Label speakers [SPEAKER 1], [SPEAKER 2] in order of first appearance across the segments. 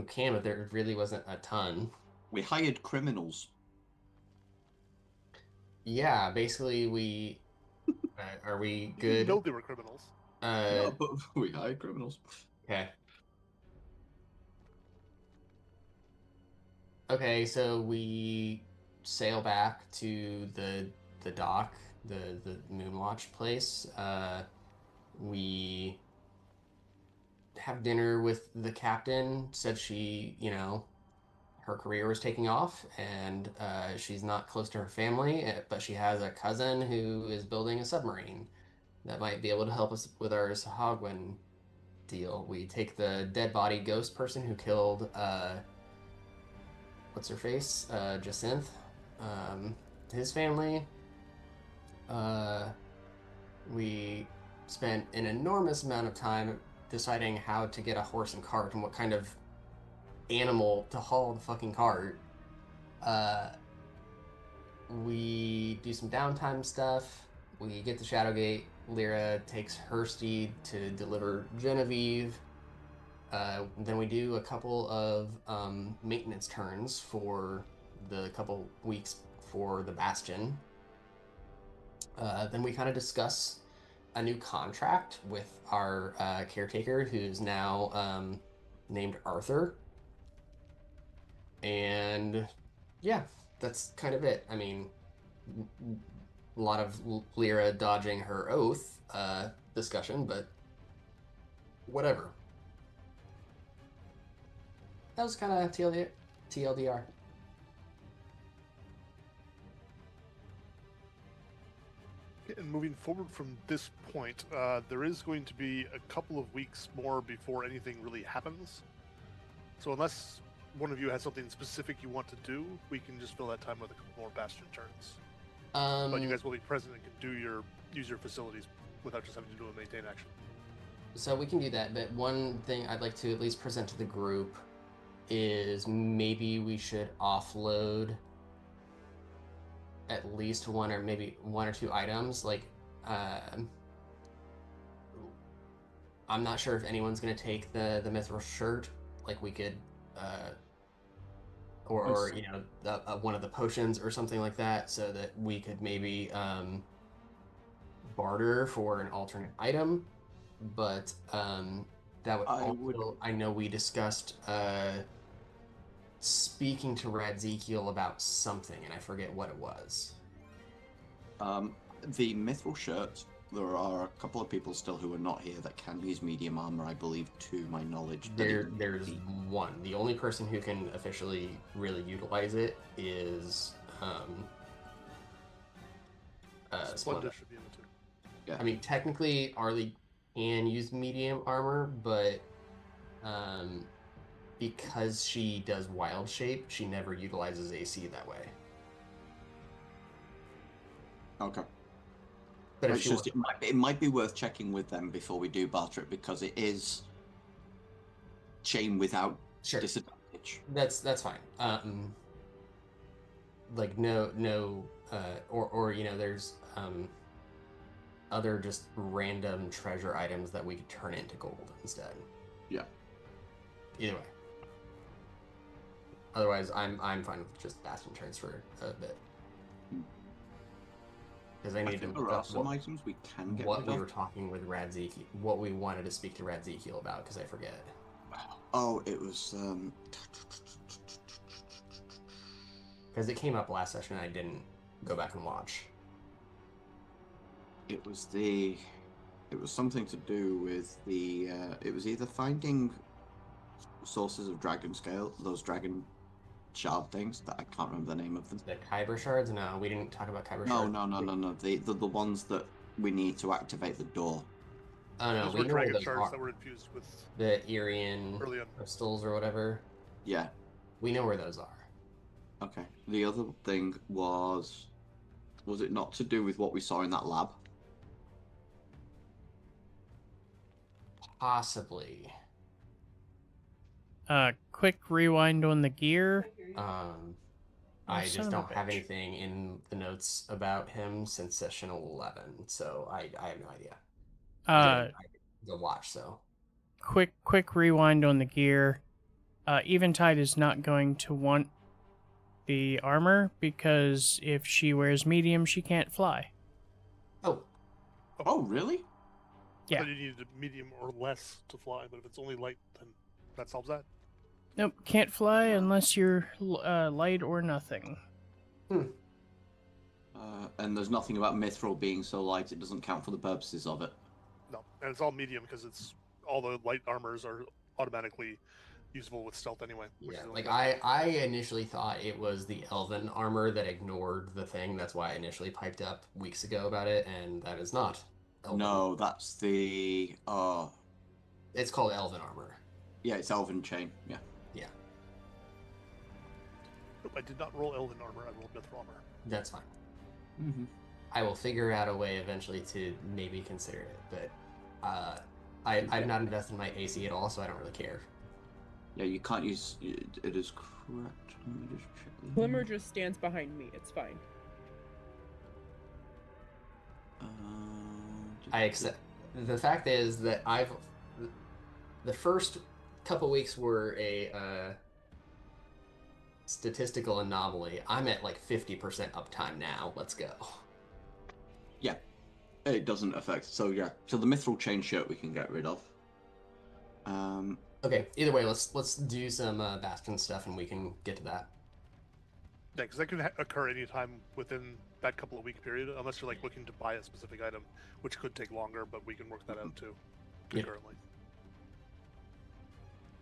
[SPEAKER 1] can, but there really wasn't a ton.
[SPEAKER 2] We hired criminals.
[SPEAKER 1] Yeah, basically we are we
[SPEAKER 3] You didn't know
[SPEAKER 1] good?
[SPEAKER 3] they were criminals.
[SPEAKER 1] Uh,
[SPEAKER 2] No, but we hired criminals.
[SPEAKER 1] okay. Okay, so we sail back to the dock, the Moonwatch place. We have dinner with the captain. Said she, her career was taking off, and she's not close to her family, but she has a cousin who is building a submarine that might be able to help us with our Sahagwin deal. We take the dead body ghost person who killed what's her face, Jacinth, um, his family. Uh, we spent an enormous amount of time deciding how to get a horse and cart and what kind of animal to haul the fucking cart. Uh, we do some downtime stuff. We get to Shadowgate. Lyra takes her steed to deliver Genevieve. Then we do a couple of maintenance turns for the couple weeks for the Bastion. Then we kind of discuss a new contract with our caretaker, who's now named Arthur. And yeah, that's kind of it. I mean, a lot of Lyra dodging her oath discussion, but whatever. That was kind of TLDR.
[SPEAKER 3] And moving forward from this point, there is going to be a couple of weeks more before anything really happens. So unless one of you has something specific you want to do, we can just fill that time with a couple more Bastion turns. But you guys will be present and can use your facilities without just having to do a maintain action.
[SPEAKER 1] So we can do that, but one thing I'd like to at least present to the group is maybe we should offload at least one or two items. Like, I'm not sure if anyone's gonna take the mithril shirt. Like, we could, or one of the potions or something like that, so that we could maybe barter for an alternate item. But that would I know we discussed speaking to Radzekiel about something, and I forget what it was.
[SPEAKER 2] The mithril shirt, there are a couple of people still who are not here that can use medium armor, I believe, to my knowledge.
[SPEAKER 1] There's one. The only person who can officially really utilize it is
[SPEAKER 3] Splenda should be able to.
[SPEAKER 2] Yeah.
[SPEAKER 1] I mean, technically, Arlie can use medium armor, but because she does wild shape, she never utilizes AC that way.
[SPEAKER 2] Okay.
[SPEAKER 1] But
[SPEAKER 2] it's just, it might be worth checking with them before we do barter it, because it is chain without disadvantage.
[SPEAKER 1] That's fine. Like no or there's other just random treasure items that we could turn into gold instead.
[SPEAKER 2] Yeah.
[SPEAKER 1] Either way. Otherwise, I'm fine with just Bastion turns for a bit. Because I need to
[SPEAKER 2] look up some items we can get
[SPEAKER 1] what we were talking with Radzekiel, what we wanted to speak to Radzekiel about, because I forget.
[SPEAKER 2] Oh, it was
[SPEAKER 1] because it came up last session and I didn't go back and watch.
[SPEAKER 2] It was something to do with the it was either finding sources of dragon scale, those dragon shard things that I can't remember the name of them.
[SPEAKER 1] The Kyber shards? No, we didn't talk about Kyber shards.
[SPEAKER 2] No. The ones that we need to activate the door.
[SPEAKER 1] Oh no,
[SPEAKER 3] those
[SPEAKER 1] we
[SPEAKER 3] were
[SPEAKER 1] know
[SPEAKER 3] dragon
[SPEAKER 1] those
[SPEAKER 3] shards
[SPEAKER 1] are.
[SPEAKER 3] that were infused with
[SPEAKER 1] The Irian crystals or whatever.
[SPEAKER 2] Yeah.
[SPEAKER 1] We know where those are.
[SPEAKER 2] Okay. The other thing was it not to do with what we saw in that lab?
[SPEAKER 1] Possibly.
[SPEAKER 4] Quick rewind on the gear.
[SPEAKER 1] I just don't have anything in the notes about him since session 11, so I have no idea. I watch, so.
[SPEAKER 4] Quick rewind on the gear. Eventide is not going to want the armor because if she wears medium, she can't fly.
[SPEAKER 1] Oh,
[SPEAKER 2] Oh, really?
[SPEAKER 4] Yeah.
[SPEAKER 3] But you needed a medium or less to fly, but if it's only light, then that solves that.
[SPEAKER 4] Nope, can't fly unless you're light or nothing.
[SPEAKER 2] And there's nothing about Mithril being so light it doesn't count for the purposes of it.
[SPEAKER 3] No, and it's all medium because it's all the light armors are automatically usable with stealth anyway. Which
[SPEAKER 1] yeah.
[SPEAKER 3] is the
[SPEAKER 1] Like
[SPEAKER 3] only
[SPEAKER 1] I initially thought it was the elven armor that ignored the thing. That's why I initially piped up weeks ago about it, and that is not elven.
[SPEAKER 2] No, that's the
[SPEAKER 1] It's called elven armor.
[SPEAKER 2] yeah, it's Elven Chain. Yeah.
[SPEAKER 1] Yeah,
[SPEAKER 3] Nope, I did not roll Elven armor. I rolled Mithril armor.
[SPEAKER 1] that's fine.
[SPEAKER 2] Mm-hmm.
[SPEAKER 1] I will figure out a way eventually to maybe consider it, but I've not invested in my AC at all, so I don't really care.
[SPEAKER 2] Yeah, you can't use it is correct. Let me just check.
[SPEAKER 5] Glimmer just stands behind me. It's fine.
[SPEAKER 1] I accept. The fact is that the first couple weeks were a statistical anomaly. I'm at like 50% uptime now. Let's go.
[SPEAKER 2] Yeah, it doesn't affect. So yeah, so the Mithril Chain shirt we can get rid of.
[SPEAKER 1] Okay. Either way, let's do some Bastion stuff, and we can get to that.
[SPEAKER 3] Yeah, because that can occur anytime within that couple of week period, unless you're like looking to buy a specific item, which could take longer, but we can work that out too concurrently.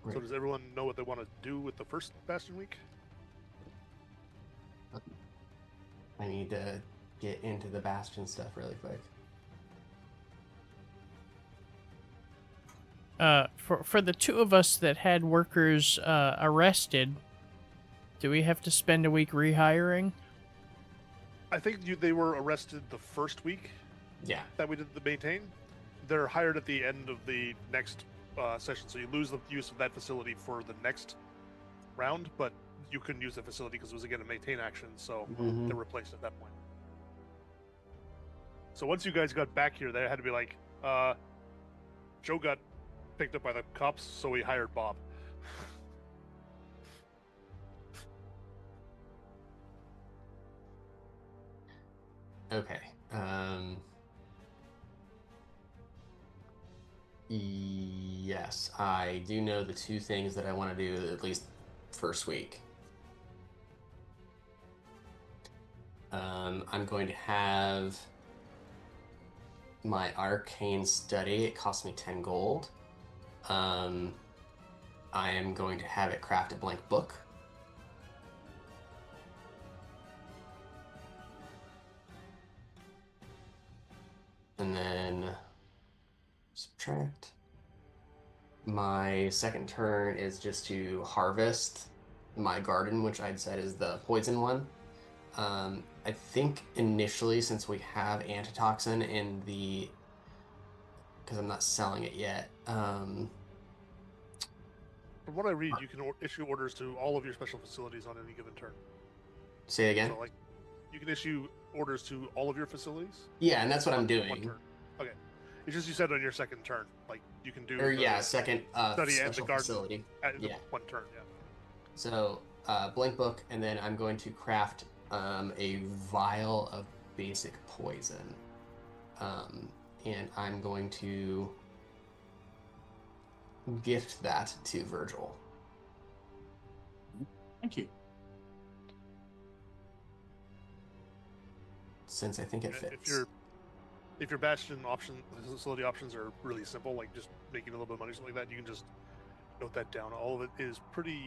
[SPEAKER 1] Right.
[SPEAKER 3] So does everyone know what they want to do with the first Bastion week?
[SPEAKER 1] I need to get into the Bastion stuff really quick.
[SPEAKER 4] For the two of us that had workers arrested, do we have to spend a week rehiring?
[SPEAKER 3] I think they were arrested the first week
[SPEAKER 1] Yeah.
[SPEAKER 3] that we did the maintain. They're hired at the end of the next session, so you lose the use of that facility for the next round, but you couldn't use the facility because it was again a maintain action, so
[SPEAKER 1] Mhm.
[SPEAKER 3] they're replaced at that point. So once you guys got back here, they had to be like, Joe got picked up by the cops, so we hired Bob.
[SPEAKER 1] Okay. Yes, I do know the two things that I want to do at least first week. I'm going to have my arcane study. It costs me 10 gold. I am going to have it craft a blank book. And then subtract. My second turn is just to harvest my garden, which I'd said is the poison one. I think initially, since we have antitoxin in the, because I'm not selling it yet.
[SPEAKER 3] From what I read, you can issue orders to all of your special facilities on any given turn.
[SPEAKER 1] Say it again.
[SPEAKER 3] So, like, you can issue orders to all of your facilities.
[SPEAKER 1] Yeah, and that's what I'm
[SPEAKER 3] One
[SPEAKER 1] doing.
[SPEAKER 3] turn. Okay. It's just you said on your second turn, like you can do.
[SPEAKER 1] Or
[SPEAKER 3] the
[SPEAKER 1] yeah, second
[SPEAKER 3] study and the
[SPEAKER 1] special
[SPEAKER 3] garden
[SPEAKER 1] facility.
[SPEAKER 3] at
[SPEAKER 1] Yeah.
[SPEAKER 3] one turn. Yeah.
[SPEAKER 1] So blank book, and then I'm going to craft a vial of basic poison, and I'm going to gift that to Virgil.
[SPEAKER 2] Thank you.
[SPEAKER 1] Since I think it fits.
[SPEAKER 3] If your bastion facility options are really simple, like just making a little bit of money, something like that, you can just note that down. All of it is pretty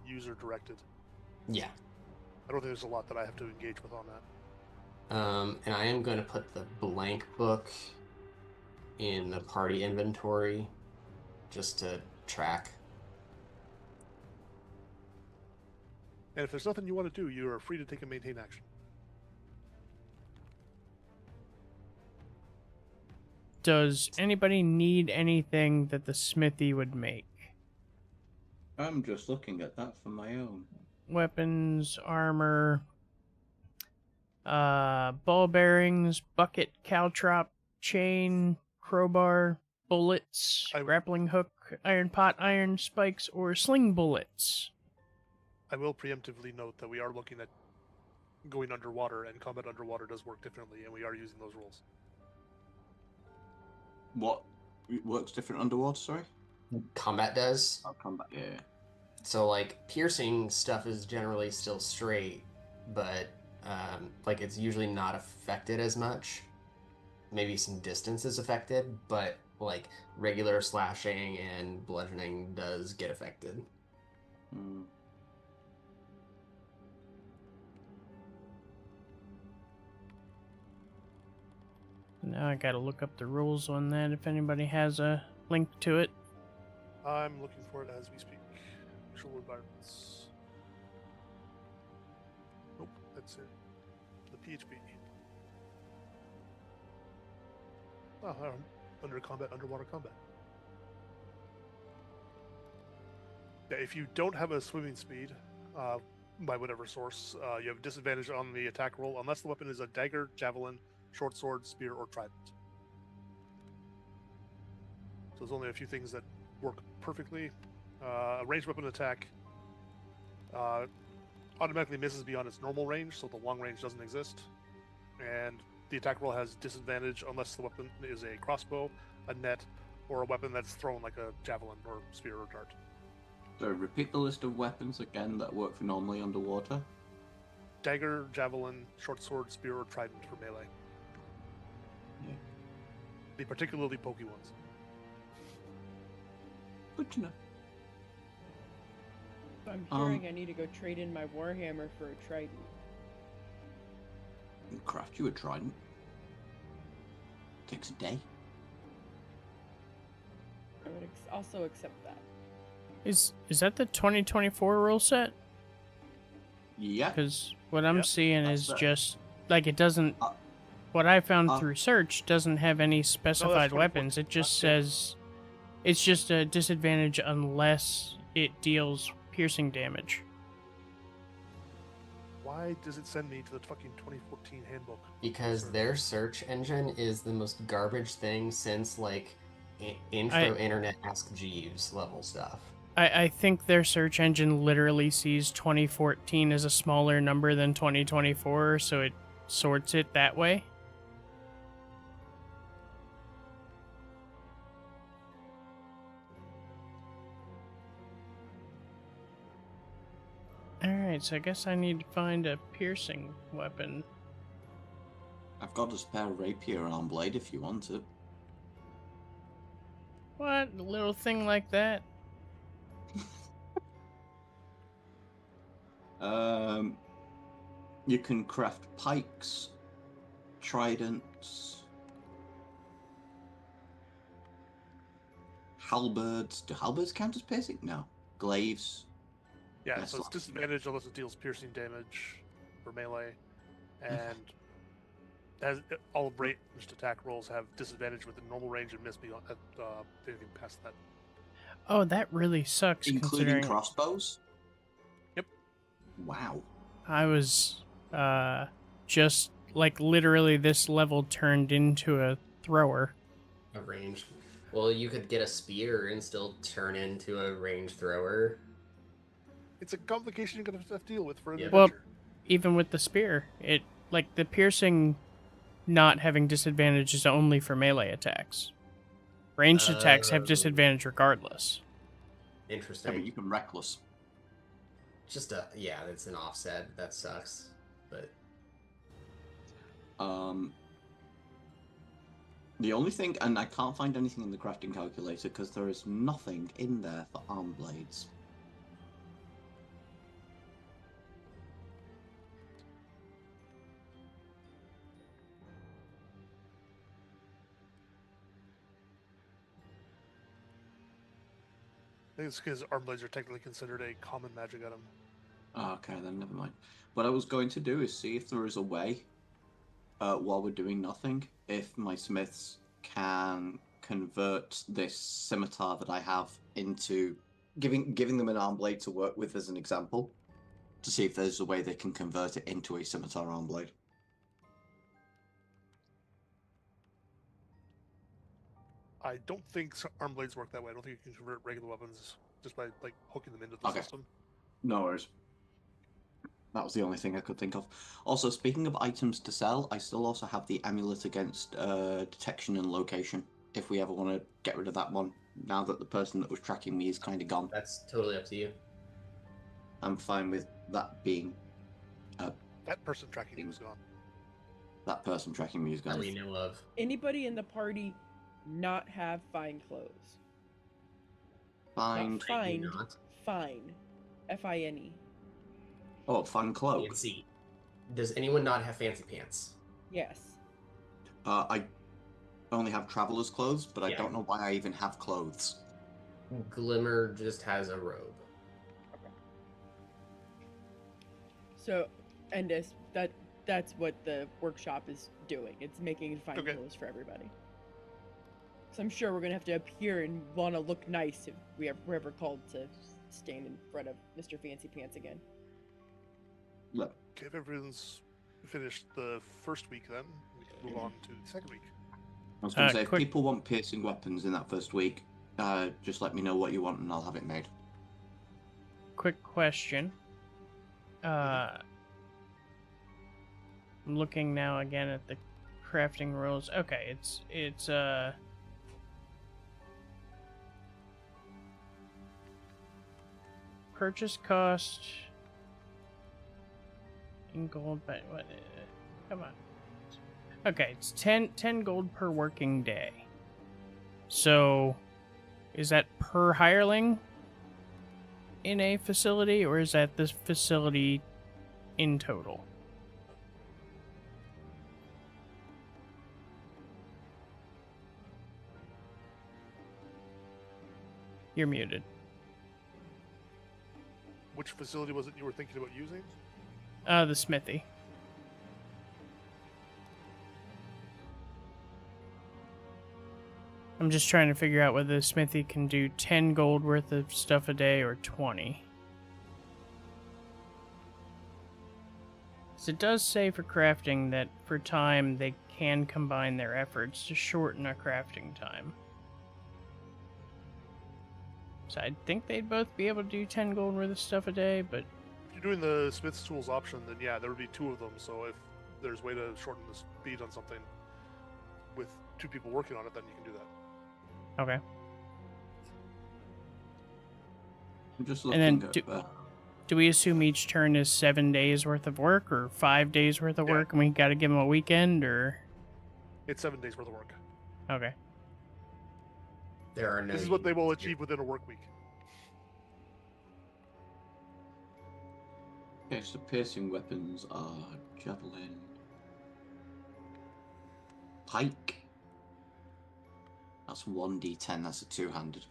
[SPEAKER 3] user directed.
[SPEAKER 1] Yeah.
[SPEAKER 3] I don't think there's a lot that I have to engage with on that.
[SPEAKER 1] And I am going to put the blank book in the party inventory just to track.
[SPEAKER 3] And if there's nothing you want to do, you are free to take a maintain action.
[SPEAKER 4] Does anybody need anything that the smithy would make?
[SPEAKER 2] I'm just looking at that for my own.
[SPEAKER 4] Weapons, armor, ball bearings, bucket, caltrop, chain, crowbar, bullets,
[SPEAKER 3] I-
[SPEAKER 4] grappling hook, iron pot, iron spikes, or sling bullets.
[SPEAKER 3] I will preemptively note that we are looking at going underwater, and combat underwater does work differently, and we are using those rules.
[SPEAKER 2] What works different underwater? Sorry.
[SPEAKER 1] Combat does.
[SPEAKER 2] Oh, combat. Yeah.
[SPEAKER 1] So like piercing stuff is generally still straight, but like it's usually not affected as much. Maybe some distance is affected, but like regular slashing and bludgeoning does get affected.
[SPEAKER 2] Mm.
[SPEAKER 4] Now I gotta look up the rules on that if anybody has a link to it.
[SPEAKER 3] I'm looking for it as we speak. Visual environments. Nope, that's it. The PHP. Under combat, underwater combat. Yeah, if you don't have a swimming speed, by whatever source, you have a disadvantage on the attack roll unless the weapon is a dagger, javelin, short sword, spear, or trident. So there's only a few things that work perfectly. A ranged weapon attack automatically misses beyond its normal range, so the long range doesn't exist. And the attack roll has disadvantage unless the weapon is a crossbow, a net, or a weapon that's thrown like a javelin or spear or dart.
[SPEAKER 2] So repeat the list of weapons again that work for normally underwater.
[SPEAKER 3] Dagger, javelin, short sword, spear, or trident for melee.
[SPEAKER 2] Yeah.
[SPEAKER 3] The particularly pokey ones.
[SPEAKER 2] Good to know.
[SPEAKER 5] I'm hearing I need to go trade in my Warhammer for a trident.
[SPEAKER 2] Craft you a trident. Takes a day.
[SPEAKER 5] I would also accept that.
[SPEAKER 4] Is that the 2024 rule set?
[SPEAKER 2] Yeah.
[SPEAKER 4] Because what I'm
[SPEAKER 3] Yep,
[SPEAKER 4] seeing
[SPEAKER 2] that's
[SPEAKER 4] is
[SPEAKER 2] that.
[SPEAKER 4] just like it doesn't. What I found through search doesn't have any specified
[SPEAKER 3] 24,
[SPEAKER 4] weapons. It just says it's just a disadvantage unless it deals piercing damage.
[SPEAKER 3] Why does it send me to the fucking 2014 handbook?
[SPEAKER 1] Because their search engine is the most garbage thing since like intro internet Ask Jeeves level stuff.
[SPEAKER 4] I think their search engine literally sees 2014 as a smaller number than 2024, so it sorts it that way. Alright, so I guess I need to find a piercing weapon.
[SPEAKER 2] I've got a spare rapier arm blade if you want it.
[SPEAKER 4] What? A little thing like that?
[SPEAKER 2] You can craft pikes, tridents, halberds. Do halberds count as piercing? No. Glaives.
[SPEAKER 3] Yeah,
[SPEAKER 2] Yes,
[SPEAKER 3] so it's
[SPEAKER 2] lots.
[SPEAKER 3] disadvantage unless it deals piercing damage for melee, and has all ranged attack rolls have disadvantage within normal range and miss beyond anything past that.
[SPEAKER 4] Oh, that really sucks.
[SPEAKER 2] Including
[SPEAKER 4] considering
[SPEAKER 2] crossbows?
[SPEAKER 3] Yep.
[SPEAKER 2] Wow.
[SPEAKER 4] I was just like literally this level turned into a thrower.
[SPEAKER 1] A ranged. Well, you could get a spear and still turn into a ranged thrower.
[SPEAKER 3] It's a complication you're gonna have to deal with for an
[SPEAKER 1] Yeah.
[SPEAKER 4] Well,
[SPEAKER 3] adventure.
[SPEAKER 4] even with the spear, it like the piercing not having disadvantage is only for melee attacks. Ranged attacks have disadvantage regardless.
[SPEAKER 2] Yeah,
[SPEAKER 1] Interesting.
[SPEAKER 2] but you can reckless.
[SPEAKER 1] Just yeah, it's an offset. That sucks. But
[SPEAKER 2] The only thing, and I can't find anything in the crafting calculator because there is nothing in there for arm blades.
[SPEAKER 3] I think it's because arm blades are technically considered a common magic item.
[SPEAKER 2] Oh, okay, then never mind. What I was going to do is see if there is a way, while we're doing nothing, if my smiths can convert this scimitar that I have into giving them an arm blade to work with as an example, to see if there's a way they can convert it into a scimitar arm blade.
[SPEAKER 3] I don't think arm blades work that way. I don't think you can convert regular weapons just by like hooking them into the
[SPEAKER 2] Okay.
[SPEAKER 3] system.
[SPEAKER 2] No worries. That was the only thing I could think of. Also, speaking of items to sell, I still also have the amulet against detection and location. If we ever want to get rid of that one, now that the person that was tracking me is kind of gone,
[SPEAKER 1] That's totally up to you.
[SPEAKER 2] I'm fine with that being
[SPEAKER 3] That person tracking you is gone.
[SPEAKER 2] that person tracking me is
[SPEAKER 1] That
[SPEAKER 2] gone.
[SPEAKER 1] we know of.
[SPEAKER 5] Anybody in the party not have fine clothes?
[SPEAKER 2] Find.
[SPEAKER 5] Not find,
[SPEAKER 1] not.
[SPEAKER 5] fine. Fine.
[SPEAKER 2] Oh, fun cloak.
[SPEAKER 1] Fancy. Does anyone not have fancy pants?
[SPEAKER 5] Yes.
[SPEAKER 2] I only have traveler's clothes, but I
[SPEAKER 1] Yeah.
[SPEAKER 2] don't know why I even have clothes.
[SPEAKER 1] Glimmer just has a robe.
[SPEAKER 5] So, and that's what the workshop is doing. It's making fine
[SPEAKER 3] Okay.
[SPEAKER 5] clothes for everybody. So I'm sure we're gonna have to appear and want to look nice if we're ever called to stand in front of Mr. Fancy Pants again.
[SPEAKER 2] Look,
[SPEAKER 3] Okay, if everyone's finished the first week, then we can move on to the second week.
[SPEAKER 2] I was going to say,
[SPEAKER 4] quick-
[SPEAKER 2] if people want piercing weapons in that first week, just let me know what you want and I'll have it made.
[SPEAKER 4] Quick question. I'm looking now again at the crafting rules. Okay, it's purchase cost in gold, but what? Come on. Okay, it's 10 gold per working day. So, is that per hireling in a facility, or is that this facility in total? You're muted.
[SPEAKER 3] Which facility was it you were thinking about using?
[SPEAKER 4] The smithy. I'm just trying to figure out whether the smithy can do 10 gold worth of stuff a day or 20. So it does say for crafting that for time they can combine their efforts to shorten a crafting time. So I think they'd both be able to do 10 gold worth of stuff a day, but
[SPEAKER 3] If you're doing the Smith's Tools option, then yeah, there would be two of them. So if there's a way to shorten the speed on something with two people working on it, then you can do that.
[SPEAKER 4] okay.
[SPEAKER 2] I'm just
[SPEAKER 4] And
[SPEAKER 2] looking
[SPEAKER 4] then
[SPEAKER 2] at...
[SPEAKER 4] Do we assume each turn is 7 days worth of work or 5 days worth of
[SPEAKER 3] Yeah.
[SPEAKER 4] work and we gotta give them a weekend, or?
[SPEAKER 3] It's 7 days worth of work.
[SPEAKER 4] Okay.
[SPEAKER 1] There are no.
[SPEAKER 3] This is what they will
[SPEAKER 1] unions
[SPEAKER 3] achieve within a work week.
[SPEAKER 2] Okay, so piercing weapons are javelin, pike. That's 1d10, that's a two-handed.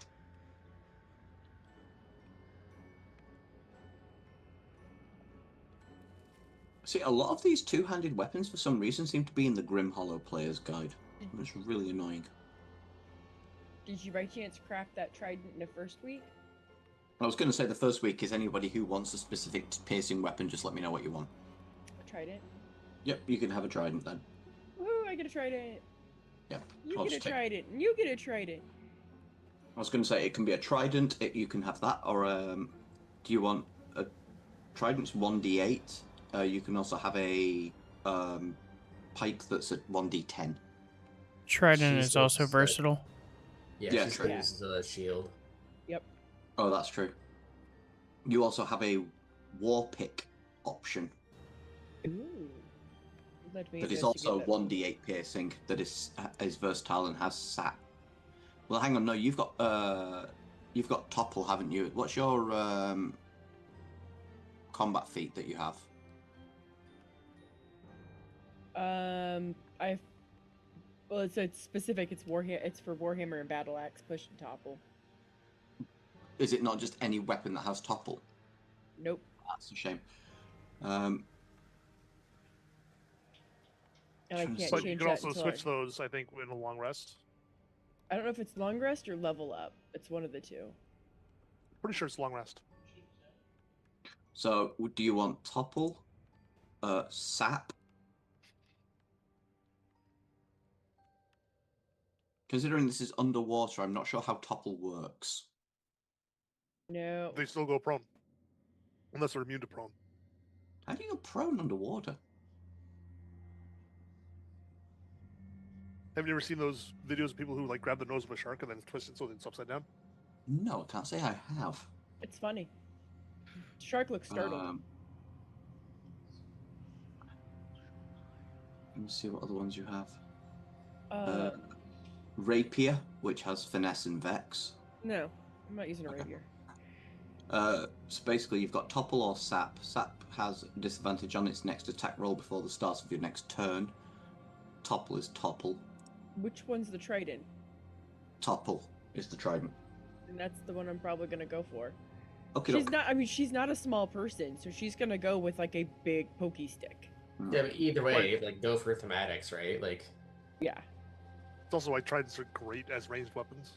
[SPEAKER 2] See, a lot of these two-handed weapons for some reason seem to be in the Grim Hollow Player's Guide. It's really annoying.
[SPEAKER 5] Did you by chance craft that trident in the first week?
[SPEAKER 2] I was going to say the first week is anybody who wants a specific piercing weapon, just let me know what you want.
[SPEAKER 5] A trident?
[SPEAKER 2] Yep, you can have a trident then.
[SPEAKER 5] Woohoo, I get a trident!
[SPEAKER 2] Yep.
[SPEAKER 5] You
[SPEAKER 2] I'll
[SPEAKER 5] get a
[SPEAKER 2] just take-
[SPEAKER 5] trident, and you get a trident!
[SPEAKER 2] I was going to say it can be a trident, you can have that, or do you want a trident's 1d8? You can also have a pike that's at 1d10.
[SPEAKER 4] Trident
[SPEAKER 1] She's
[SPEAKER 4] is also
[SPEAKER 1] like-
[SPEAKER 4] versatile.
[SPEAKER 1] Yeah,
[SPEAKER 2] Yeah,
[SPEAKER 1] she's
[SPEAKER 2] true.
[SPEAKER 1] uses a shield.
[SPEAKER 5] Yep.
[SPEAKER 2] Oh, that's true. You also have a war pick option
[SPEAKER 5] Ooh. Let me
[SPEAKER 2] that is
[SPEAKER 5] investigate
[SPEAKER 2] also
[SPEAKER 5] that.
[SPEAKER 2] 1d8 piercing that is versatile and has sap. Well, hang on, no, you've got topple, haven't you? What's your combat feat that you have?
[SPEAKER 5] Well, it's specific. It's It's for Warhammer and Battle Axe, push and topple.
[SPEAKER 2] Is it not just any weapon that has topple?
[SPEAKER 5] Nope.
[SPEAKER 2] That's a shame.
[SPEAKER 5] And I
[SPEAKER 2] Trying to
[SPEAKER 5] can't
[SPEAKER 2] see.
[SPEAKER 3] But you
[SPEAKER 5] change
[SPEAKER 3] can
[SPEAKER 5] that
[SPEAKER 3] also
[SPEAKER 5] until
[SPEAKER 3] switch those, I think, in a long rest.
[SPEAKER 5] I don't know if it's long rest or level up. It's one of the two.
[SPEAKER 3] Pretty sure it's long rest.
[SPEAKER 2] So, do you want topple, sap, Considering this is underwater, I'm not sure how topple works.
[SPEAKER 5] No.
[SPEAKER 3] They still go prone. Unless they're immune to prone.
[SPEAKER 2] How do you go prone underwater?
[SPEAKER 3] Have you ever seen those videos of people who like grab the nose of a shark and then twist it so it's upside down?
[SPEAKER 2] No, I can't say I have.
[SPEAKER 5] It's funny. Shark looks startled.
[SPEAKER 2] Let me see what other ones you have.
[SPEAKER 5] Uh,
[SPEAKER 2] Rapier, which has finesse and vex.
[SPEAKER 5] no, I'm not using a
[SPEAKER 2] Okay.
[SPEAKER 5] rapier.
[SPEAKER 2] So basically, you've got topple or sap. Sap has disadvantage on its next attack roll before the start of your next turn. Topple is topple.
[SPEAKER 5] Which one's the trident?
[SPEAKER 2] Topple is the trident.
[SPEAKER 5] And that's the one I'm probably gonna go for.
[SPEAKER 2] Okay,
[SPEAKER 5] She's not. I mean, she's not a small person, so she's gonna go with like a big pokey stick.
[SPEAKER 1] Yeah, but either way, like go for thematics, right? Like,
[SPEAKER 5] Yeah.
[SPEAKER 3] It's also why tridents are great as ranged weapons.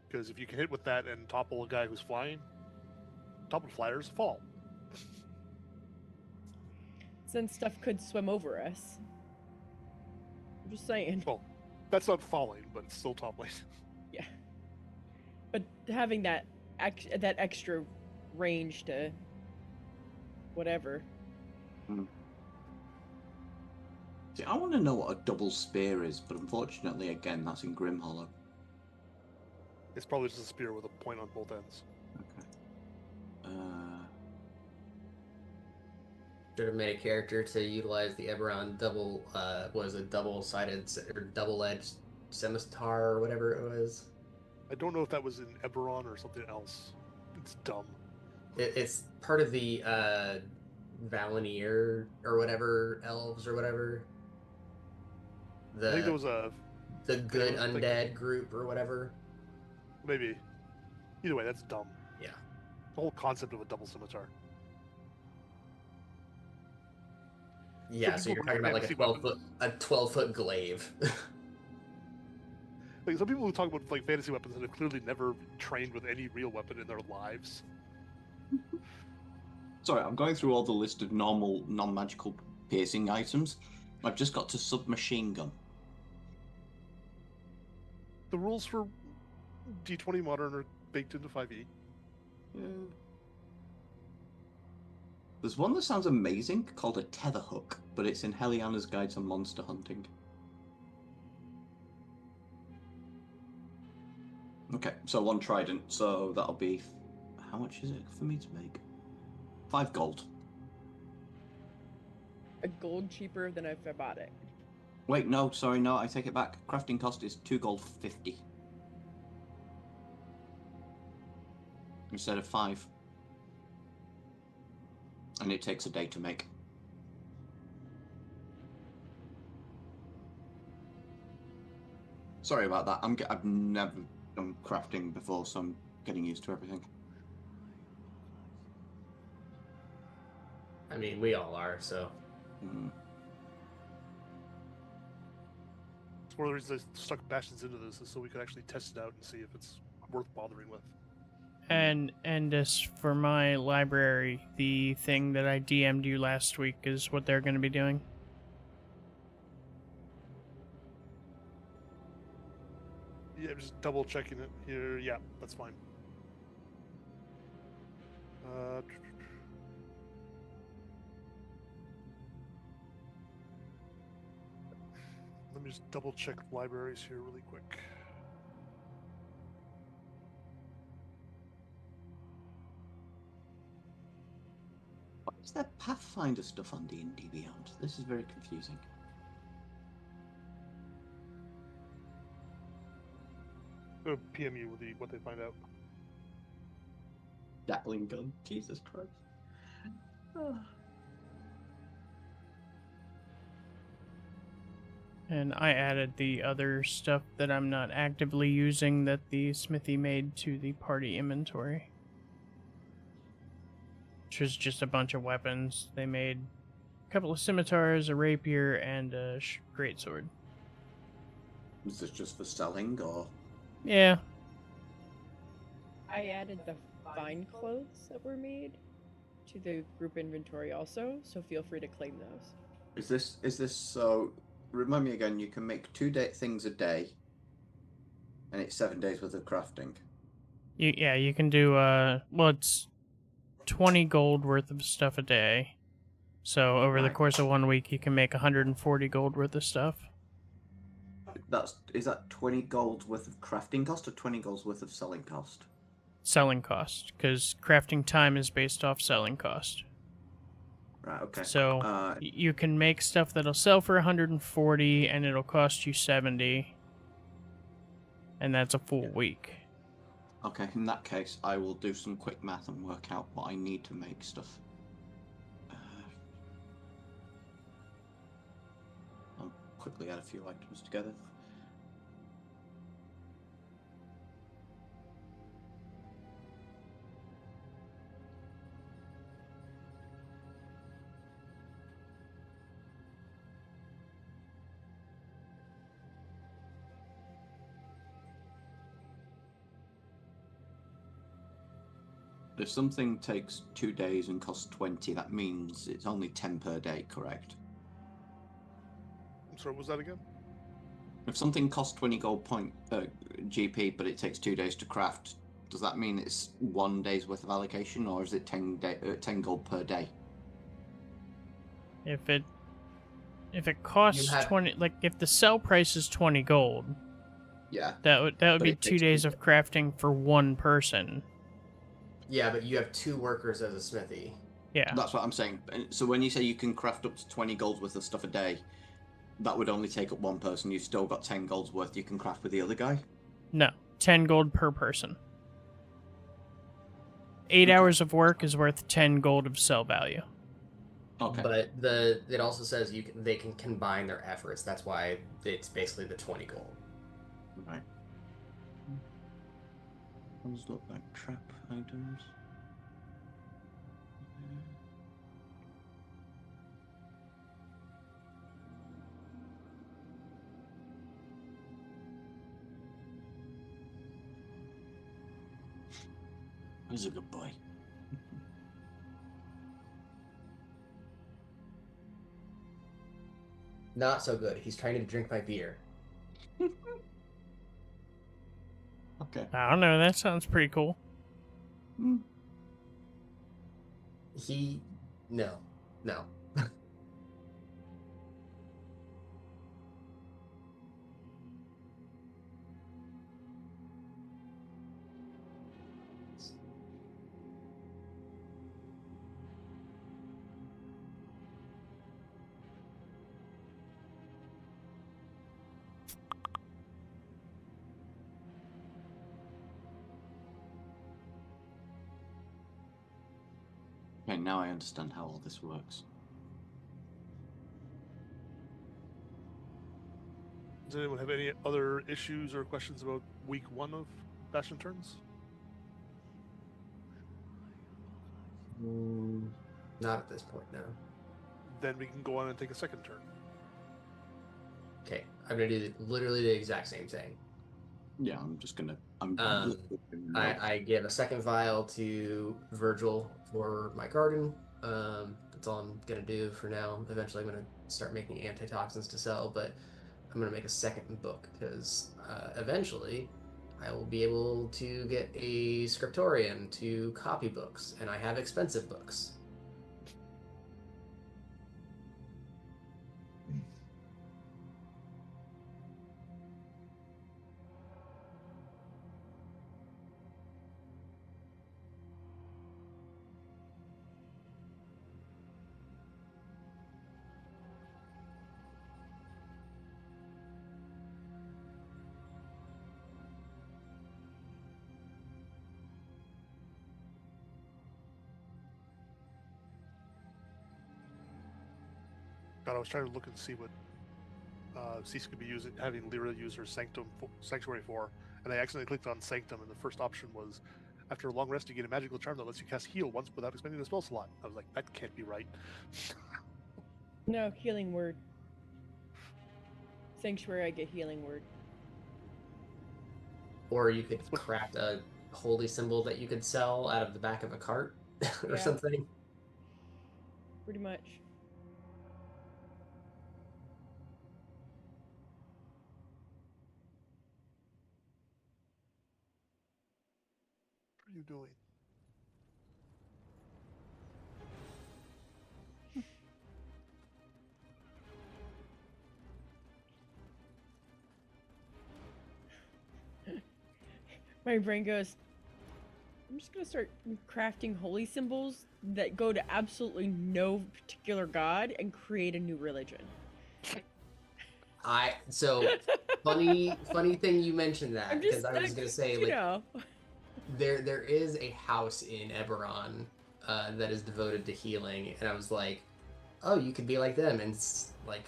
[SPEAKER 3] Because if you can hit with that and topple a guy who's flying, toppled flyers fall.
[SPEAKER 5] Since stuff could swim over us. I'm just saying.
[SPEAKER 3] Well, that's not falling, but it's still toppling.
[SPEAKER 5] Yeah. But having that that extra range to whatever.
[SPEAKER 2] See, I want to know what a double spear is, but unfortunately, again, that's in Grim Hollow.
[SPEAKER 3] It's probably just a spear with a point on both ends.
[SPEAKER 2] Okay.
[SPEAKER 1] should have made a character to utilize the Eberron double-sided or double-edged scimitar or whatever it was.
[SPEAKER 3] I don't know if that was in Eberron or something else. It's dumb.
[SPEAKER 1] It's part of the Valinir or whatever elves or whatever.
[SPEAKER 3] I think there was
[SPEAKER 1] the good undead group or whatever.
[SPEAKER 3] maybe. Either way, that's dumb.
[SPEAKER 1] Yeah.
[SPEAKER 3] The whole concept of a double scimitar.
[SPEAKER 1] Yeah,
[SPEAKER 3] Some
[SPEAKER 1] so you're
[SPEAKER 3] people
[SPEAKER 1] talking about like
[SPEAKER 3] fantasy
[SPEAKER 1] a 12-foot glaive.
[SPEAKER 3] Like some people who talk about like fantasy weapons that have clearly never trained with any real weapon in their lives.
[SPEAKER 2] Sorry, I'm going through all the list of normal, non-magical piercing items. I've just got to submachine gun.
[SPEAKER 3] The rules for D20 Modern are baked into 5e.
[SPEAKER 2] There's one that sounds amazing called a tether hook, but it's in Heliana's Guide to Monster Hunting. Okay, so one trident, so that'll be... How much is it for me to make? 5 gold.
[SPEAKER 5] A gold cheaper than if I bought it.
[SPEAKER 2] Wait, no, sorry, no, I take it back. Crafting cost is 2 gold 50. Instead of 5. And it takes a day to make. Sorry about that. I've never done crafting before, so I'm getting used to everything.
[SPEAKER 1] I mean, we all are, so.
[SPEAKER 3] It's one of the reasons I stuck Bastions into this is so we could actually test it out and see if it's worth bothering with.
[SPEAKER 4] And as for my library, the thing that I DM'd you last week is what they're going to be doing.
[SPEAKER 3] Yeah, just double checking it here. Yeah, that's fine. Let me just double check libraries here really quick.
[SPEAKER 2] Why is there Pathfinder stuff on D&D Beyond? This is very confusing.
[SPEAKER 3] Go PM you with what they find out.
[SPEAKER 2] Gatling gun. Jesus Christ.
[SPEAKER 4] And I added the other stuff that I'm not actively using that the smithy made to the party inventory. Which was just a bunch of weapons. They made a couple of scimitars, a rapier, and a greatsword.
[SPEAKER 2] Is this just for selling, or...?
[SPEAKER 4] Yeah.
[SPEAKER 5] I added the fine clothes that were made to the group inventory also, so feel free to claim those.
[SPEAKER 2] Is this so... Remind me again, you can make 2 things a day, And it's 7 days worth of crafting.
[SPEAKER 4] You can do well, it's 20 gold worth of stuff a day. So over the
[SPEAKER 2] Right.
[SPEAKER 4] course of 1 week, you can make 140 gold worth of stuff.
[SPEAKER 2] Is that 20 gold worth of crafting cost or 20 gold worth of selling cost?
[SPEAKER 4] Selling cost, because crafting time is based off selling cost.
[SPEAKER 2] Right, okay.
[SPEAKER 4] So you can make stuff that'll sell for 140 and it'll cost you 70. And that's a full week.
[SPEAKER 2] Okay, in that case, I will do some quick math and work out what I need to make stuff. I'll quickly add a few items together. If something takes 2 days and costs 20, that means it's only 10 per day, correct?
[SPEAKER 3] I'm sorry, what was that again?
[SPEAKER 2] If something costs 20 gold point GP, but it takes 2 days to craft, does that mean it's 1 day's worth of allocation, or is it 10 gold per day?
[SPEAKER 4] If it costs 20, like if the sell price is 20 gold,
[SPEAKER 2] Yeah.
[SPEAKER 4] that would
[SPEAKER 2] But
[SPEAKER 4] be
[SPEAKER 2] it
[SPEAKER 4] 2
[SPEAKER 2] takes
[SPEAKER 4] days
[SPEAKER 2] 2
[SPEAKER 4] of crafting for one person.
[SPEAKER 1] Yeah, but you have 2 workers as a smithy.
[SPEAKER 4] Yeah.
[SPEAKER 2] That's what I'm saying. So when you say you can craft up to 20 gold worth of stuff a day, that would only take up one person. You've still got 10 gold's worth you can craft with the other guy?
[SPEAKER 4] No, 10 gold per person. 8
[SPEAKER 2] Okay.
[SPEAKER 4] hours of work is worth 10 gold of sell value.
[SPEAKER 2] Okay.
[SPEAKER 1] But it also says they can combine their efforts. That's why it's basically the 20 gold.
[SPEAKER 2] Right. Those look like trap items. He's a good boy.
[SPEAKER 1] Not so good. He's trying to drink my beer.
[SPEAKER 2] Okay.
[SPEAKER 4] I don't know, that sounds pretty cool.
[SPEAKER 1] No.
[SPEAKER 2] Okay, now I understand how all this works.
[SPEAKER 3] Does anyone have any other issues or questions about week 1 of Bastion Turns?
[SPEAKER 1] Not at this point, no.
[SPEAKER 3] Then we can go on and take a second turn.
[SPEAKER 1] Okay, I'm gonna do literally the exact same thing.
[SPEAKER 2] Yeah, I'm just gonna.
[SPEAKER 1] I give a second vial to Virgil for my garden. That's all I'm gonna do for now. Eventually, I'm gonna start making antitoxins to sell, but I'm gonna make a second book because eventually I will be able to get a scriptorian to copy books, and I have expensive books.
[SPEAKER 3] God, I was trying to look and see what Cease could be having Lyra use her sanctuary for, and I accidentally clicked on Sanctum, and the first option was, after a long rest, you get a magical charm that lets you cast Heal once without expending the spell slot. I was like, that can't be right.
[SPEAKER 5] No, healing word. Sanctuary, I get healing word.
[SPEAKER 1] Or you could craft a holy symbol that you could sell out of the back of a cart or
[SPEAKER 5] Yeah.
[SPEAKER 1] something.
[SPEAKER 5] Pretty much.
[SPEAKER 3] you doing?
[SPEAKER 5] My brain goes, I'm just gonna start crafting holy symbols that go to absolutely no particular god and create a new religion.
[SPEAKER 1] So funny thing you mentioned that,
[SPEAKER 5] I'm
[SPEAKER 1] because
[SPEAKER 5] just,
[SPEAKER 1] I was gonna say,
[SPEAKER 5] you
[SPEAKER 1] like,
[SPEAKER 5] know.
[SPEAKER 1] there is a house in Eberron that is devoted to healing, and I was like, oh, you could be like them and like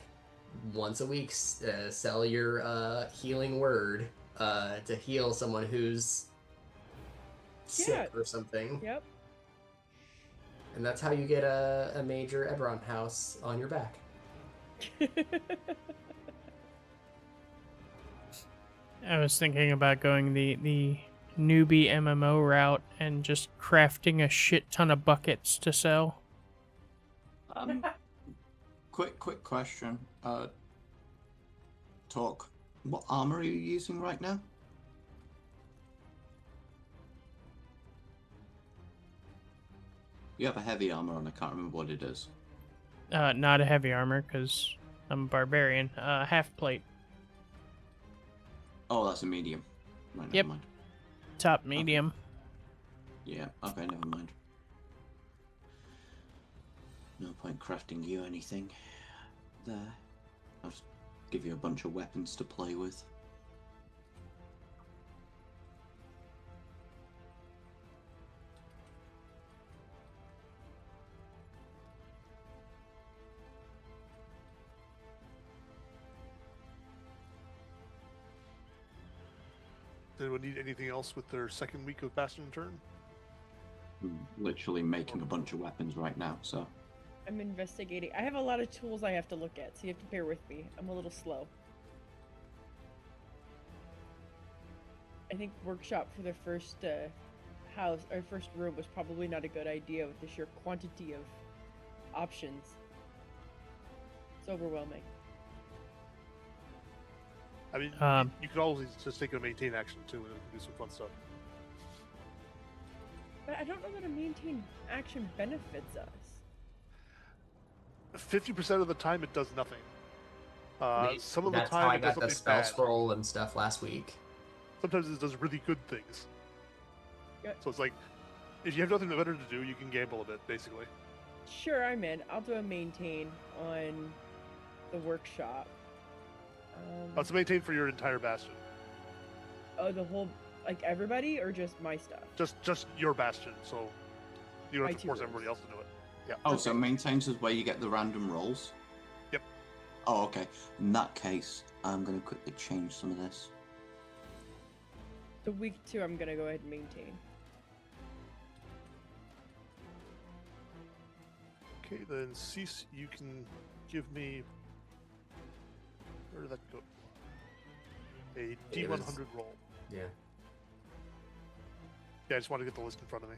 [SPEAKER 1] once a week sell your healing word to heal someone who's sick
[SPEAKER 5] Yeah.
[SPEAKER 1] or something.
[SPEAKER 5] Yep.
[SPEAKER 1] And that's how you get a major Eberron house on your back.
[SPEAKER 4] I was thinking about going the newbie MMO route and just crafting a shit ton of buckets to sell.
[SPEAKER 2] Quick question. Talk. What armor are you using right now? You have a heavy armor on. I can't remember what it is.
[SPEAKER 4] Not a heavy armor, because I'm a barbarian. Half plate.
[SPEAKER 2] Oh, that's a medium. Right, never
[SPEAKER 4] Yep.
[SPEAKER 2] mind.
[SPEAKER 4] Top medium.
[SPEAKER 2] Yeah, okay, never mind. No point crafting you anything there. I'll just give you a bunch of weapons to play with.
[SPEAKER 3] Does anyone need anything else with their second week of Bastion turn?
[SPEAKER 2] I'm literally making a bunch of weapons right now, so.
[SPEAKER 5] I'm investigating. I have a lot of tools I have to look at, so you have to bear with me. I'm a little slow. I think workshop for the first house or first room was probably not a good idea with the sheer quantity of options. It's overwhelming.
[SPEAKER 3] I mean, you could always just take a maintain action too and do some fun stuff.
[SPEAKER 5] But I don't know that a maintain action benefits us.
[SPEAKER 3] 50% of the time, it does nothing. Some of the
[SPEAKER 1] That's
[SPEAKER 3] time,
[SPEAKER 1] how I
[SPEAKER 3] it does
[SPEAKER 1] got the
[SPEAKER 3] something
[SPEAKER 1] spell
[SPEAKER 3] bad.
[SPEAKER 1] scroll and stuff last week.
[SPEAKER 3] Sometimes it does really good things.
[SPEAKER 5] Yeah.
[SPEAKER 3] So it's like, if you have nothing better to do, you can gamble a bit, basically.
[SPEAKER 5] Sure, I'm in. I'll do a maintain on the workshop.
[SPEAKER 3] It's a maintain for your entire Bastion.
[SPEAKER 5] Oh, the whole, like everybody, or just my stuff?
[SPEAKER 3] Just your Bastion, so you don't
[SPEAKER 5] My
[SPEAKER 3] have to
[SPEAKER 5] two
[SPEAKER 3] force
[SPEAKER 5] rooms.
[SPEAKER 3] everybody else to do it. Yeah.
[SPEAKER 2] Oh, so maintains is where you get the random rolls?
[SPEAKER 3] Yep.
[SPEAKER 2] Oh, okay. In that case, I'm going to quickly change some of this.
[SPEAKER 5] The week 2, I'm gonna go ahead and maintain.
[SPEAKER 3] Okay, then Cease, you can give me. Where did that go? A
[SPEAKER 1] It was-
[SPEAKER 3] D100 roll.
[SPEAKER 1] Yeah.
[SPEAKER 3] Yeah, I just want to get the list in front of me.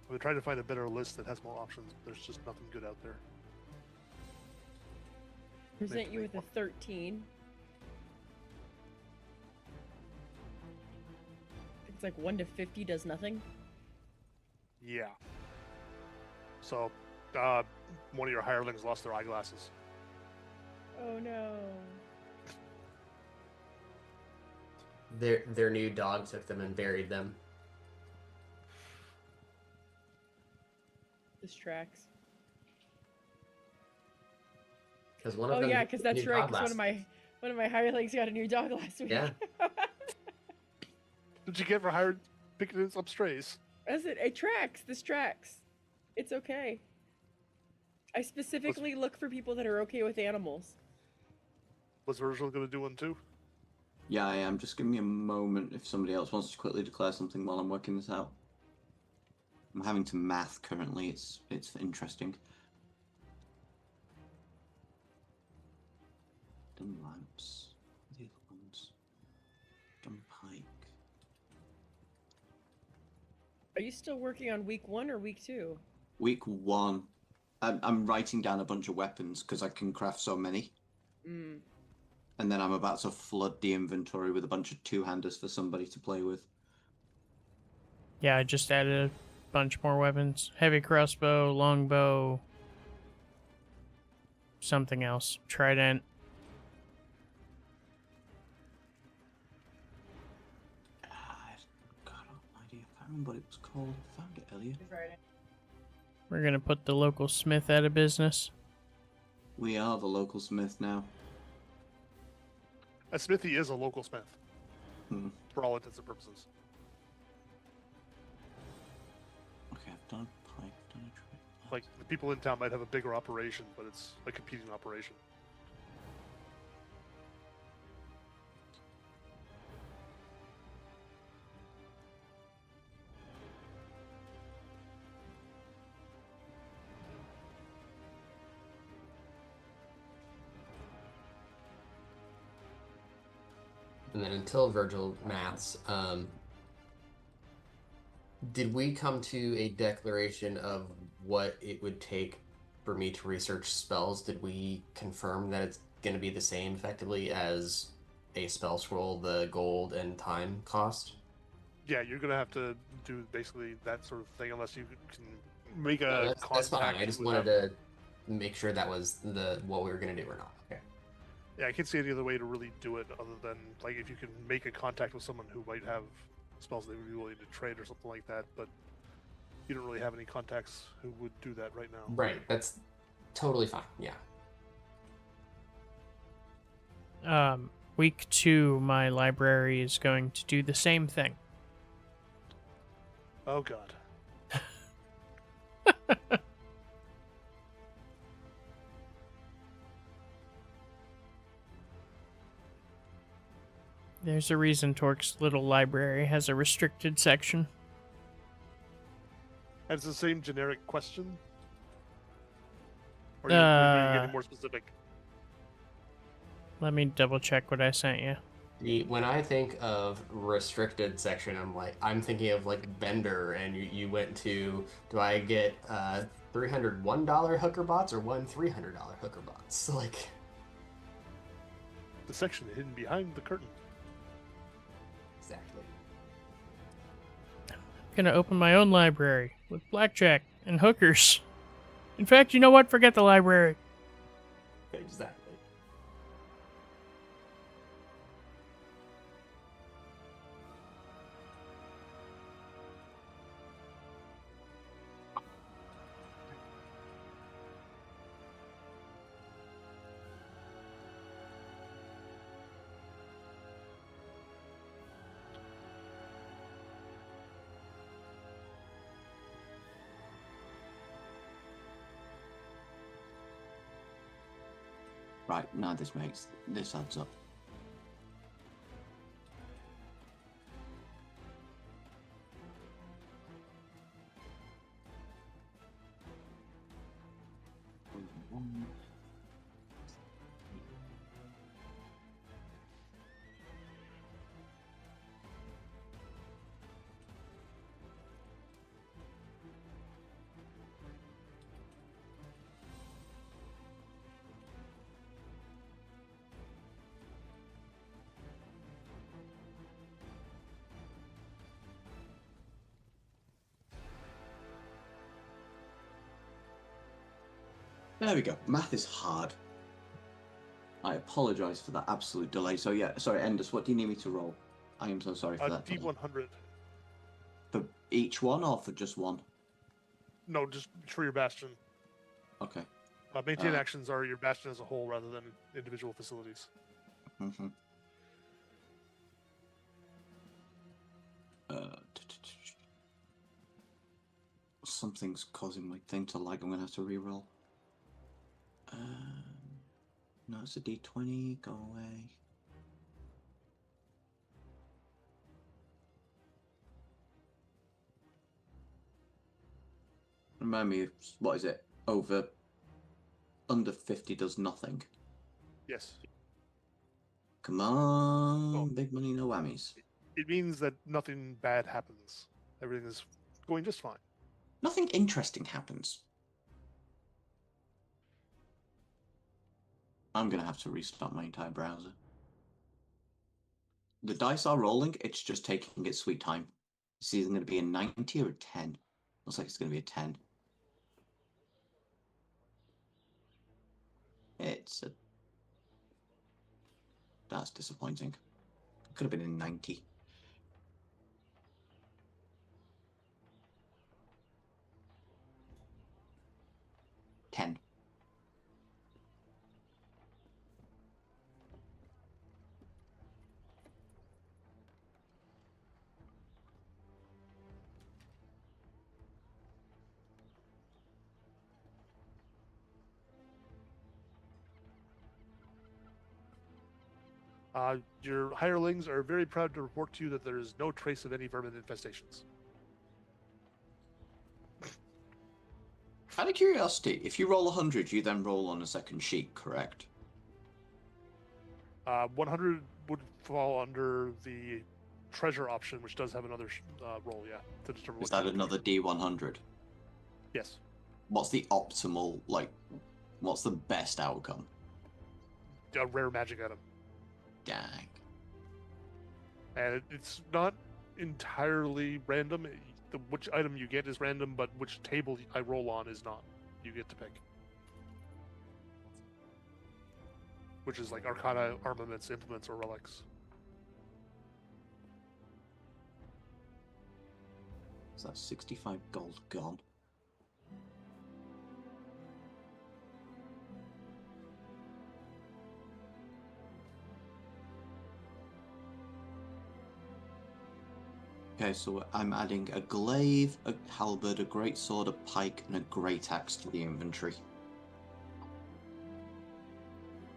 [SPEAKER 3] I've been trying to find a better list that has more options. There's just nothing good out there.
[SPEAKER 5] Present you with a 13. It's like 1 to 50 does nothing.
[SPEAKER 3] Yeah. So, one of your hirelings lost their eyeglasses.
[SPEAKER 5] Oh no.
[SPEAKER 1] Their new dog took them and buried them.
[SPEAKER 5] This tracks.
[SPEAKER 1] Because one of
[SPEAKER 5] Oh
[SPEAKER 1] them.
[SPEAKER 5] yeah, because that's
[SPEAKER 1] new
[SPEAKER 5] right.
[SPEAKER 1] dog
[SPEAKER 5] Because one of my hirelings got a new dog last week.
[SPEAKER 1] Yeah.
[SPEAKER 3] Did you get for hired picking up strays?
[SPEAKER 5] That's it. It tracks. This tracks. It's okay. I specifically look for people that are okay with animals.
[SPEAKER 3] Was Virgil going to do one too?
[SPEAKER 2] Yeah, I am. Just give me a moment if somebody else wants to quickly declare something while I'm working this out. I'm having to math currently. It's interesting. Done lamps. The other ones. Done pike.
[SPEAKER 5] Are you still working on week 1 or week 2?
[SPEAKER 2] Week 1. I'm writing down a bunch of weapons because I can craft so many.
[SPEAKER 5] Mm.
[SPEAKER 2] And then I'm about to flood the inventory with a bunch of two-handers for somebody to play with.
[SPEAKER 4] Yeah, I just added a bunch more weapons. Heavy crossbow, longbow, something else. Trident.
[SPEAKER 2] God almighty, I can't remember what it was called. I found it earlier.
[SPEAKER 4] We're gonna put the local smith out of business.
[SPEAKER 2] We are the local smith now.
[SPEAKER 3] A smithy is a local smith, for all intents and purposes.
[SPEAKER 2] Okay, I've done a pipe, done a trade.
[SPEAKER 3] Like, the people in town might have a bigger operation, but it's a competing operation.
[SPEAKER 1] And then until Virgil maths, did we come to a declaration of what it would take for me to research spells? Did we confirm that it's going to be the same effectively as a spell scroll, the gold and time cost?
[SPEAKER 3] Yeah, you're gonna have to do basically that sort of thing unless you can make
[SPEAKER 1] No,
[SPEAKER 3] a
[SPEAKER 1] that's fine.
[SPEAKER 3] contact.
[SPEAKER 1] I just
[SPEAKER 3] without-
[SPEAKER 1] wanted to make sure that was what we were going to do or not. Okay.
[SPEAKER 3] Yeah, I can't see any other way to really do it other than like if you can make a contact with someone who might have spells they would be willing to trade or something like that. But you don't really have any contacts who would do that right now.
[SPEAKER 1] Right. That's totally fine. Yeah.
[SPEAKER 4] Week 2, my library is going to do the same thing.
[SPEAKER 3] Oh god.
[SPEAKER 4] There's a reason Torque's little library has a restricted section.
[SPEAKER 3] And it's the same generic question? Or are you getting more specific?
[SPEAKER 4] Let me double check what I sent you.
[SPEAKER 1] When I think of restricted section, I'm thinking of like Bender, and you went to, do I get $301 hooker bots or one $300 hooker bots? Like,
[SPEAKER 3] The section hidden behind the curtain.
[SPEAKER 1] exactly.
[SPEAKER 4] I'm gonna open my own library with blackjack and hookers. In fact, you know what? Forget the library.
[SPEAKER 1] Exactly.
[SPEAKER 2] Right, now this adds up. There we go. Math is hard. I apologise for that absolute delay. So yeah, sorry, Enders, what do you need me to roll? I am so sorry for that.
[SPEAKER 3] D100.
[SPEAKER 2] For each one or for just one?
[SPEAKER 3] No, just for your bastion.
[SPEAKER 2] Okay.
[SPEAKER 3] Maintain actions are your bastion as a whole rather than individual facilities.
[SPEAKER 2] Mm-hmm. Something's causing my thing to lag. I'm gonna have to re-roll. No, it's a D20. Go away. Remind me, what is it? Under 50 does nothing.
[SPEAKER 3] Yes.
[SPEAKER 2] Come on, big money, no whammies.
[SPEAKER 3] It means that nothing bad happens. Everything is going just fine.
[SPEAKER 2] Nothing interesting happens. I'm gonna have to restart my entire browser. The dice are rolling, it's just taking its sweet time. It's either going to be a 90 or a 10. Looks like it's going to be a 10. That's disappointing. It could have been a 90. Ten.
[SPEAKER 3] Your hirelings are very proud to report to you that there is no trace of any vermin infestations.
[SPEAKER 2] Out of curiosity, if you roll 100, you then roll on a second sheet, correct?
[SPEAKER 3] 100 would fall under the treasure option, which does have another roll, yeah, to determine.
[SPEAKER 2] Is that another D100?
[SPEAKER 3] Yes.
[SPEAKER 2] What's the optimal, what's the best outcome?
[SPEAKER 3] A rare magic item.
[SPEAKER 2] Dang.
[SPEAKER 3] And it's not entirely random. Which item you get is random, but which table I roll on is not. You get to pick. Which is like Arcana, Armaments, Implements, or Relics.
[SPEAKER 2] Is that 65 gold gone? Okay, so I'm adding a glaive, a halberd, a greatsword, a pike, and a great axe to the inventory.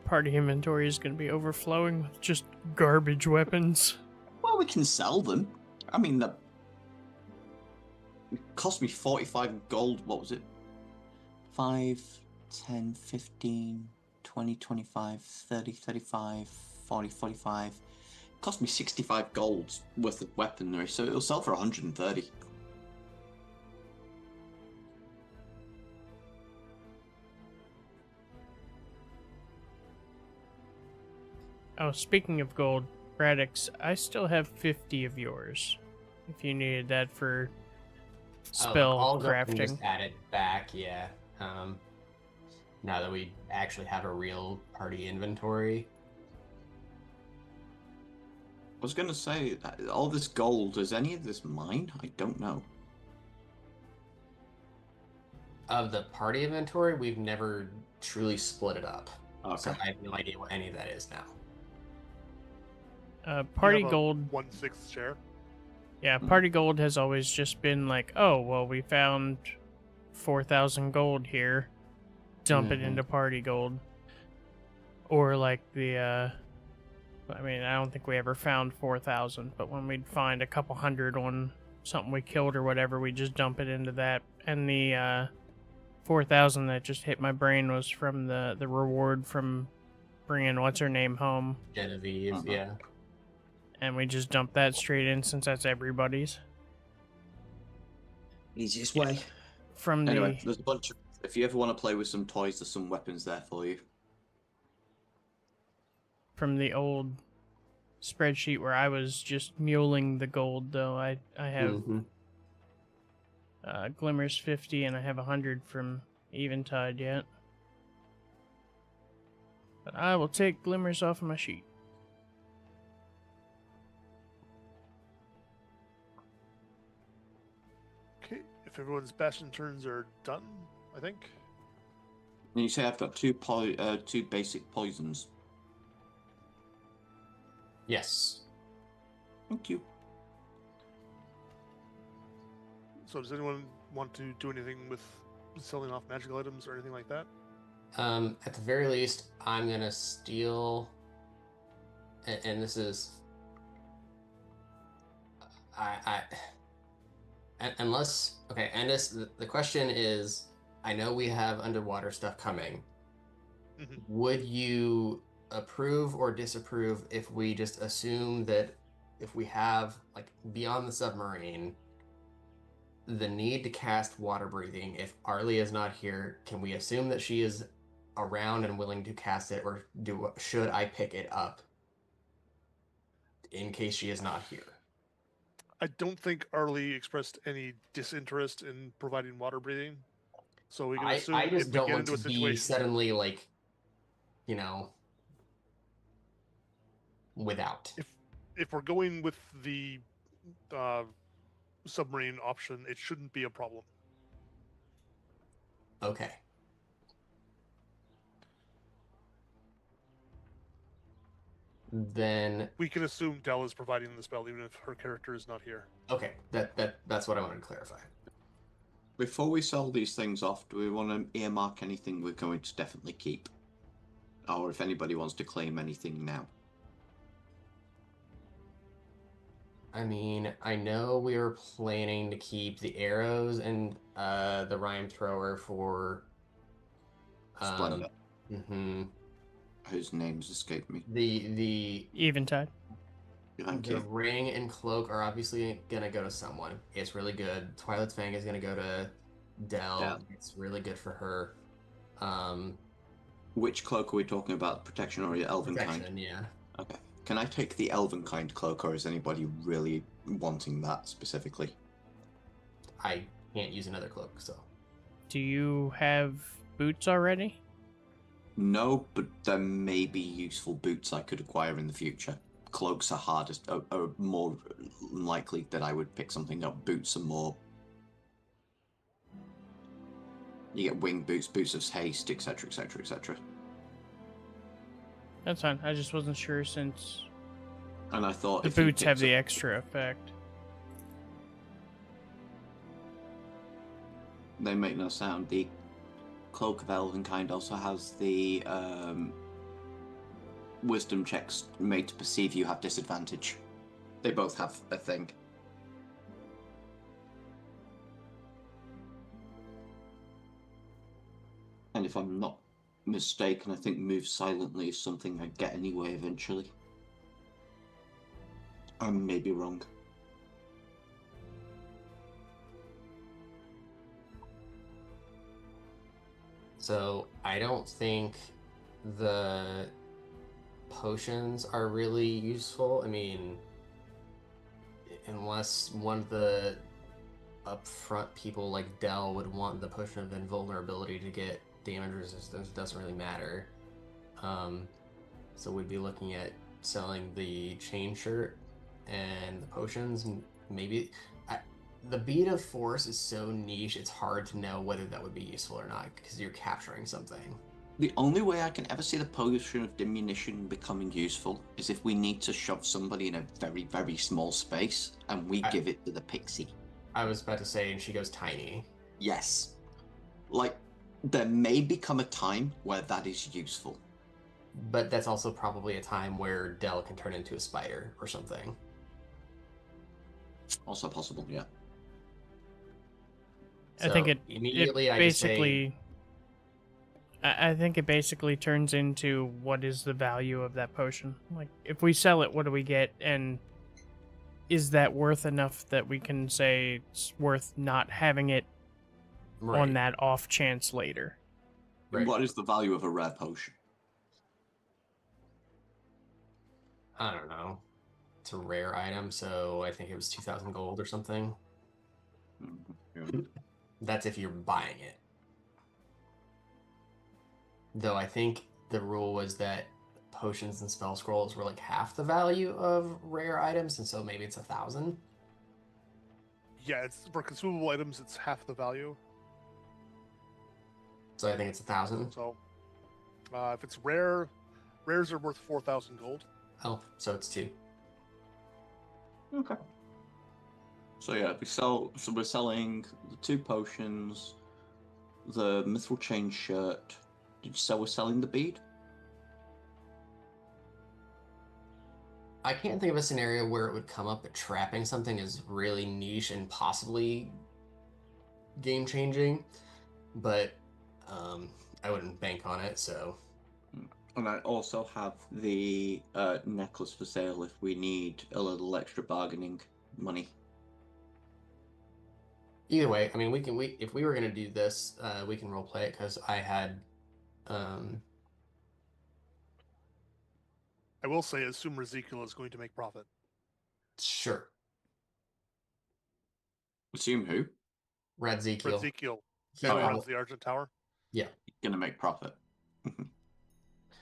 [SPEAKER 4] Party inventory is going to be overflowing with just garbage weapons.
[SPEAKER 2] Well, we can sell them. I mean, it cost me 45 gold. What was it? 5, 10, 15, 20, 25, 30, 35, 40, 45. Cost me 65 gold worth of weaponry, so it'll sell for 130.
[SPEAKER 4] Oh, speaking of gold, Radix, I still have 50 of yours. If you needed that for spell
[SPEAKER 1] I'll go and
[SPEAKER 4] crafting.
[SPEAKER 1] just add it back, yeah. Now that we actually have a real party inventory.
[SPEAKER 2] I was going to say, all this gold, is any of this mine? I don't know.
[SPEAKER 1] Of the party inventory, we've never truly split it up.
[SPEAKER 2] Okay.
[SPEAKER 1] So I have no idea what any of that is now.
[SPEAKER 4] Party
[SPEAKER 3] You have a
[SPEAKER 4] gold.
[SPEAKER 3] 1/6 share.
[SPEAKER 4] Yeah, party gold has always just been like, oh, well, we found 4,000 gold here. Dump it into party gold. Or like the, I mean, I don't think we ever found 4,000, but when we'd find a couple hundred on something we killed or whatever, we just dump it into that. And the 4,000 that just hit my brain was from the reward from bringing what's her name home.
[SPEAKER 1] Genevieve, yeah.
[SPEAKER 4] And we just dump that straight in since that's everybody's.
[SPEAKER 2] Easiest way.
[SPEAKER 4] From
[SPEAKER 2] Anyway,
[SPEAKER 4] the
[SPEAKER 2] there's a bunch of... If you ever want to play with some toys, there's some weapons there for you.
[SPEAKER 4] from the old spreadsheet where I was just muling the gold, though, I have Glimmers 50 and I have 100 from Eventide yet. But I will take Glimmers off of my sheet.
[SPEAKER 3] Okay, if everyone's bastion turns are done, I think.
[SPEAKER 2] And you say I've got two basic poisons.
[SPEAKER 1] Yes.
[SPEAKER 2] Thank you.
[SPEAKER 3] So does anyone want to do anything with selling off magical items or anything like that?
[SPEAKER 1] At the very least, I'm gonna steal, and this is, unless, okay, and the question is, I know we have underwater stuff coming.
[SPEAKER 3] Mm-hmm.
[SPEAKER 1] Would you approve or disapprove if we just assume that if we have, like, beyond the submarine, the need to cast water breathing, if Arlie is not here, can we assume that she is around and willing to cast it, or should I pick it up in case she is not here?
[SPEAKER 3] I don't think Arlie expressed any disinterest in providing water breathing. So we can
[SPEAKER 1] I
[SPEAKER 3] assume
[SPEAKER 1] just
[SPEAKER 3] if we
[SPEAKER 1] don't
[SPEAKER 3] get
[SPEAKER 1] want
[SPEAKER 3] into
[SPEAKER 1] to
[SPEAKER 3] a
[SPEAKER 1] be
[SPEAKER 3] situation,
[SPEAKER 1] suddenly like, you know, without.
[SPEAKER 3] if we're going with the uh, submarine option, it shouldn't be a problem.
[SPEAKER 1] Okay. Then
[SPEAKER 3] We can assume Dell is providing the spell, even if her character is not here.
[SPEAKER 1] okay, that's what I wanted to clarify.
[SPEAKER 2] Before we sell these things off, do we want to earmark anything we're going to definitely keep? Or if anybody wants to claim anything now?
[SPEAKER 1] I mean, I know we were planning to keep the arrows and the rhyme thrower for
[SPEAKER 2] Splendor,
[SPEAKER 1] mhm.
[SPEAKER 2] whose names escape me.
[SPEAKER 1] The
[SPEAKER 4] Eventide.
[SPEAKER 2] Thank
[SPEAKER 1] the
[SPEAKER 2] you.
[SPEAKER 1] ring and cloak are obviously gonna go to someone. It's really good. Twilight's Fang is gonna go to Dell.
[SPEAKER 2] Dell.
[SPEAKER 1] It's really good for her. Um,
[SPEAKER 2] Which cloak are we talking about? Protection or elven
[SPEAKER 1] protection,
[SPEAKER 2] kind?
[SPEAKER 1] yeah.
[SPEAKER 2] Okay. Can I take the elven kind cloak, or is anybody really wanting that specifically?
[SPEAKER 1] I can't use another cloak, so
[SPEAKER 4] Do you have boots already?
[SPEAKER 2] No, but there may be useful boots I could acquire in the future. Cloaks are hardest, are more likely that I would pick something up. Boots are more. You get wing boots, boots of haste, etc., etc., etc.
[SPEAKER 4] That's fine. I just wasn't sure since
[SPEAKER 2] And I thought
[SPEAKER 4] the
[SPEAKER 2] if you
[SPEAKER 4] boots have
[SPEAKER 2] picked
[SPEAKER 4] the
[SPEAKER 2] up-
[SPEAKER 4] extra effect.
[SPEAKER 2] They make no sound. The cloak of elvenkind also has the wisdom checks made to perceive you have disadvantage. They both have a thing. And if I'm not mistaken, I think move silently is something I get anyway eventually. I may be wrong.
[SPEAKER 1] so I don't think the potions are really useful. I mean, unless one of the upfront people like Dell would want the potion of invulnerability to get damage resistance, it doesn't really matter. So we'd be looking at selling the chain shirt and the potions. Maybe the bead of force is so niche; it's hard to know whether that would be useful or not because you're capturing something.
[SPEAKER 2] The only way I can ever see the potion of diminution becoming useful is if we need to shove somebody in a very, very small space and we give it to the pixie.
[SPEAKER 1] I was about to say, and she goes tiny.
[SPEAKER 2] Yes. Like, there may become a time where that is useful.
[SPEAKER 1] But that's also probably a time where Dell can turn into a spider or something.
[SPEAKER 2] Also possible, yeah.
[SPEAKER 4] I think
[SPEAKER 1] So
[SPEAKER 4] it
[SPEAKER 1] immediately
[SPEAKER 4] it
[SPEAKER 1] I just say,
[SPEAKER 4] basically. I think it basically turns into what is the value of that potion. Like, if we sell it, what do we get? And is that worth enough that we can say it's worth not having it
[SPEAKER 1] right,
[SPEAKER 4] on that off chance later?
[SPEAKER 1] right.
[SPEAKER 2] What is the value of a rare potion?
[SPEAKER 1] I don't know. It's a rare item, so I think it was 2,000 gold or something.
[SPEAKER 2] Yeah.
[SPEAKER 1] That's if you're buying it. Though I think the rule was that potions and spell scrolls were like half the value of rare items, and so maybe it's 1,000.
[SPEAKER 3] Yeah, it's for consumable items. It's half the value.
[SPEAKER 1] So I think it's 1,000.
[SPEAKER 3] So if it's rare, rares are worth 4,000 gold.
[SPEAKER 1] Oh, so it's 2.
[SPEAKER 2] Okay. So yeah, so we're selling the 2 potions, the mithril chain shirt. Did you say we're selling the bead?
[SPEAKER 1] I can't think of a scenario where it would come up, but trapping something is really niche and possibly game changing. But I wouldn't bank on it, so.
[SPEAKER 2] And I also have the necklace for sale if we need a little extra bargaining money.
[SPEAKER 1] Either way, I mean, if we were gonna do this, we can role play it because I had,
[SPEAKER 3] I will say, assume Ezekiel is going to make profit.
[SPEAKER 1] sure.
[SPEAKER 2] Assume who?
[SPEAKER 1] Red Ezekiel.
[SPEAKER 3] Ezekiel.
[SPEAKER 1] He
[SPEAKER 3] Who
[SPEAKER 2] Oh,
[SPEAKER 3] runs the Argent Tower.
[SPEAKER 1] Yeah.
[SPEAKER 2] Gonna make profit.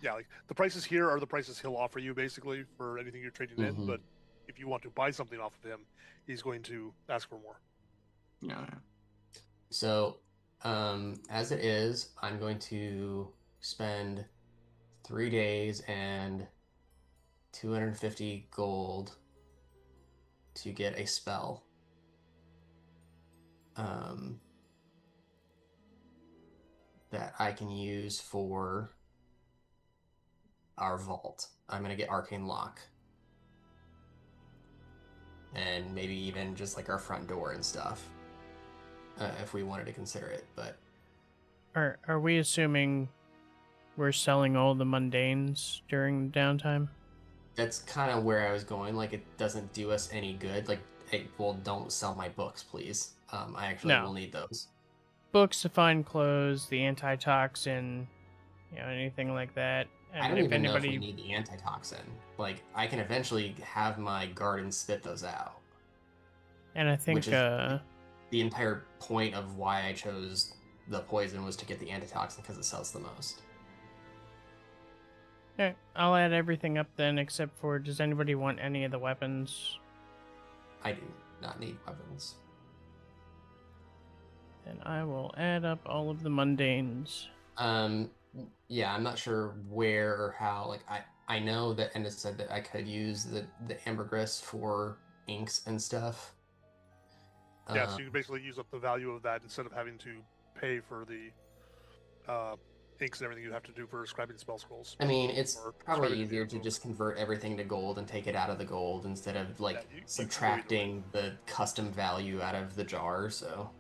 [SPEAKER 3] Yeah, like the prices here are the prices he'll offer you basically for anything you're trading in. But if you want to buy something off of him, he's going to ask for more.
[SPEAKER 2] Yeah.
[SPEAKER 1] So, as it is, I'm going to spend 3 days and 250 gold to get a spell. That I can use for our vault. I'm going to get Arcane Lock. And maybe even just like our front door and stuff. If we wanted to consider it, but...
[SPEAKER 4] Are we assuming we're selling all the mundanes during the downtime?
[SPEAKER 1] That's kind of where I was going. Like, it doesn't do us any good. Like, hey, well, don't sell my books, please. I actually will need those.
[SPEAKER 4] Books to find clothes, the antitoxin, anything like that. And
[SPEAKER 1] I don't even know if we need the antitoxin. Like, I can eventually have my garden spit those out.
[SPEAKER 4] And I think
[SPEAKER 1] which is the entire point of why I chose the poison was to get the antitoxin because it sells the most.
[SPEAKER 4] Okay, I'll add everything up then, except for, does anybody want any of the weapons?
[SPEAKER 1] I do not need weapons.
[SPEAKER 4] Then I will add up all of the mundanes.
[SPEAKER 1] Yeah, I'm not sure where or how. Like, I know that Ennis said that I could use the ambergris for inks and stuff.
[SPEAKER 3] Yeah, so you can basically use up the value of that instead of having to pay for the inks and everything you have to do for scribing spell scrolls.
[SPEAKER 1] I mean, it's probably easier to just convert everything to gold and take it out of the gold instead of, like, subtracting the custom value out of the jar, so...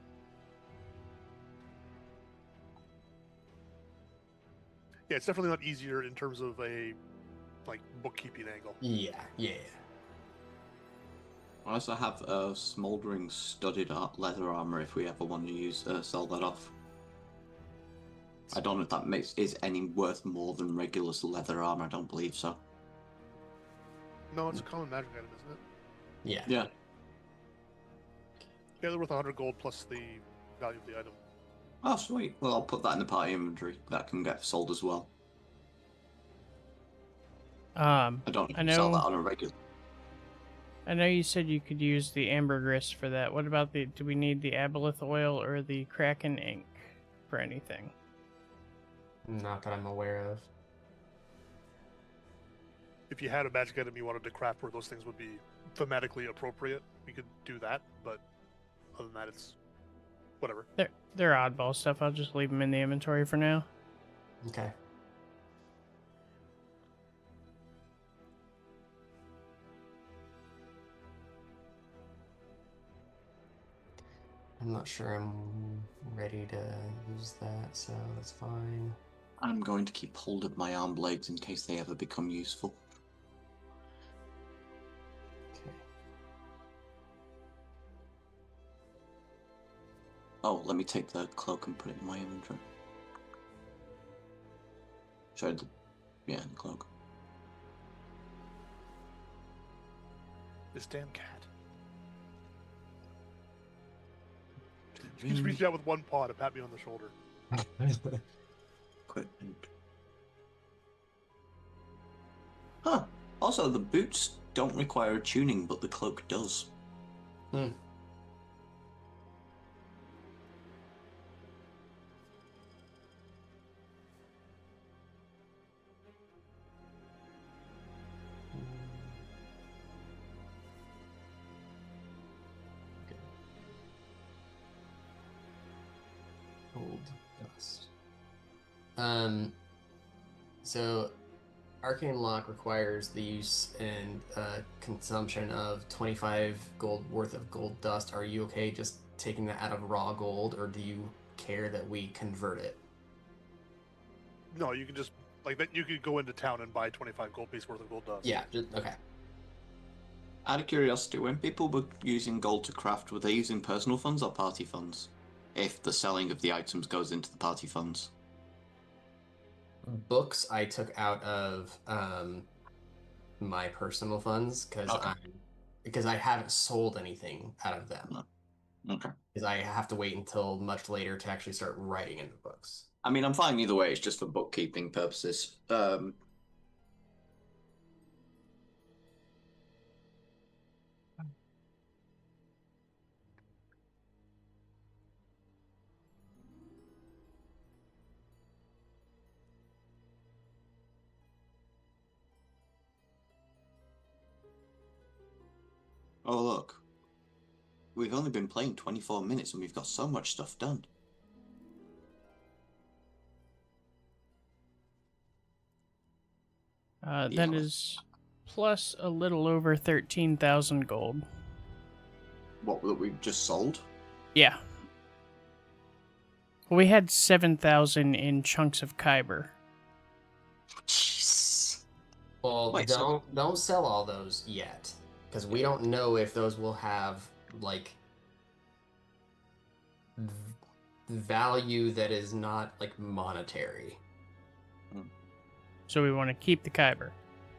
[SPEAKER 3] Yeah, it's definitely not easier in terms of a, like, bookkeeping angle.
[SPEAKER 1] Yeah.
[SPEAKER 2] I also have a smoldering studded leather armor if we ever want to use sell that off. I don't know if that is any worth more than regular leather armor. I don't believe so.
[SPEAKER 3] No, it's a common magic item, isn't it?
[SPEAKER 1] Yeah.
[SPEAKER 2] Yeah.
[SPEAKER 3] Yeah, they're worth 100 gold plus the value of the item.
[SPEAKER 2] Oh, sweet. Well, I'll put that in the party inventory. That can get sold as well. I don't sell that on a regular.
[SPEAKER 4] I know you said you could use the ambergris for that. What about do we need the aboleth oil or the kraken ink for anything?
[SPEAKER 1] Not that I'm aware of.
[SPEAKER 3] If you had a magic item you wanted to craft where those things would be thematically appropriate, we could do that, but other than that, it's whatever.
[SPEAKER 4] They're oddball stuff. I'll just leave them in the inventory for now.
[SPEAKER 1] Okay. I'm not sure I'm ready to use that, so that's fine.
[SPEAKER 2] I'm going to keep hold of my arm blades in case they ever become useful.
[SPEAKER 1] Okay.
[SPEAKER 2] Oh, let me take the cloak and put it in my inventory. Sorry, the cloak.
[SPEAKER 3] This damn cat. He's reached out with one paw to pat me on the shoulder.
[SPEAKER 2] Equipment. Huh. Also, the boots don't require tuning, but the cloak does.
[SPEAKER 1] Hmm. Gold dust. So Arcane Lock requires the use and consumption of 25 gold worth of gold dust. Are you okay just taking that out of raw gold, or do you care that we convert it?
[SPEAKER 3] No, you can just like that. You could go into town and buy 25 gold piece worth of gold dust.
[SPEAKER 1] Yeah, just okay.
[SPEAKER 2] Out of curiosity, when people were using gold to craft, were they using personal funds or party funds? If the selling of the items goes into the party funds.
[SPEAKER 1] Books I took out of my personal funds because I haven't sold anything out of them.
[SPEAKER 2] Okay.
[SPEAKER 1] Because I have to wait until much later to actually start writing in the books.
[SPEAKER 2] I mean, I'm fine either way. It's just for bookkeeping purposes. Oh, look. We've only been playing 24 minutes and we've got so much stuff done.
[SPEAKER 4] That
[SPEAKER 2] Yeah.
[SPEAKER 4] is plus a little over 13,000 gold.
[SPEAKER 2] What that we've just sold?
[SPEAKER 4] Yeah. We had 7,000 in chunks of kyber.
[SPEAKER 2] Jeez.
[SPEAKER 1] Well,
[SPEAKER 2] Wait,
[SPEAKER 1] don't sell all those yet, because we don't know if those will have like value that is not like monetary.
[SPEAKER 4] So we want to keep the kyber.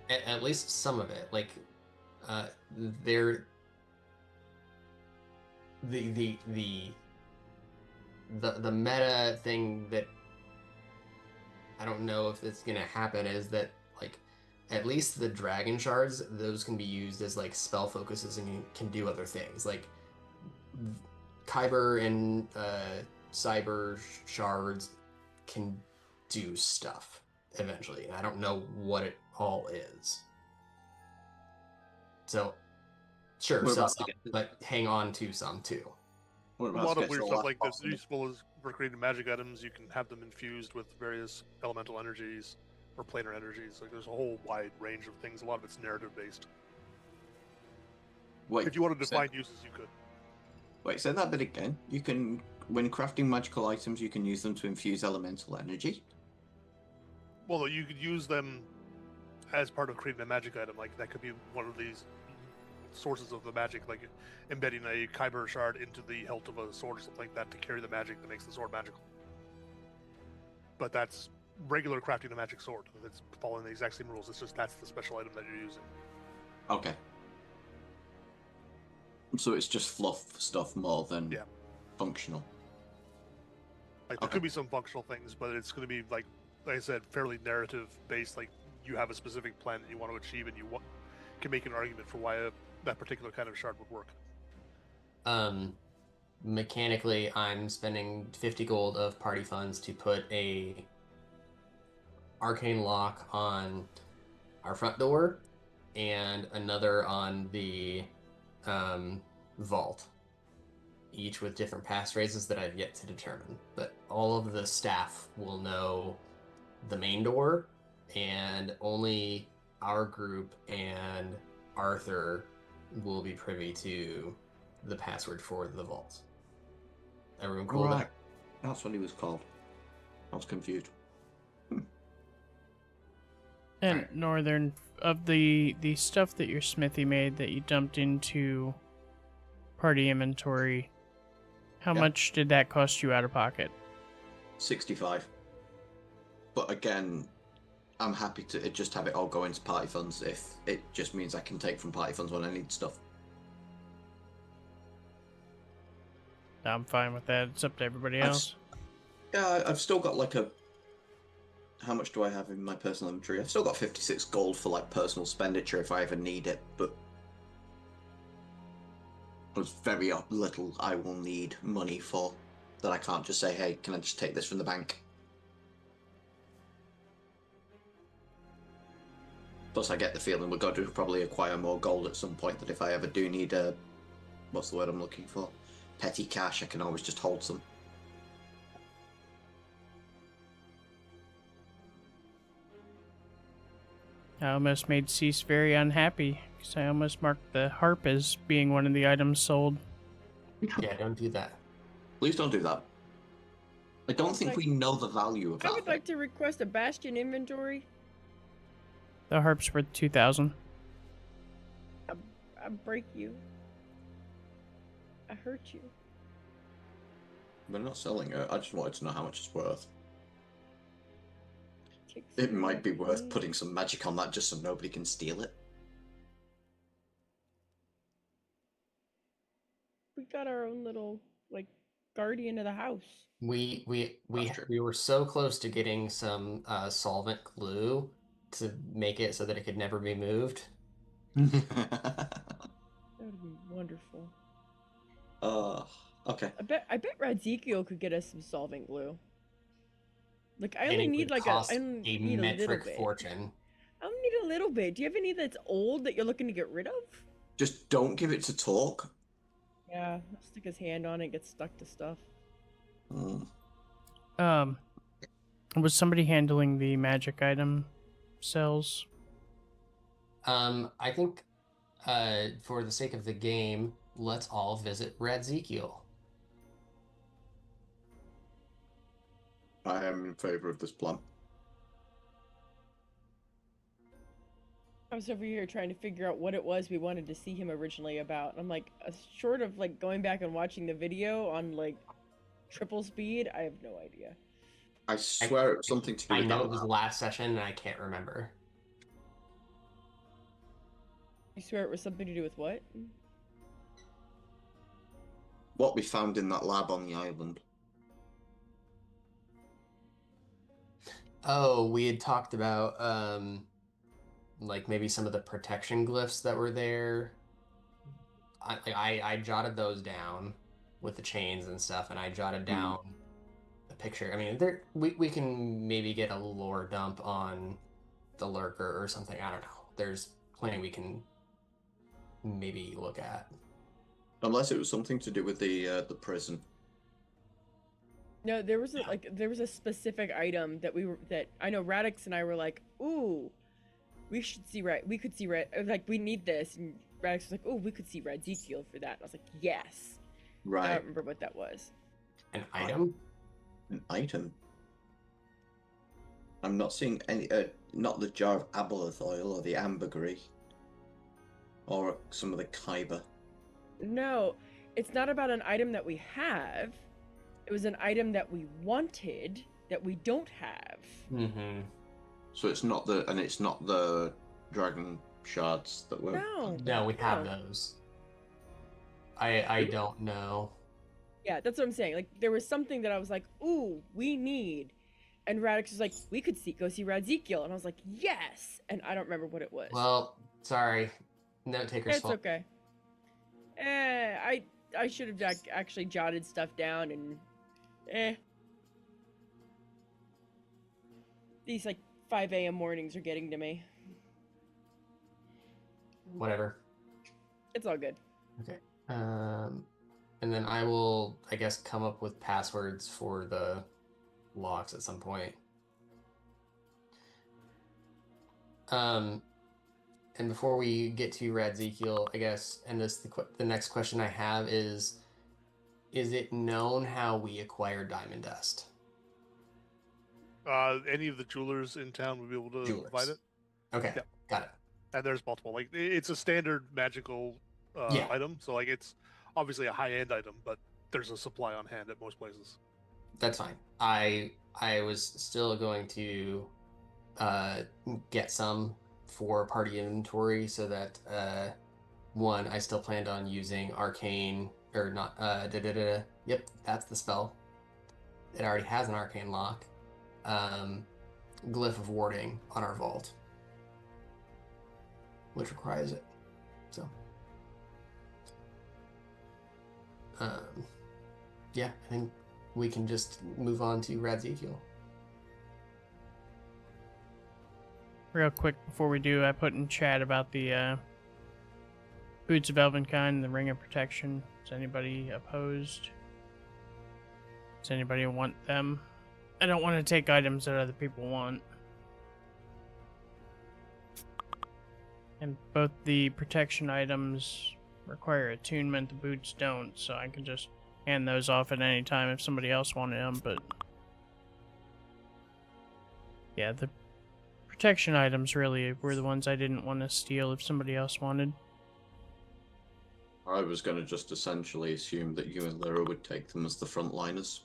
[SPEAKER 1] At least some of it, like they're the meta thing that I don't know if it's gonna happen is that like at least the dragon shards, those can be used as like spell focuses and can do other things. Like kyber and cyber shards can do stuff eventually. I don't know what it all is. So sure,
[SPEAKER 2] We're
[SPEAKER 1] sell
[SPEAKER 2] about to
[SPEAKER 1] some,
[SPEAKER 2] get-
[SPEAKER 1] but hang on to some too.
[SPEAKER 2] We're
[SPEAKER 3] A
[SPEAKER 2] about
[SPEAKER 3] lot
[SPEAKER 2] to
[SPEAKER 3] of
[SPEAKER 2] get to
[SPEAKER 3] weird
[SPEAKER 2] the
[SPEAKER 3] stuff
[SPEAKER 2] last
[SPEAKER 3] like
[SPEAKER 2] boss
[SPEAKER 3] this,
[SPEAKER 2] in it.
[SPEAKER 3] useful as for creating magic items. You can have them infused with various elemental energies or planar energies. Like there's a whole wide range of things. A lot of it's narrative based.
[SPEAKER 2] Wait,
[SPEAKER 3] If you wanted to
[SPEAKER 2] say-
[SPEAKER 3] find uses, you could.
[SPEAKER 2] Wait, say that bit again. You can, when crafting magical items, you can use them to infuse elemental energy.
[SPEAKER 3] Well, you could use them as part of creating a magic item. Like that could be one of these sources of the magic, like embedding a kyber shard into the hilt of a sword or something like that to carry the magic that makes the sword magical. But that's regular crafting a magic sword. It's following the exact same rules. It's just that's the special item that you're using.
[SPEAKER 2] Okay. So it's just fluff stuff more than
[SPEAKER 3] Yeah.
[SPEAKER 2] functional.
[SPEAKER 3] Like there
[SPEAKER 2] Okay.
[SPEAKER 3] could be some functional things, but it's going to be like I said, fairly narrative based. Like you have a specific plan that you want to achieve, and you can make an argument for why that particular kind of shard would work.
[SPEAKER 1] Mechanically, I'm spending 50 gold of party funds to put a arcane lock on our front door and another on the vault, each with different pass phrases that I've yet to determine. But all of the staff will know the main door, and only our group and Arthur will be privy to the password for the vault. Everyone cool with
[SPEAKER 2] Right.
[SPEAKER 1] that?
[SPEAKER 2] That's what he was called. I was confused.
[SPEAKER 4] And
[SPEAKER 1] Alright.
[SPEAKER 4] Northern, of the stuff that your smithy made that you dumped into party inventory, how
[SPEAKER 2] Yeah.
[SPEAKER 4] much did that cost you out of pocket?
[SPEAKER 2] 65. But again, I'm happy to just have it all go into party funds if it just means I can take from party funds when I need stuff.
[SPEAKER 4] I'm fine with that. It's up to everybody
[SPEAKER 2] I've
[SPEAKER 4] else.
[SPEAKER 2] Yeah, I've still got like a... How much do I have in my personal inventory? I've still got 56 gold for like personal expenditure if I ever need it, but there's very little I will need money for that I can't just say, hey, can I just take this from the bank? Plus, I get the feeling we're going to probably acquire more gold at some point, that if I ever do need a... What's the word I'm looking for? Petty cash, I can always just hold some.
[SPEAKER 4] I almost made Cease very unhappy because I almost marked the harp as being one of the items sold.
[SPEAKER 1] Yeah, don't do that.
[SPEAKER 2] Please don't do that. I don't
[SPEAKER 5] It's
[SPEAKER 2] think
[SPEAKER 5] like-
[SPEAKER 2] we know the value of
[SPEAKER 5] I
[SPEAKER 2] that
[SPEAKER 5] would
[SPEAKER 2] thing.
[SPEAKER 5] like to request a bastion inventory.
[SPEAKER 4] The harp's worth 2,000.
[SPEAKER 5] I break you. I hurt you.
[SPEAKER 2] We're not selling it. I just wanted to know how much it's worth.
[SPEAKER 5] Take
[SPEAKER 2] It
[SPEAKER 5] some
[SPEAKER 2] might be
[SPEAKER 5] from
[SPEAKER 2] worth
[SPEAKER 5] me.
[SPEAKER 2] putting some magic on that just so nobody can steal it.
[SPEAKER 5] We got our own little like guardian of the house.
[SPEAKER 2] That's true.
[SPEAKER 1] We were so close to getting some solvent glue to make it so that it could never be moved.
[SPEAKER 5] That would be wonderful.
[SPEAKER 2] Okay.
[SPEAKER 5] I bet Radzikiel could get us some solvent glue. Like I
[SPEAKER 1] And
[SPEAKER 5] only
[SPEAKER 1] it
[SPEAKER 5] need
[SPEAKER 1] would
[SPEAKER 5] like
[SPEAKER 1] cost
[SPEAKER 5] I only
[SPEAKER 1] a
[SPEAKER 5] need a little
[SPEAKER 1] metric
[SPEAKER 5] bit.
[SPEAKER 1] fortune.
[SPEAKER 5] I only need a little bit. Do you have any that's old that you're looking to get rid of?
[SPEAKER 2] Just don't give it to talk.
[SPEAKER 5] Yeah, I'll stick his hand on it, get stuck to stuff.
[SPEAKER 2] Mm.
[SPEAKER 4] Was somebody handling the magic item cells?
[SPEAKER 1] I think for the sake of the game, let's all visit Radzikiel.
[SPEAKER 2] I am in favor of this plan.
[SPEAKER 5] I was over here trying to figure out what it was we wanted to see him originally about. I'm like, short of like going back and watching the video on like triple speed, I have no idea.
[SPEAKER 2] I swear it was something to do
[SPEAKER 1] I
[SPEAKER 2] with
[SPEAKER 1] know
[SPEAKER 2] that
[SPEAKER 1] it was
[SPEAKER 2] lab.
[SPEAKER 1] last session and I can't remember.
[SPEAKER 5] You swear it was something to do with what?
[SPEAKER 2] What we found in that lab on the island.
[SPEAKER 1] Oh, we had talked about like maybe some of the protection glyphs that were there. I jotted those down with the chains and stuff, and I jotted down a picture. I mean, we can maybe get a lore dump on the lurker or something. I don't know. There's plenty we can maybe look at.
[SPEAKER 2] Unless it was something to do with the prison.
[SPEAKER 5] No, there was a specific item that I know Radix and I were like, ooh, we could see like we need this, and Radix was like, oh, we could see Radzikiel for that. And I was like, yes. I
[SPEAKER 2] Right.
[SPEAKER 5] don't remember what that was.
[SPEAKER 1] An item?
[SPEAKER 2] An item. I'm not seeing any. Not the jar of aboleth oil or the ambergris, or some of the kyber.
[SPEAKER 5] No, it's not about an item that we have. It was an item that we wanted that we don't have.
[SPEAKER 1] Mm-hmm.
[SPEAKER 2] So it's not the dragon shards that were.
[SPEAKER 1] No, we have those. I don't know.
[SPEAKER 5] Yeah, that's what I'm saying. Like there was something that I was like, ooh, we need. And Radix was like, we could go see Radzikiel. And I was like, yes. And I don't remember what it was.
[SPEAKER 1] Well, sorry. Note taker's
[SPEAKER 5] It's
[SPEAKER 1] fault.
[SPEAKER 5] okay. I should have actually jotted stuff down and these like 5 a.m. mornings are getting to me.
[SPEAKER 1] Whatever.
[SPEAKER 5] It's all good.
[SPEAKER 1] Okay. And then I will, I guess, come up with passwords for the locks at some point. And before we get to Radzikiel, I guess, and the next question I have is it known how we acquire diamond dust?
[SPEAKER 3] Any of the jewelers in town would be able to
[SPEAKER 1] Jewelers.
[SPEAKER 3] provide it.
[SPEAKER 1] Okay,
[SPEAKER 3] Yeah.
[SPEAKER 1] got it.
[SPEAKER 3] And there's multiple. Like it's a standard magical item, so like it's obviously a high-end item, but there's a supply on hand at most places.
[SPEAKER 1] That's fine. I was still going to get some for party inventory so that one, I still planned on using arcane or not yep, that's the spell. It already has an arcane lock. Glyph of warding on our vault, which requires it. So yeah, I think we can just move on to Radzikiel.
[SPEAKER 4] Real quick before we do, I put in chat about the Boots of Elvenkind and the Ring of Protection. Is anybody opposed? Does anybody want them? I don't want to take items that other people want. And both the protection items require attunement, the boots don't, so I can just hand those off at any time if somebody else wanted them, but yeah, the protection items really were the ones I didn't want to steal if somebody else wanted.
[SPEAKER 2] I was going to just essentially assume that you and Lyra would take them as the frontliners.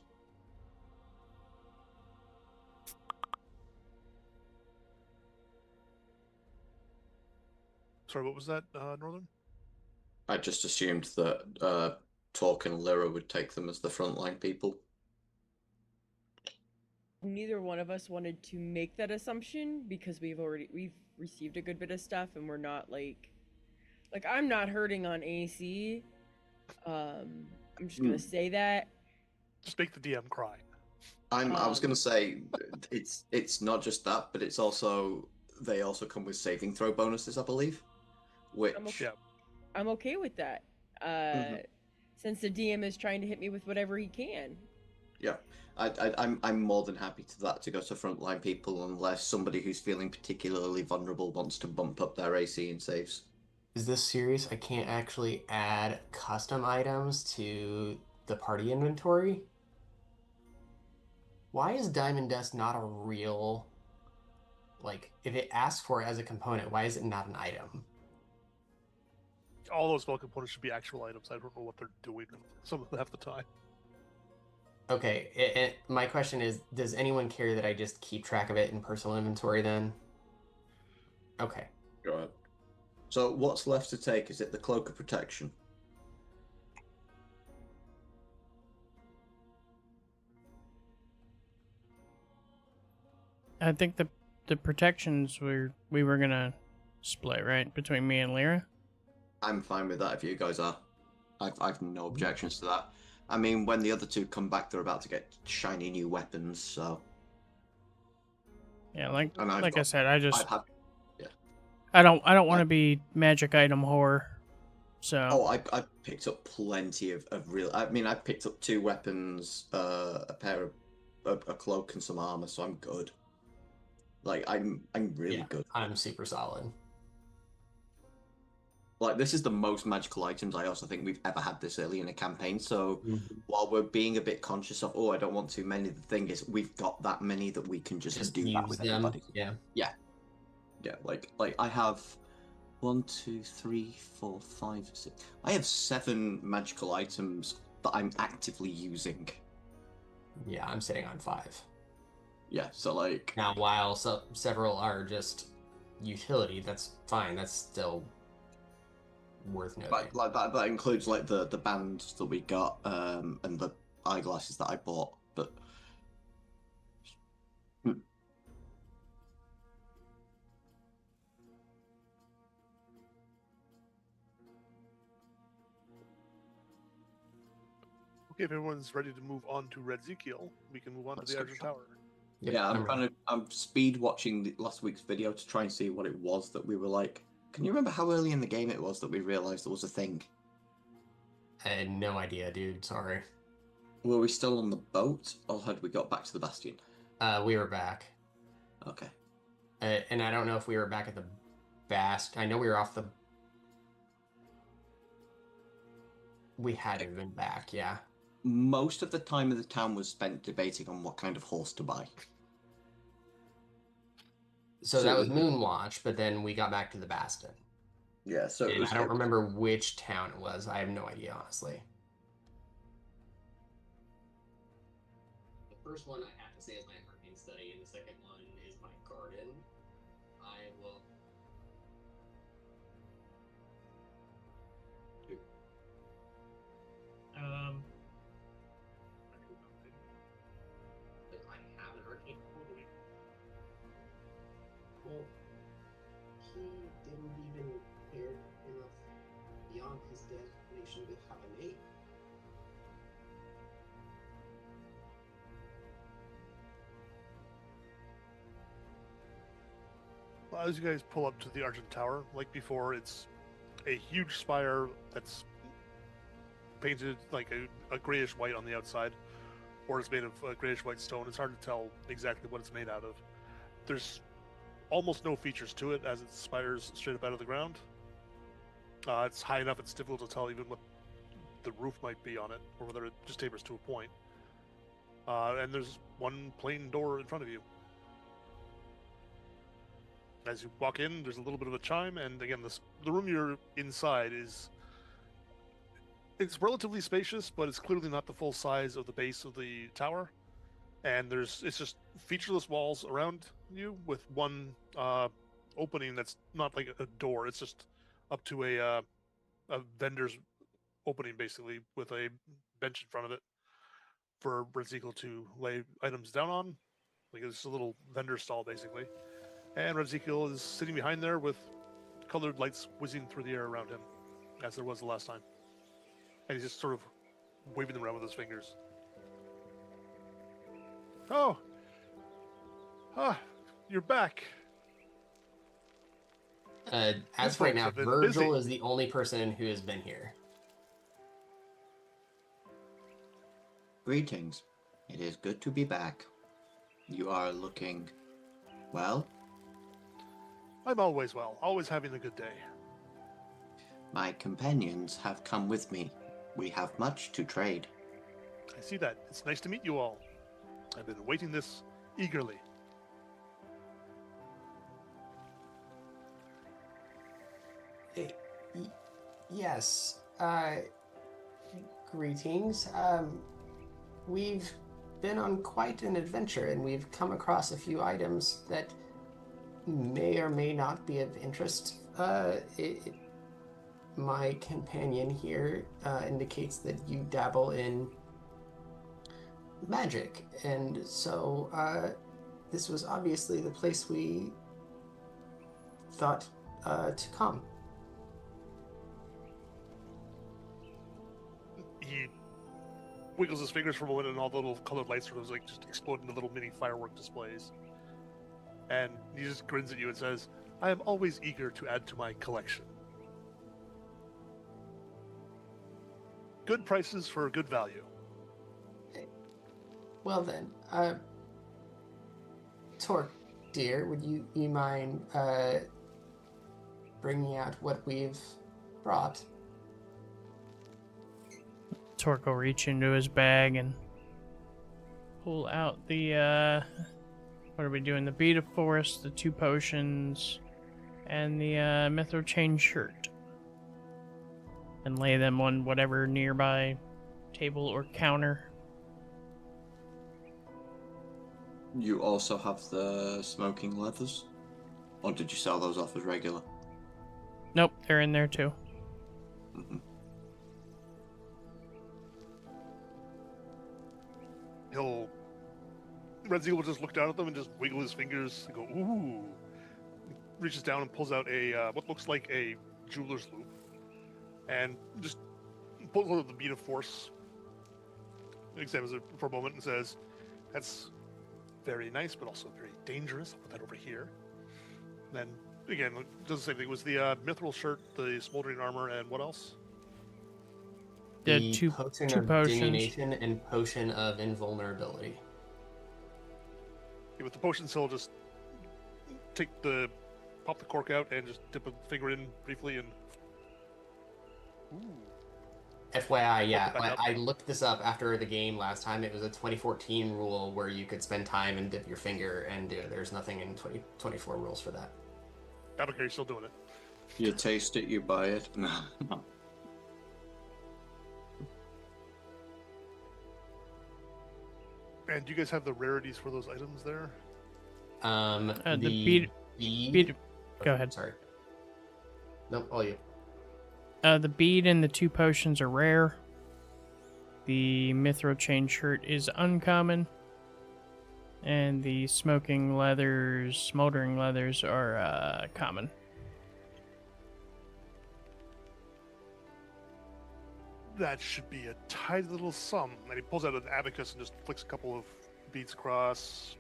[SPEAKER 3] Sorry, what was that, Northern?
[SPEAKER 2] I just assumed that Talk and Lyra would take them as the frontline people.
[SPEAKER 5] Neither one of us wanted to make that assumption because we've received a good bit of stuff and we're not like I'm not hurting on AC. I'm just gonna say that.
[SPEAKER 3] Just make the DM cry.
[SPEAKER 2] I was gonna say it's not just that, but it's also they also come with saving throw bonuses, I believe. Which
[SPEAKER 5] I'm okay with that. Since the DM is trying to hit me with whatever he can.
[SPEAKER 2] Yeah, I'm more than happy to go to frontline people unless somebody who's feeling particularly vulnerable wants to bump up their AC and saves.
[SPEAKER 1] Is this serious? I can't actually add custom items to the party inventory? Why is Diamond Dust not a real... Like, if it asks for it as a component, why is it not an item?
[SPEAKER 3] All those spell components should be actual items. I don't know what they're doing some of them half the time.
[SPEAKER 1] Okay, my question is, does anyone care that I just keep track of it in personal inventory then? Okay.
[SPEAKER 2] Go ahead. So what's left to take? Is it the Cloak of Protection?
[SPEAKER 4] I think the protections we were gonna split, right, between me and Lyra.
[SPEAKER 2] I'm fine with that if you guys are. I've no objections to that. I mean, when the other two come back, they're about to get shiny new weapons, so.
[SPEAKER 4] Yeah, like
[SPEAKER 2] I
[SPEAKER 4] said, I just
[SPEAKER 2] yeah.
[SPEAKER 4] I don't want to be magic item whore. So.
[SPEAKER 2] Oh, I picked up plenty of real. I mean, I picked up 2 weapons, a pair of a cloak and some armor, so I'm good. Like I'm really good.
[SPEAKER 1] I'm super solid.
[SPEAKER 2] Like, this is the most magical items I also think we've ever had this early in a campaign. So while we're being a bit conscious of, I don't want too many, the thing is we've got that many that we can just do that with everybody.
[SPEAKER 1] Yeah.
[SPEAKER 2] Like I have 1, 2, 3, 4, 5, 6. I have 7 magical items that I'm actively using.
[SPEAKER 1] Yeah, I'm sitting on 5.
[SPEAKER 2] Yeah, so like
[SPEAKER 1] now while several are just utility, that's fine. That's still worth noting.
[SPEAKER 2] Like that includes like the bands that we got and the eyeglasses that I bought. But
[SPEAKER 3] Okay, if everyone's ready to move on to Red Ezekiel, we can move on to the Argent Tower.
[SPEAKER 2] Yep, yeah, I'm speed watching last week's video to try and see what it was that we were like. Can you remember how early in the game it was that we realized there was a thing?
[SPEAKER 1] I had no idea, dude. Sorry.
[SPEAKER 2] Were we still on the boat, or had we got back to the Bastion?
[SPEAKER 1] We were back.
[SPEAKER 2] Okay.
[SPEAKER 1] And I don't know if we were back at the Bastion. I know we were off the... We had to have been back, yeah.
[SPEAKER 2] Most of the time of the town was spent debating on what kind of horse to buy.
[SPEAKER 1] So that was Moonwatch, but then we got back to the Bastion.
[SPEAKER 2] Yeah, so
[SPEAKER 1] I don't remember which town it was. I have no idea, honestly. The first one I have to say is my arcane study, and the second one is my garden. I will... I have an arcane study. Well, he didn't even care enough beyond his destination to have a mate.
[SPEAKER 3] Well, as you guys pull up to the Argent Tower, like before, it's a huge spire that's painted like a grayish white on the outside, or it's made of grayish white stone. It's hard to tell exactly what it's made out of. There's almost no features to it as it spires straight up out of the ground. It's high enough it's difficult to tell even what the roof might be on it, or whether it just tapers to a point. And there's one plain door in front of you. As you walk in, there's a little bit of a chime, and again, the room you're inside it's relatively spacious, but it's clearly not the full size of the base of the tower. And it's just featureless walls around you with one opening that's not like a door. It's just up to a vendor's opening basically with a bench in front of it for Redzekiel to lay items down on. Like it's a little vendor stall basically. And Redzekiel is sitting behind there with colored lights whizzing through the air around him, as there was the last time. And he's just sort of waving them around with his fingers. Oh! Ah, you're back.
[SPEAKER 1] As
[SPEAKER 3] You
[SPEAKER 1] right
[SPEAKER 3] folks
[SPEAKER 1] now,
[SPEAKER 3] have been
[SPEAKER 1] Virgil
[SPEAKER 3] busy.
[SPEAKER 1] is the only person who has been here.
[SPEAKER 2] Greetings. It is good to be back. You are looking well.
[SPEAKER 3] I'm always well, always having a good day.
[SPEAKER 2] My companions have come with me. We have much to trade.
[SPEAKER 3] I see that. It's nice to meet you all. I've been waiting this eagerly.
[SPEAKER 1] Y- Yes. Greetings. We've been on quite an adventure, and we've come across a few items that may or may not be of interest. My companion here indicates that you dabble in magic, and so this was obviously the place we thought to come.
[SPEAKER 3] He wiggles his fingers for a moment, and all the little colored lights sort of like just explode into little mini firework displays. And he just grins at you and says, I am always eager to add to my collection. Good prices for good value.
[SPEAKER 1] Well then, Torque, dear, would you mind bringing out what we've brought?
[SPEAKER 4] Torque will reach into his bag and pull out the, what are we doing? The bead of force, the 2 potions, and the mithril chain shirt. And lay them on whatever nearby table or counter.
[SPEAKER 2] You also have the smoking leathers? Or did you sell those off as regular?
[SPEAKER 4] Nope, they're in there too.
[SPEAKER 2] Mm-hmm.
[SPEAKER 3] Redzekiel will just look down at them and just wiggle his fingers and go, ooh. Reaches down and pulls out a, what looks like a jeweler's loop. And just pulls out the bead of force, examines it for a moment and says, that's very nice, but also very dangerous. I'll put that over here. Then, again, does the same thing. It was the mithril shirt, the smoldering armor, and what else?
[SPEAKER 1] The
[SPEAKER 4] two
[SPEAKER 1] potion
[SPEAKER 4] two
[SPEAKER 1] of
[SPEAKER 4] potions.
[SPEAKER 1] diminution and potion of invulnerability.
[SPEAKER 3] With the potions, he'll just pop the cork out and just dip a finger in briefly and... Ooh.
[SPEAKER 1] FYI, yeah,
[SPEAKER 3] Open back up.
[SPEAKER 1] I looked this up after the game last time. It was a 2014 rule where you could spend time and dip your finger, and there's nothing in 2024 rules for that.
[SPEAKER 3] I don't care, you're still doing it.
[SPEAKER 2] You taste it, you buy it. No.
[SPEAKER 3] And do you guys have the rarities for those items there?
[SPEAKER 4] The
[SPEAKER 1] The
[SPEAKER 4] bead. Go ahead.
[SPEAKER 1] Sorry. Nope, all you.
[SPEAKER 4] The bead and the 2 potions are rare. The mithril chain shirt is uncommon. And the smoldering leathers are common.
[SPEAKER 3] That should be a tidy little sum. And he pulls out an abacus and just flicks a couple of beads across.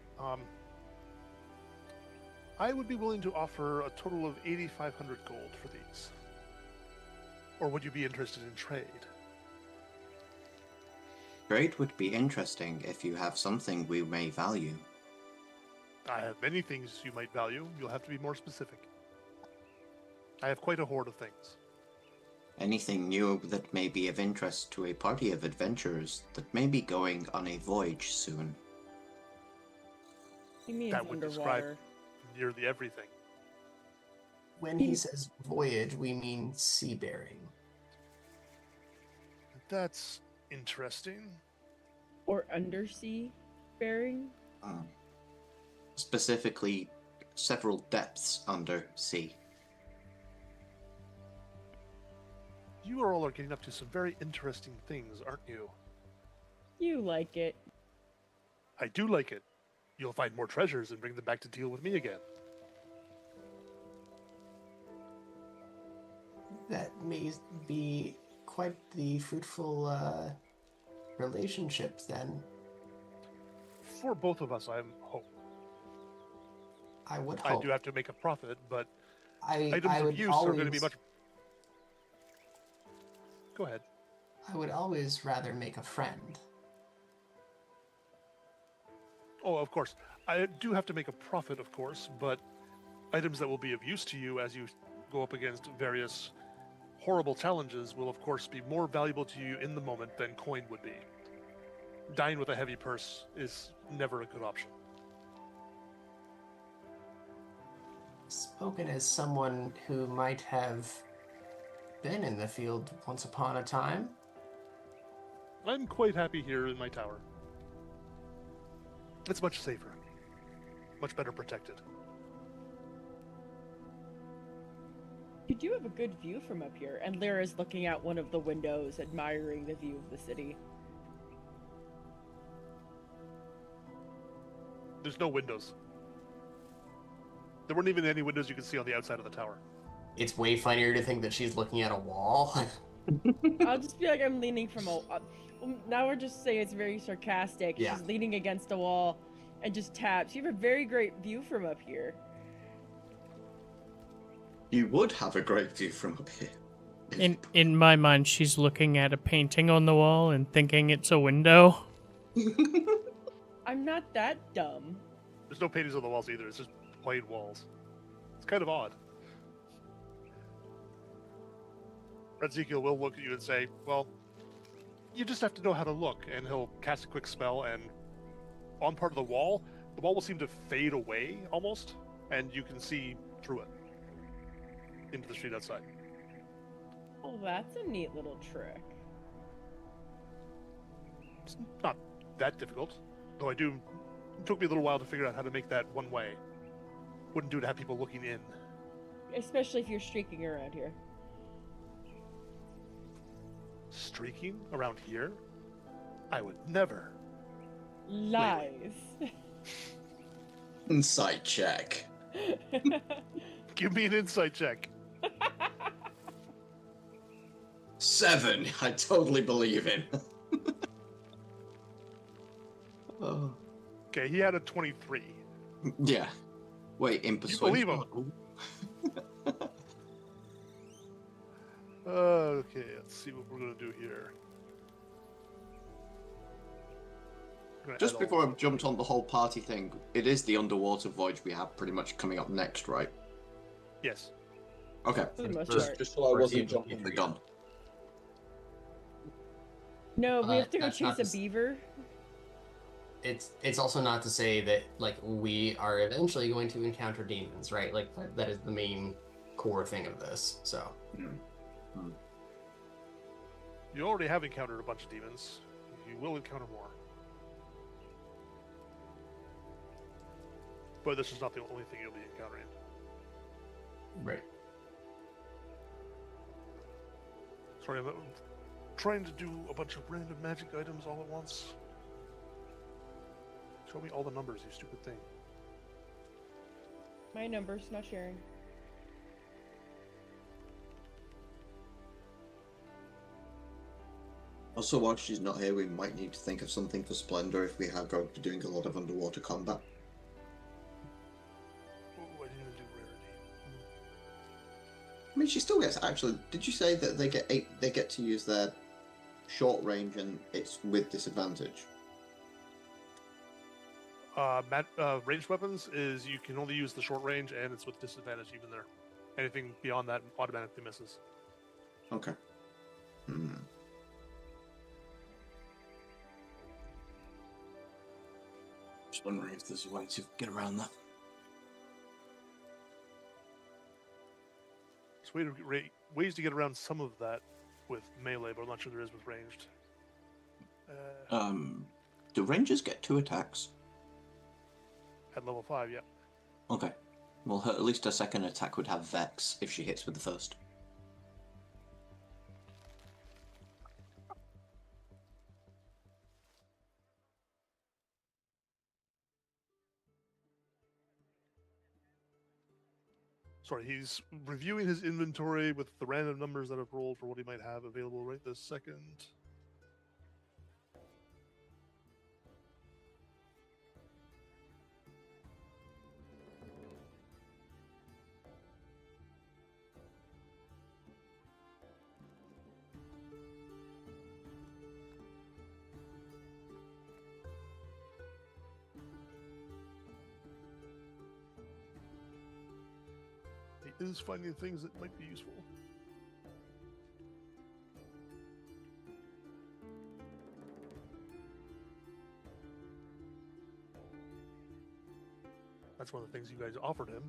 [SPEAKER 3] I would be willing to offer a total of 8,500 gold for these. Or would you be interested in trade?
[SPEAKER 2] Trade would be interesting if you have something we may value.
[SPEAKER 3] I have many things you might value. You'll have to be more specific. I have quite a hoard of things.
[SPEAKER 2] Anything new that may be of interest to a party of adventurers that may be going on a voyage soon.
[SPEAKER 5] He means
[SPEAKER 3] That would describe
[SPEAKER 5] underwater.
[SPEAKER 3] nearly everything.
[SPEAKER 1] When he says voyage, we mean seafaring.
[SPEAKER 3] That's interesting.
[SPEAKER 5] Or undersea faring.
[SPEAKER 2] Specifically, several depths under sea.
[SPEAKER 3] You all are getting up to some very interesting things, aren't you?
[SPEAKER 5] You like it.
[SPEAKER 3] I do like it. You'll find more treasures and bring them back to deal with me again.
[SPEAKER 1] That may be quite the fruitful relationships then.
[SPEAKER 3] For both of us, I hope.
[SPEAKER 1] I would
[SPEAKER 3] I
[SPEAKER 1] hope.
[SPEAKER 3] do have to make a profit, but
[SPEAKER 1] I
[SPEAKER 3] items of
[SPEAKER 1] would
[SPEAKER 3] use
[SPEAKER 1] always,
[SPEAKER 3] are going to be much... Go ahead.
[SPEAKER 1] I would always rather make a friend.
[SPEAKER 3] Oh, of course. I do have to make a profit, of course, but items that will be of use to you as you go up against various horrible challenges will, of course, be more valuable to you in the moment than coin would be. Dying with a heavy purse is never a good option.
[SPEAKER 1] Spoken as someone who might have been in the field once upon a time.
[SPEAKER 3] I'm quite happy here in my tower. It's much safer. Much better protected.
[SPEAKER 5] You do have a good view from up here, and Lyra's looking out one of the windows, admiring the view of the city.
[SPEAKER 3] There's no windows. There weren't even any windows you could see on the outside of the tower.
[SPEAKER 1] It's way funnier to think that she's looking at a wall.
[SPEAKER 5] I'll just be like, I'm leaning from a... now we're just saying it's very sarcastic.
[SPEAKER 1] Yeah.
[SPEAKER 5] She's leaning against a wall and just taps. You have a very great view from up here.
[SPEAKER 2] You would have a great view from up here.
[SPEAKER 4] In my mind, she's looking at a painting on the wall and thinking it's a window.
[SPEAKER 5] I'm not that dumb.
[SPEAKER 3] There's no paintings on the walls either. It's just plain walls. It's kind of odd. Ezekiel will look at you and say, well, you just have to know how to look. And he'll cast a quick spell, and on part of the wall will seem to fade away almost, and you can see through it into the street outside.
[SPEAKER 5] Oh, that's a neat little trick.
[SPEAKER 3] It's not that difficult, though it took me a little while to figure out how to make that one way. Wouldn't do to have people looking in.
[SPEAKER 5] Especially if you're streaking around here.
[SPEAKER 3] Streaking around here? I would never.
[SPEAKER 5] Lies.
[SPEAKER 2] Insight check.
[SPEAKER 3] Give me an insight check.
[SPEAKER 2] 7. I totally believe him. Oh.
[SPEAKER 3] Okay, he had a 23.
[SPEAKER 2] Yeah. Wait, in persuasion?
[SPEAKER 3] believe him? Okay, let's see what we're gonna do here.
[SPEAKER 2] Just before I jumped on the whole party thing, it is the underwater voyage we have pretty much coming up next, right?
[SPEAKER 3] Yes.
[SPEAKER 2] Okay.
[SPEAKER 5] For the most
[SPEAKER 2] Just,
[SPEAKER 5] part.
[SPEAKER 2] just so I wasn't jumping the gun.
[SPEAKER 5] No, we have to go
[SPEAKER 1] that's not
[SPEAKER 5] chase a
[SPEAKER 1] the
[SPEAKER 5] beaver.
[SPEAKER 1] It's also not to say that like we are eventually going to encounter demons, right? Like that is the main core thing of this. So
[SPEAKER 3] You already have encountered a bunch of demons. You will encounter more. But this is not the only thing you'll be encountering.
[SPEAKER 1] right.
[SPEAKER 3] Sorry, I'm trying to do a bunch of random magic items all at once. Show me all the numbers, you stupid thing.
[SPEAKER 5] My number's not sharing.
[SPEAKER 2] Also, while she's not here, we might need to think of something for Splendor if we are going to be doing a lot of underwater combat.
[SPEAKER 3] Oh, I didn't even do rarity.
[SPEAKER 2] I mean, she still gets actually. Did you say that they get 8? They get to use their short range, and it's with disadvantage.
[SPEAKER 3] Ranged weapons is you can only use the short range, and it's with disadvantage even there. Anything beyond that automatically misses.
[SPEAKER 2] Okay. Just wondering if there's a way to get around that.
[SPEAKER 3] There's ways to get around some of that with melee, but I'm not sure there is with ranged.
[SPEAKER 2] Do rangers get 2 attacks?
[SPEAKER 3] At level 5, yeah.
[SPEAKER 2] Okay. Well, at least her second attack would have Vex if she hits with the first.
[SPEAKER 3] Sorry, he's reviewing his inventory with the random numbers that have rolled for what he might have available right this second. He is finding things that might be useful. That's one of the things you guys offered him.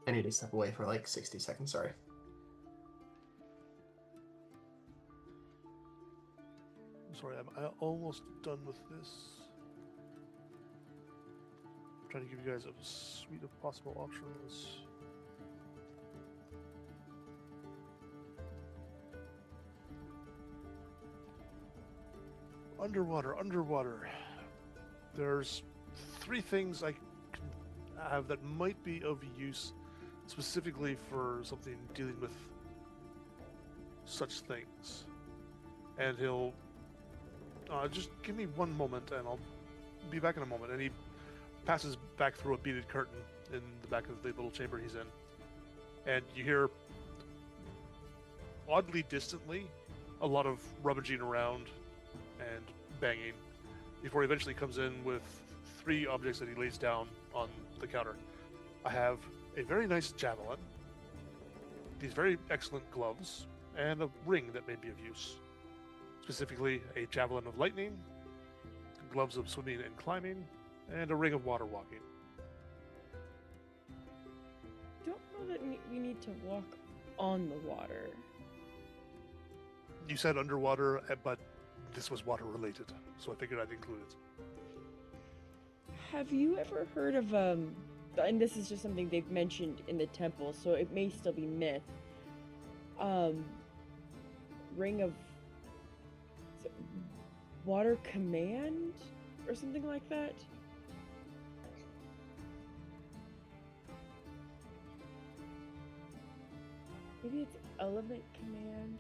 [SPEAKER 1] I need to step away for like 60 seconds, sorry.
[SPEAKER 3] I'm sorry, I'm almost done with this. I'm trying to give you guys a suite of possible options. Underwater. There's 3 things I can have that might be of use specifically for something dealing with such things. And he'll just give me one moment and I'll be back in a moment. And he passes back through a beaded curtain in the back of the little chamber he's in. And you hear, oddly distantly, a lot of rummaging around and banging before he eventually comes in with 3 objects that he lays down on the counter. I have a very nice javelin, these very excellent gloves, and a ring that may be of use. Specifically, a javelin of lightning, gloves of swimming and climbing, and a ring of water walking.
[SPEAKER 5] Don't know that we need to walk on the water.
[SPEAKER 3] You said underwater, but this was water related, so I figured I'd include it.
[SPEAKER 5] Have you ever heard of and this is just something they've mentioned in the temple, so it may still be myth. Ring of Water Command or something like that? Maybe it's Element Command.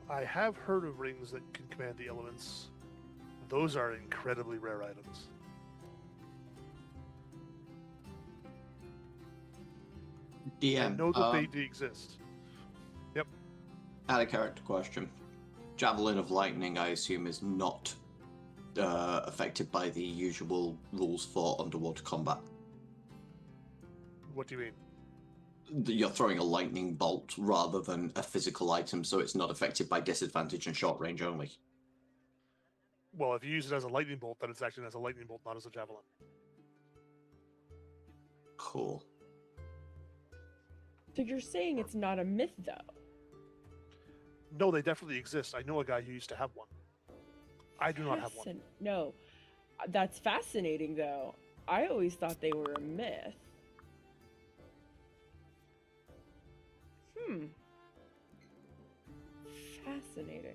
[SPEAKER 3] I have heard of rings that can command the elements. Those are incredibly rare items.
[SPEAKER 2] DM,
[SPEAKER 3] I know that they do exist. Yep.
[SPEAKER 2] Add a character question. Javelin of Lightning, I assume, is not affected by the usual rules for underwater combat.
[SPEAKER 3] What do you mean?
[SPEAKER 2] You're throwing a lightning bolt rather than a physical item, so it's not affected by disadvantage and short range only.
[SPEAKER 3] Well, if you use it as a lightning bolt, then it's acting as a lightning bolt, not as a javelin.
[SPEAKER 2] Cool.
[SPEAKER 5] So you're saying it's not a myth, though?
[SPEAKER 3] No, they definitely exist. I know a guy who used to have one. I do not have one.
[SPEAKER 5] No, that's fascinating, though. I always thought they were a myth. Fascinating.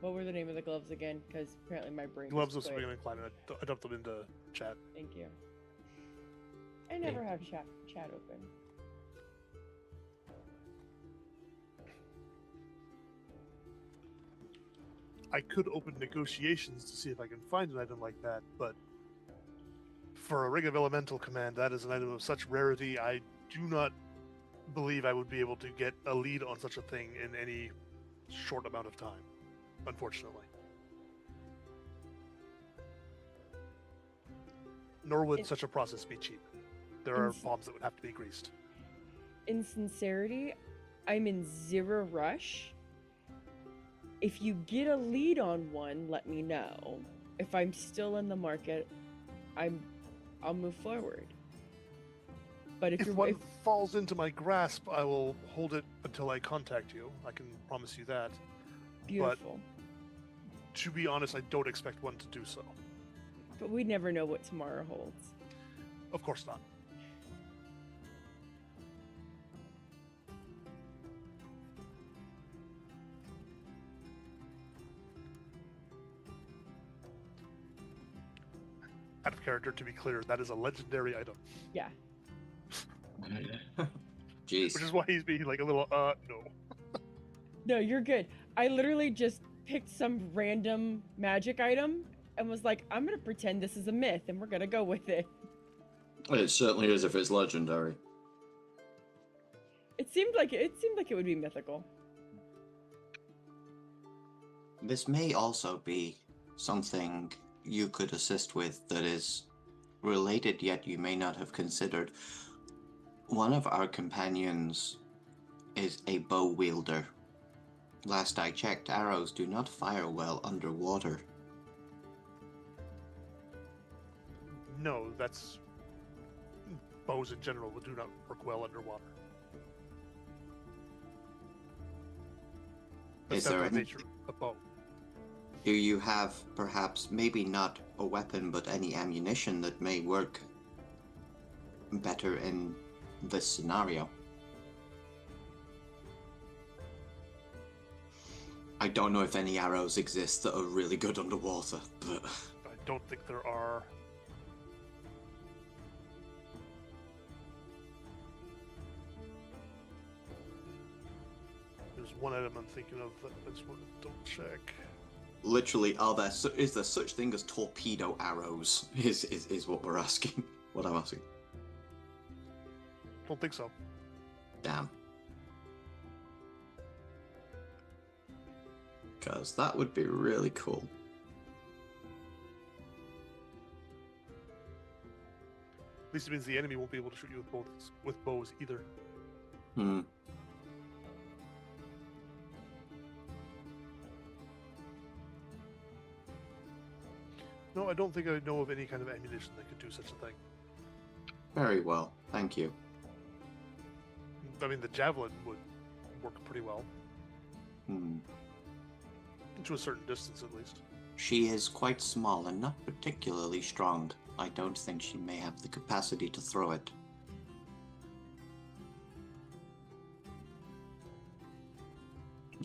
[SPEAKER 5] What were the name of the gloves again? Because apparently my brain
[SPEAKER 3] Gloves of
[SPEAKER 5] just quit.
[SPEAKER 3] Swimming and Climbing. I dumped them into chat.
[SPEAKER 5] Thank you. I never have chat open.
[SPEAKER 3] I could open negotiations to see if I can find an item like that, but for a Ring of Elemental command, that is an item of such rarity, I do not believe I would be able to get a lead on such a thing in any short amount of time, unfortunately. Nor would such a process be cheap. There are bombs that would have to be greased.
[SPEAKER 5] In sincerity, I'm in zero rush. If you get a lead on one, let me know. If I'm still in the market, I'll move forward. But
[SPEAKER 3] if one falls into my grasp, I will hold it until I contact you. I can promise you that.
[SPEAKER 5] Beautiful.
[SPEAKER 3] But to be honest, I don't expect one to do so.
[SPEAKER 5] But we never know what tomorrow holds.
[SPEAKER 3] Of course not. Out of character, to be clear, that is a legendary item.
[SPEAKER 5] Yeah.
[SPEAKER 2] Jeez.
[SPEAKER 3] Which is why he's being like a little, no.
[SPEAKER 5] No, you're good. I literally just picked some random magic item and was like, I'm gonna pretend this is a myth and we're gonna go with it.
[SPEAKER 2] It certainly is if it's legendary.
[SPEAKER 5] It seemed like it would be mythical.
[SPEAKER 2] This may also be something you could assist with that is related, yet you may not have considered. One of our companions is a bow wielder. Last I checked, arrows do not fire well underwater.
[SPEAKER 3] No, that's... bows in general do not work well underwater.
[SPEAKER 2] Is there any...
[SPEAKER 3] nature of a bow.
[SPEAKER 2] Do you have, perhaps, maybe not a weapon, but any ammunition that may work better in this scenario? I don't know if any arrows exist that are really good underwater, but...
[SPEAKER 3] I don't think there are. There's one item I'm thinking of that I just want to double check.
[SPEAKER 2] Literally, is there such thing as torpedo arrows? Is what we're asking. What I'm asking.
[SPEAKER 3] Don't think so.
[SPEAKER 2] Damn. Because that would be really cool.
[SPEAKER 3] At least it means the enemy won't be able to shoot you with bows either.
[SPEAKER 2] Hmm.
[SPEAKER 3] No, I don't think I know of any kind of ammunition that could do such a thing.
[SPEAKER 2] Very well, thank you.
[SPEAKER 3] I mean, the javelin would work pretty well.
[SPEAKER 2] Hmm.
[SPEAKER 3] To a certain distance, at least.
[SPEAKER 2] She is quite small and not particularly strong. I don't think she may have the capacity to throw it.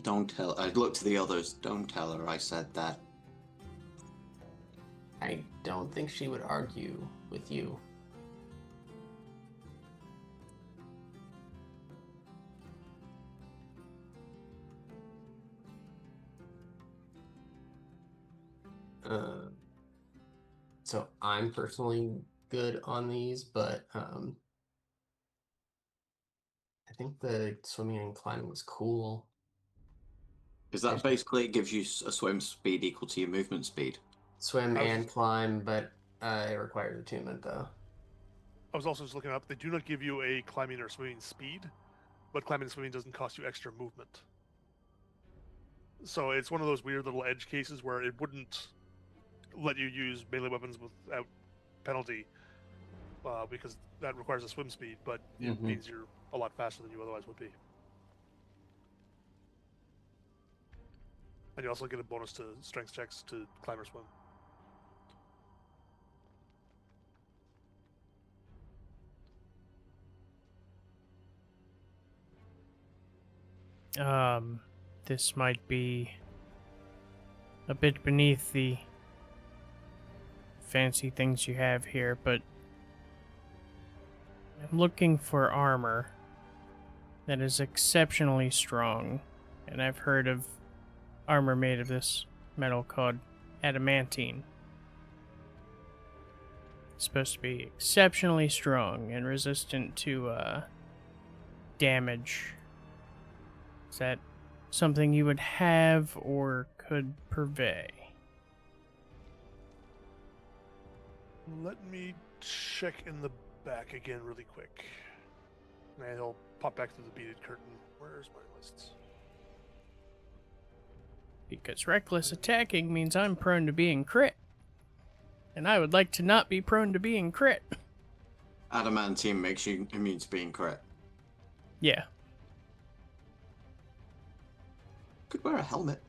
[SPEAKER 2] Don't tell... I look to the others. Don't tell her I said that.
[SPEAKER 1] I don't think she would argue with you. So I'm personally good on these, but I think the swimming and climbing was cool.
[SPEAKER 2] Is that basically it gives you a swim speed equal to your movement speed?
[SPEAKER 1] Swim and climb, but it requires attunement though.
[SPEAKER 3] I was also just looking up. They do not give you a climbing or swimming speed, but climbing and swimming doesn't cost you extra movement. So it's one of those weird little edge cases where it wouldn't let you use melee weapons without penalty, because that requires a swim speed, but it means you're a lot faster than you otherwise would be. And you also get a bonus to strength checks to climb or swim.
[SPEAKER 4] This might be a bit beneath the fancy things you have here, but I'm looking for armor that is exceptionally strong, and I've heard of armor made of this metal called adamantine. It's supposed to be exceptionally strong and resistant to damage. Is that something you would have or could purvey?
[SPEAKER 3] Let me check in the back again really quick. And he'll pop back through the beaded curtain. Where's my lists?
[SPEAKER 4] Because reckless attacking means I'm prone to being crit. And I would like to not be prone to being crit.
[SPEAKER 2] Adamantine makes you immune to being crit.
[SPEAKER 4] Yeah.
[SPEAKER 2] Could wear a helmet.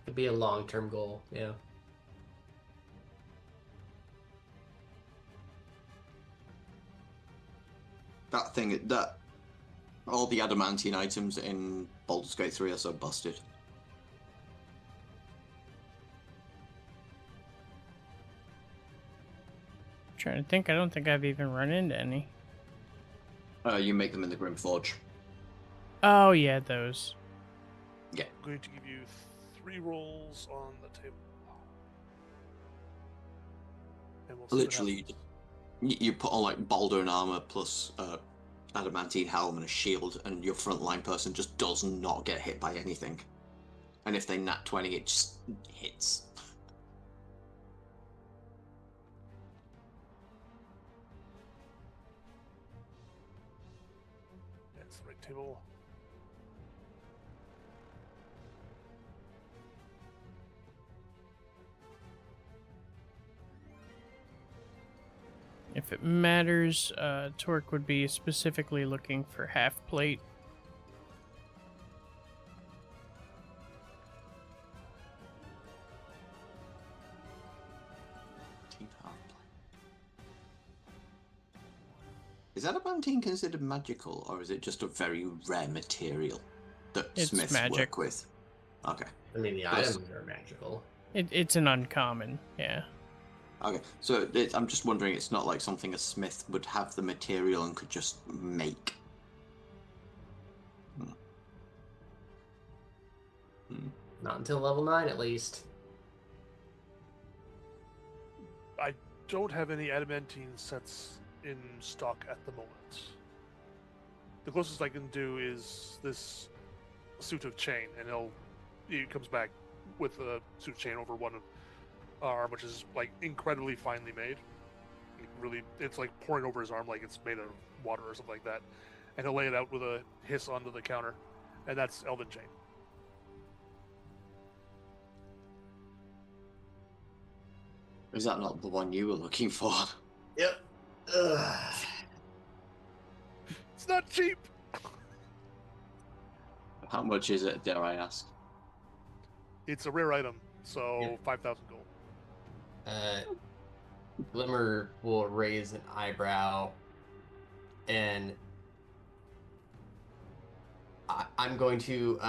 [SPEAKER 1] Could be a long-term goal, yeah.
[SPEAKER 2] That thing, that all the adamantine items in Baldur's Gate 3 are so busted.
[SPEAKER 4] I'm trying to think, I don't think I've even run into any.
[SPEAKER 2] You make them in the Grim Forge.
[SPEAKER 4] Oh yeah, those.
[SPEAKER 2] Yeah.
[SPEAKER 3] I'm going to give you 3 rolls on the table. And we'll see
[SPEAKER 2] Literally, you put on like Baldurn armor plus adamantine helm and a shield, and your frontline person just does not get hit by anything. And if they nat 20, it just hits.
[SPEAKER 3] That's the right table.
[SPEAKER 4] If it matters, Torque would be specifically looking for half plate.
[SPEAKER 2] Is adamantine considered magical, or is it just a very rare material that
[SPEAKER 4] It's
[SPEAKER 2] smiths
[SPEAKER 4] magic.
[SPEAKER 2] work with? Okay.
[SPEAKER 1] I mean, the items are magical.
[SPEAKER 4] It's an uncommon, yeah.
[SPEAKER 2] Okay, so I'm just wondering, it's not like something a smith would have the material and could just make.
[SPEAKER 1] Not until level 9, at least.
[SPEAKER 3] I don't have any adamantine sets in stock at the moment. The closest I can do is this suit of chain, and he comes back with a suit of chain over one arm, which is like incredibly finely made. It's like pouring over his arm like it's made of water or something like that. And he'll lay it out with a hiss onto the counter, and that's elven chain.
[SPEAKER 2] Is that not the one you were looking for?
[SPEAKER 1] Yep. Ugh.
[SPEAKER 3] It's not cheap.
[SPEAKER 2] How much is it, dare I ask?
[SPEAKER 3] It's a rare item, so
[SPEAKER 1] Yeah.
[SPEAKER 3] 5,000 gold.
[SPEAKER 1] Glimmer will raise an eyebrow, and I'm going to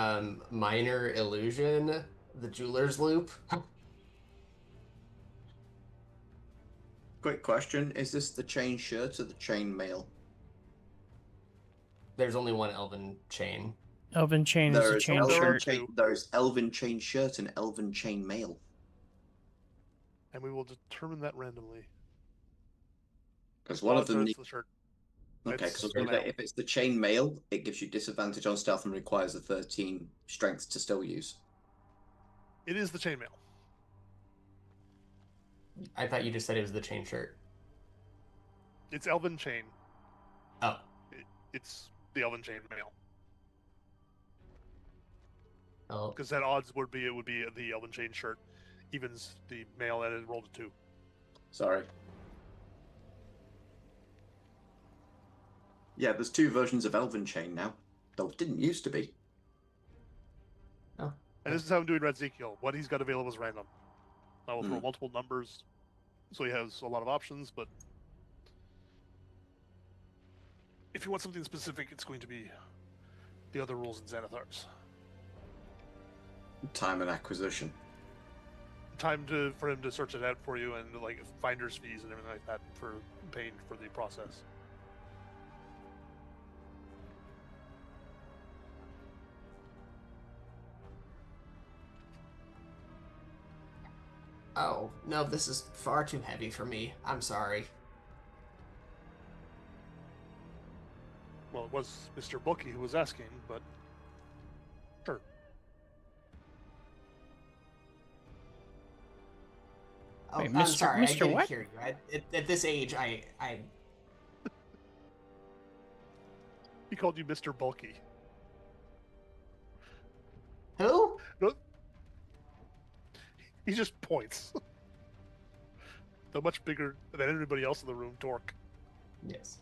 [SPEAKER 1] minor illusion the jeweler's loop.
[SPEAKER 2] Quick question, is this the chain shirt or the chain mail?
[SPEAKER 1] There's only one elven chain.
[SPEAKER 4] Elven chain is
[SPEAKER 2] There
[SPEAKER 4] a
[SPEAKER 2] is
[SPEAKER 4] chain
[SPEAKER 2] elven
[SPEAKER 4] shirt.
[SPEAKER 2] chain, there is elven chain shirt and elven chain mail.
[SPEAKER 3] And we will determine that randomly.
[SPEAKER 2] Because one of them
[SPEAKER 3] It's
[SPEAKER 2] needs
[SPEAKER 3] the shirt.
[SPEAKER 2] Okay,
[SPEAKER 3] It's
[SPEAKER 2] because
[SPEAKER 3] the mail.
[SPEAKER 2] if it's the chain mail, it gives you disadvantage on stealth and requires a 13 strength to still use.
[SPEAKER 3] It is the chainmail.
[SPEAKER 1] I thought you just said it was the chain shirt.
[SPEAKER 3] It's elven chain.
[SPEAKER 1] Oh,
[SPEAKER 3] It's the elven chain mail.
[SPEAKER 1] oh,
[SPEAKER 3] Because that odds would be it would be the elven chain shirt evens the mail that it rolled a 2.
[SPEAKER 2] Sorry. Yeah, there's 2 versions of Elven Chain now. Though it didn't used to be.
[SPEAKER 1] oh.
[SPEAKER 3] And this is how I'm doing Red Ezekiel. What he's got available is random. I will throw multiple numbers, so he has a lot of options, but if you want something specific, it's going to be the other rules in Xanathar's.
[SPEAKER 2] Time and acquisition.
[SPEAKER 3] Time for him to search it out for you, and like finder's fees and everything like that for paying for the process.
[SPEAKER 1] Oh, no, this is far too heavy for me. I'm sorry.
[SPEAKER 3] Well, it was Mr. Bookie who was asking, but sure.
[SPEAKER 1] Oh,
[SPEAKER 4] Wait,
[SPEAKER 1] I'm
[SPEAKER 4] Mr.
[SPEAKER 1] sorry. I
[SPEAKER 4] Mr.
[SPEAKER 1] didn't
[SPEAKER 4] what?
[SPEAKER 1] hear you. At this age, I
[SPEAKER 3] He called you Mr. Bulky.
[SPEAKER 1] who?
[SPEAKER 3] No, he just points. The much bigger than everybody else in the room, Torque.
[SPEAKER 1] Yes.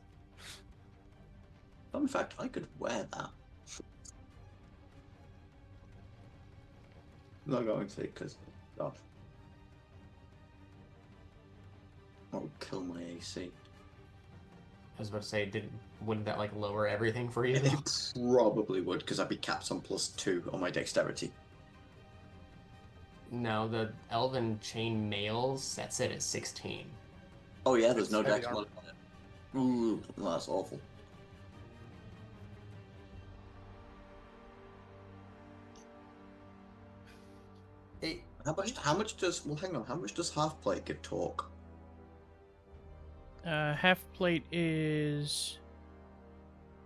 [SPEAKER 2] Fun fact, I could wear that. I'm not going to, because, gosh. I'll kill my AC.
[SPEAKER 1] I was about to say, wouldn't that like lower everything for you?
[SPEAKER 2] It probably would, because I'd be capped on +2 on my dexterity.
[SPEAKER 1] No, the Elven Chain Mail sets it at 16.
[SPEAKER 2] Oh yeah, there's
[SPEAKER 3] It's
[SPEAKER 2] no
[SPEAKER 3] heavy
[SPEAKER 2] dex
[SPEAKER 3] armor.
[SPEAKER 2] modifier. Ooh, that's awful.
[SPEAKER 1] It,
[SPEAKER 2] How much does, well hang on, how much does half plate give torque?
[SPEAKER 4] Half plate is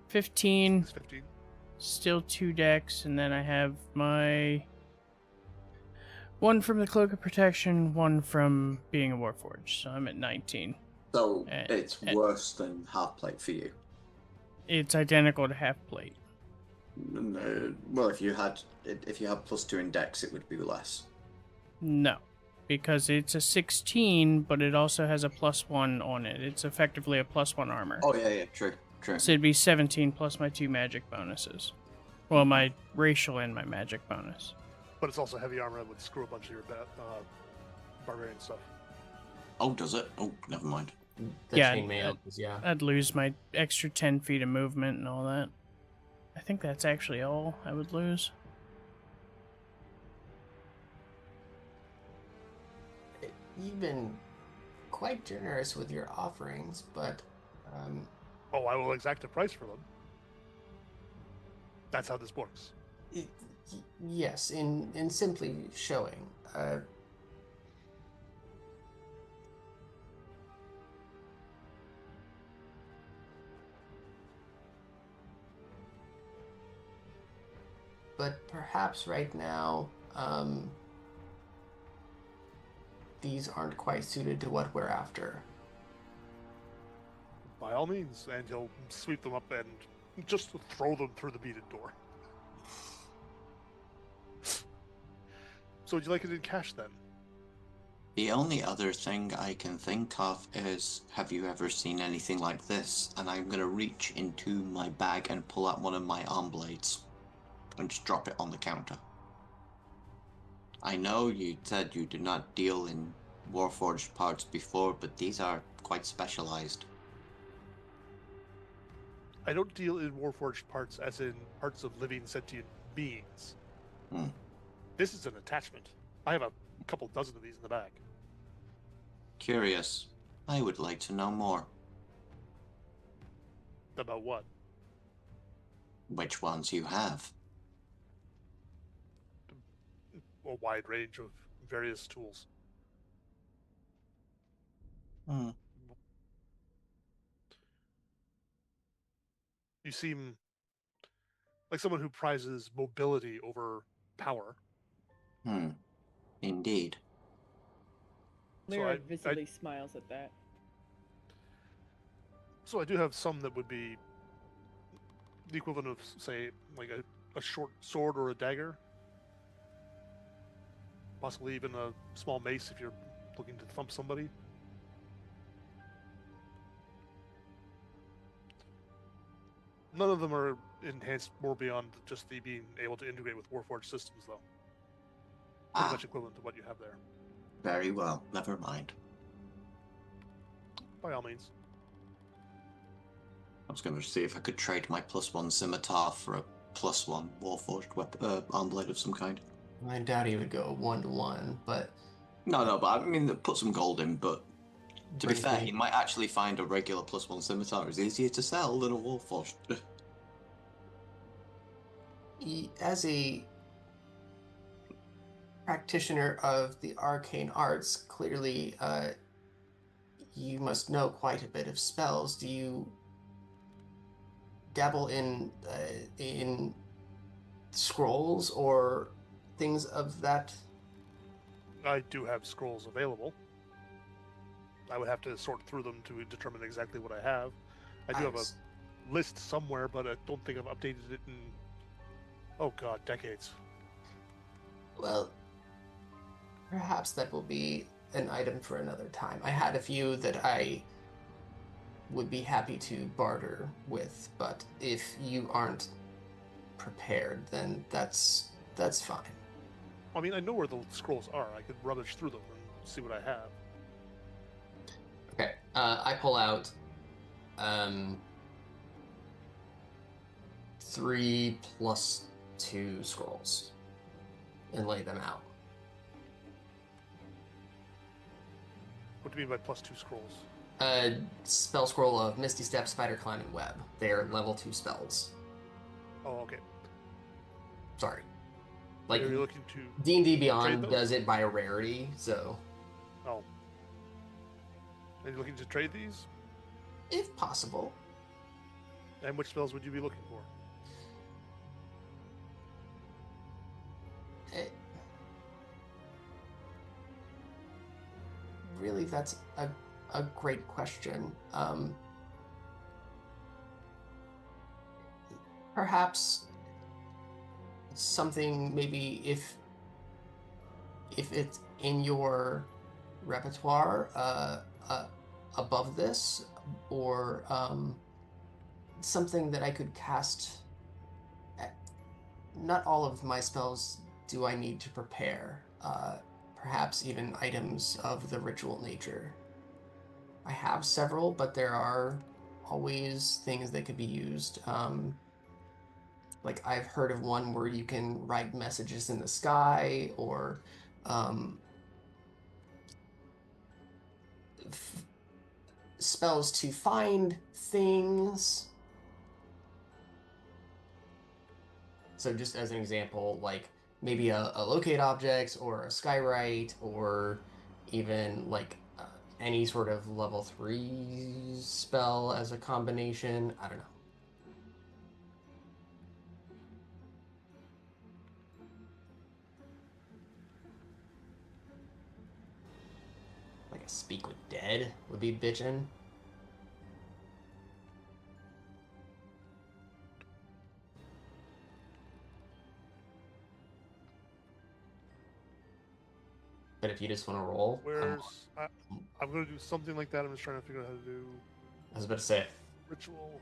[SPEAKER 4] 15,
[SPEAKER 3] It's 15.
[SPEAKER 4] still 2 decks, and then I have my one from the Cloak of Protection, one from being a Warforged, so I'm at 19.
[SPEAKER 2] So
[SPEAKER 4] Eh,
[SPEAKER 2] it's worse than half plate for you.
[SPEAKER 4] It's identical to half plate.
[SPEAKER 2] No, well, if you had +2 in dex, it would be less.
[SPEAKER 4] No, because it's a 16, but it also has a +1 on it. It's effectively a +1 armor.
[SPEAKER 2] Oh yeah, true.
[SPEAKER 4] So it'd be 17 plus my 2 magic bonuses. Well, my racial and my magic bonus.
[SPEAKER 3] But it's also heavy armor that would screw a bunch of your barbarian stuff.
[SPEAKER 2] Oh, does it? Oh, never mind.
[SPEAKER 1] the
[SPEAKER 4] Yeah,
[SPEAKER 1] Chain Mail, yeah.
[SPEAKER 4] I'd lose my extra 10 feet of movement and all that. I think that's actually all I would lose.
[SPEAKER 1] You've been quite generous with your offerings, but
[SPEAKER 3] Oh, I will exact a price for them. That's how this works.
[SPEAKER 1] yes, in simply showing. But perhaps right now, these aren't quite suited to what we're after.
[SPEAKER 3] By all means, and he'll sweep them up and just throw them through the beaded door. So would you like it in cash then?
[SPEAKER 2] The only other thing I can think of is, have you ever seen anything like this? And I'm going to reach into my bag and pull out one of my arm blades and just drop it on the counter. I know you said you did not deal in Warforged parts before, but these are quite specialized.
[SPEAKER 3] I don't deal in Warforged parts as in parts of living sentient beings.
[SPEAKER 2] Hmm.
[SPEAKER 3] This is an attachment. I have a couple dozen of these in the bag.
[SPEAKER 2] Curious. I would like to know more.
[SPEAKER 3] About what?
[SPEAKER 2] Which ones you have?
[SPEAKER 3] A wide range of various tools.
[SPEAKER 2] Hmm.
[SPEAKER 3] You seem like someone who prizes mobility over power.
[SPEAKER 2] Indeed.
[SPEAKER 5] Lyra
[SPEAKER 3] So I
[SPEAKER 5] visibly smiles at that.
[SPEAKER 3] so I do have some that would be the equivalent of, say, like a short sword or a dagger. Possibly even a small mace if you're looking to thump somebody. None of them are enhanced more beyond just the being able to integrate with Warforged systems, though. Pretty much equivalent to what you have there.
[SPEAKER 2] Very well. Never mind.
[SPEAKER 3] By all means.
[SPEAKER 2] I was going to see if I could trade my +1 scimitar for a +1 Warforged arm blade of some kind.
[SPEAKER 1] I doubt he would go 1-to-1, but
[SPEAKER 2] No, but I mean, put some gold in, but to be
[SPEAKER 1] brings
[SPEAKER 2] fair,
[SPEAKER 1] me-
[SPEAKER 2] he might actually find a regular +1 scimitar is easier to sell than a Warforged.
[SPEAKER 1] As a practitioner of the arcane arts, clearly you must know quite a bit of spells. Do you dabble in scrolls or things of that?
[SPEAKER 3] I do have scrolls available. I would have to sort through them to determine exactly what I have. I do have a list somewhere, but I don't think I've updated it in, oh god, decades.
[SPEAKER 1] Well, perhaps that will be an item for another time. I had a few that I would be happy to barter with, but if you aren't prepared, then that's fine.
[SPEAKER 3] I mean, I know where the scrolls are. I could rummage through them and see what I have.
[SPEAKER 1] Okay, I pull out 3 + 2 scrolls and lay them out.
[SPEAKER 3] What do you mean by +2 scrolls?
[SPEAKER 1] Spell scroll of Misty Step, Spider Climb, and Web. They are level 2 spells.
[SPEAKER 3] Oh, okay.
[SPEAKER 1] Sorry. Like,
[SPEAKER 3] Are you looking to
[SPEAKER 1] D&D
[SPEAKER 3] trade
[SPEAKER 1] Beyond
[SPEAKER 3] those?
[SPEAKER 1] does it by a rarity, so
[SPEAKER 3] Oh. Are you looking to trade these?
[SPEAKER 1] if possible.
[SPEAKER 3] And which spells would you be looking for?
[SPEAKER 1] It, really, that's a great question. Perhaps something, maybe if it's in your repertoire above this, or something that I could cast. Not all of my spells do I need to prepare. Perhaps even items of the ritual nature. I have several, but there are always things that could be used. Like, I've heard of one where you can write messages in the sky, or spells to find things. So just as an example, like maybe a locate objects, or a skywrite, or even like any sort of level 3 spell as a combination. I don't know. Like a Speak with Dead would be bitchin'. But if you just want to roll,
[SPEAKER 3] I'm going to do something like that. I'm just trying to figure out how to do
[SPEAKER 1] I was about to say,
[SPEAKER 3] ritual.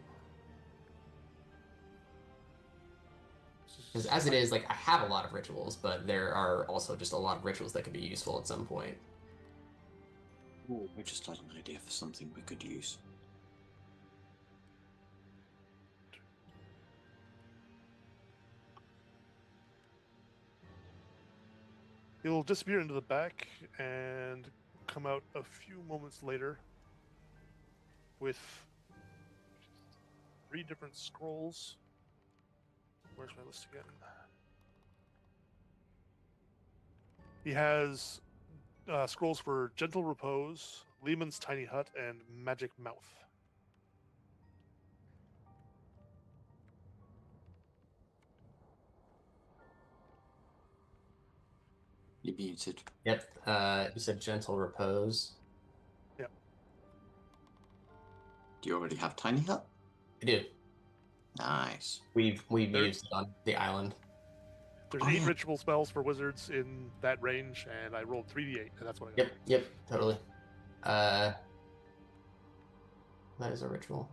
[SPEAKER 1] because as it is, like, I have a lot of rituals, but there are also just a lot of rituals that could be useful at some point.
[SPEAKER 2] Ooh, I just had an idea for something we could use.
[SPEAKER 3] He'll disappear into the back and come out a few moments later with 3 different scrolls. Where's my list again? He has scrolls for Gentle Repose, Lehman's Tiny Hut, and Magic Mouth.
[SPEAKER 2] You're muted.
[SPEAKER 1] Yep. You said gentle repose.
[SPEAKER 3] Yep.
[SPEAKER 2] Do you already have tiny hut?
[SPEAKER 1] I do.
[SPEAKER 2] Nice.
[SPEAKER 1] We've
[SPEAKER 3] There-
[SPEAKER 1] used it on the island.
[SPEAKER 3] There's
[SPEAKER 2] Oh,
[SPEAKER 3] 8
[SPEAKER 2] yeah.
[SPEAKER 3] ritual spells for wizards in that range, and I rolled 3d8, and that's what I got.
[SPEAKER 1] Yep. Totally. That is a ritual.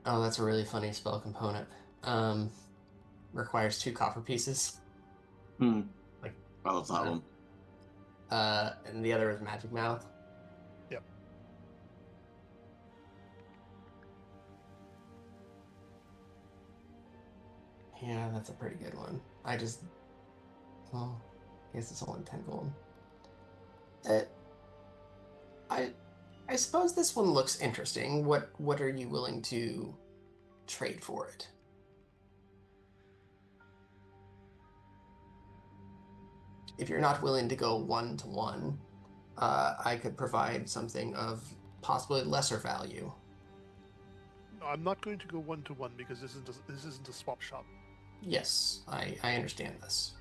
[SPEAKER 1] Oh, that's a really funny spell component. Requires 2 copper pieces.
[SPEAKER 2] Like,
[SPEAKER 1] Like,
[SPEAKER 2] I love that one.
[SPEAKER 1] And the other is Magic Mouth.
[SPEAKER 3] Yep.
[SPEAKER 1] Yeah, that's a pretty good one. I guess it's only 10 gold. I suppose this one looks interesting. What are you willing to trade for it? If you're not willing to go 1-to-1, I could provide something of possibly lesser value.
[SPEAKER 3] I'm not going to go 1-to-1 because this isn't a swap shop.
[SPEAKER 1] Yes, I understand this.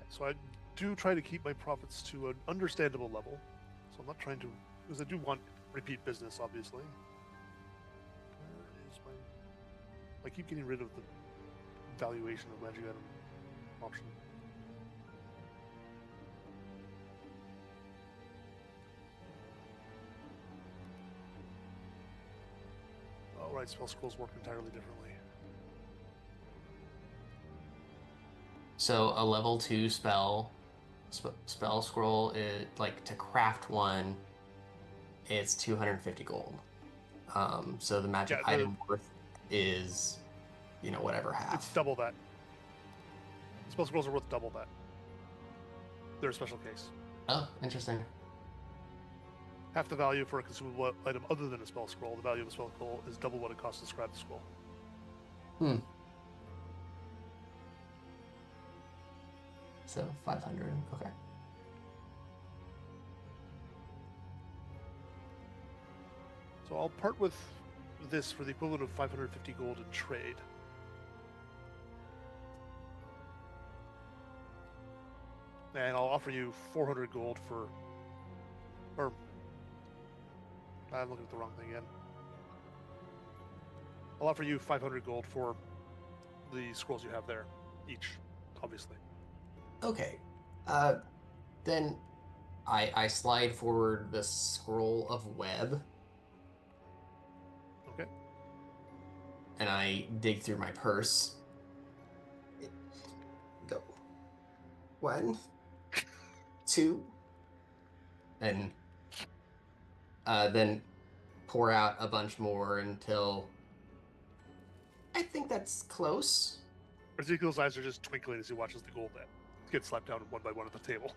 [SPEAKER 3] So I do try to keep my profits to an understandable level. So I'm not trying to, because I do want repeat business, obviously. Where is my? I keep getting rid of the valuation of magic item option. Oh right, spell scrolls work entirely differently.
[SPEAKER 1] So a level 2 spell scroll is like to craft one. It's 250 gold. So the magic item worth is, whatever half.
[SPEAKER 3] It's double that. Spell scrolls are worth double that. They're a special case.
[SPEAKER 1] Oh, interesting.
[SPEAKER 3] Half the value for a consumable item other than a spell scroll. The value of a spell scroll is double what it costs to scribe the scroll.
[SPEAKER 1] So 500. Okay.
[SPEAKER 3] So I'll part with this for the equivalent of 550 gold in trade. And I'll offer you 400 gold for... Or... I'm looking at the wrong thing again. I'll offer you 500 gold for the scrolls you have there, each, obviously.
[SPEAKER 1] Okay. Then I slide forward the scroll of web.
[SPEAKER 3] Okay.
[SPEAKER 1] And I dig through my purse. Go. 1, 2, and then pour out a bunch more until I think that's close.
[SPEAKER 3] Ezekiel's eyes are just twinkling as he watches the gold that get slapped down one by one at the table.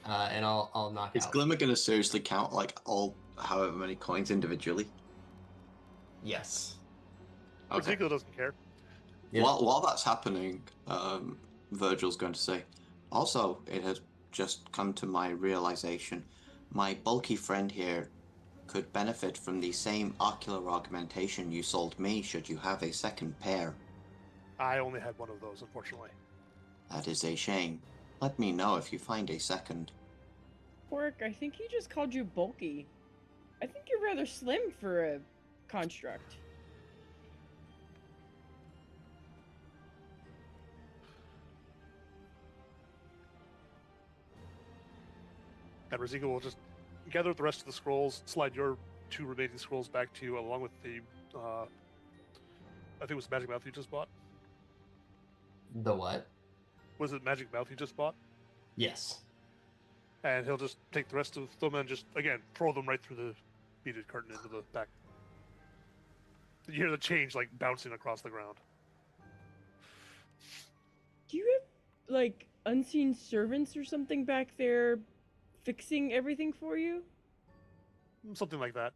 [SPEAKER 1] And I'll knock
[SPEAKER 2] Is
[SPEAKER 1] out.
[SPEAKER 2] Glimmer going to seriously count like all however many coins individually?
[SPEAKER 1] Yes.
[SPEAKER 2] Okay.
[SPEAKER 3] Ezekiel doesn't care.
[SPEAKER 1] Yeah.
[SPEAKER 2] While that's happening, Virgil's going to say, also, it has just come to my realization, my bulky friend here could benefit from the same ocular augmentation you sold me should you have a second pair.
[SPEAKER 3] I only had one of those, unfortunately.
[SPEAKER 2] That is a shame. Let me know if you find a second.
[SPEAKER 5] Pork, I think he just called you bulky. I think you're rather slim for a construct.
[SPEAKER 3] And Ezekiel will just gather up the rest of the scrolls, slide your 2 remaining scrolls back to you, along with the, I think it was Magic Mouth you just bought.
[SPEAKER 1] The what?
[SPEAKER 3] Was it Magic Mouth you just bought?
[SPEAKER 1] Yes.
[SPEAKER 3] And he'll just take the rest of them and just, again, throw them right through the beaded curtain into the back. You hear the change, like, bouncing across the ground.
[SPEAKER 5] Do you have, like, unseen servants or something back there fixing everything for you?
[SPEAKER 3] Something like that.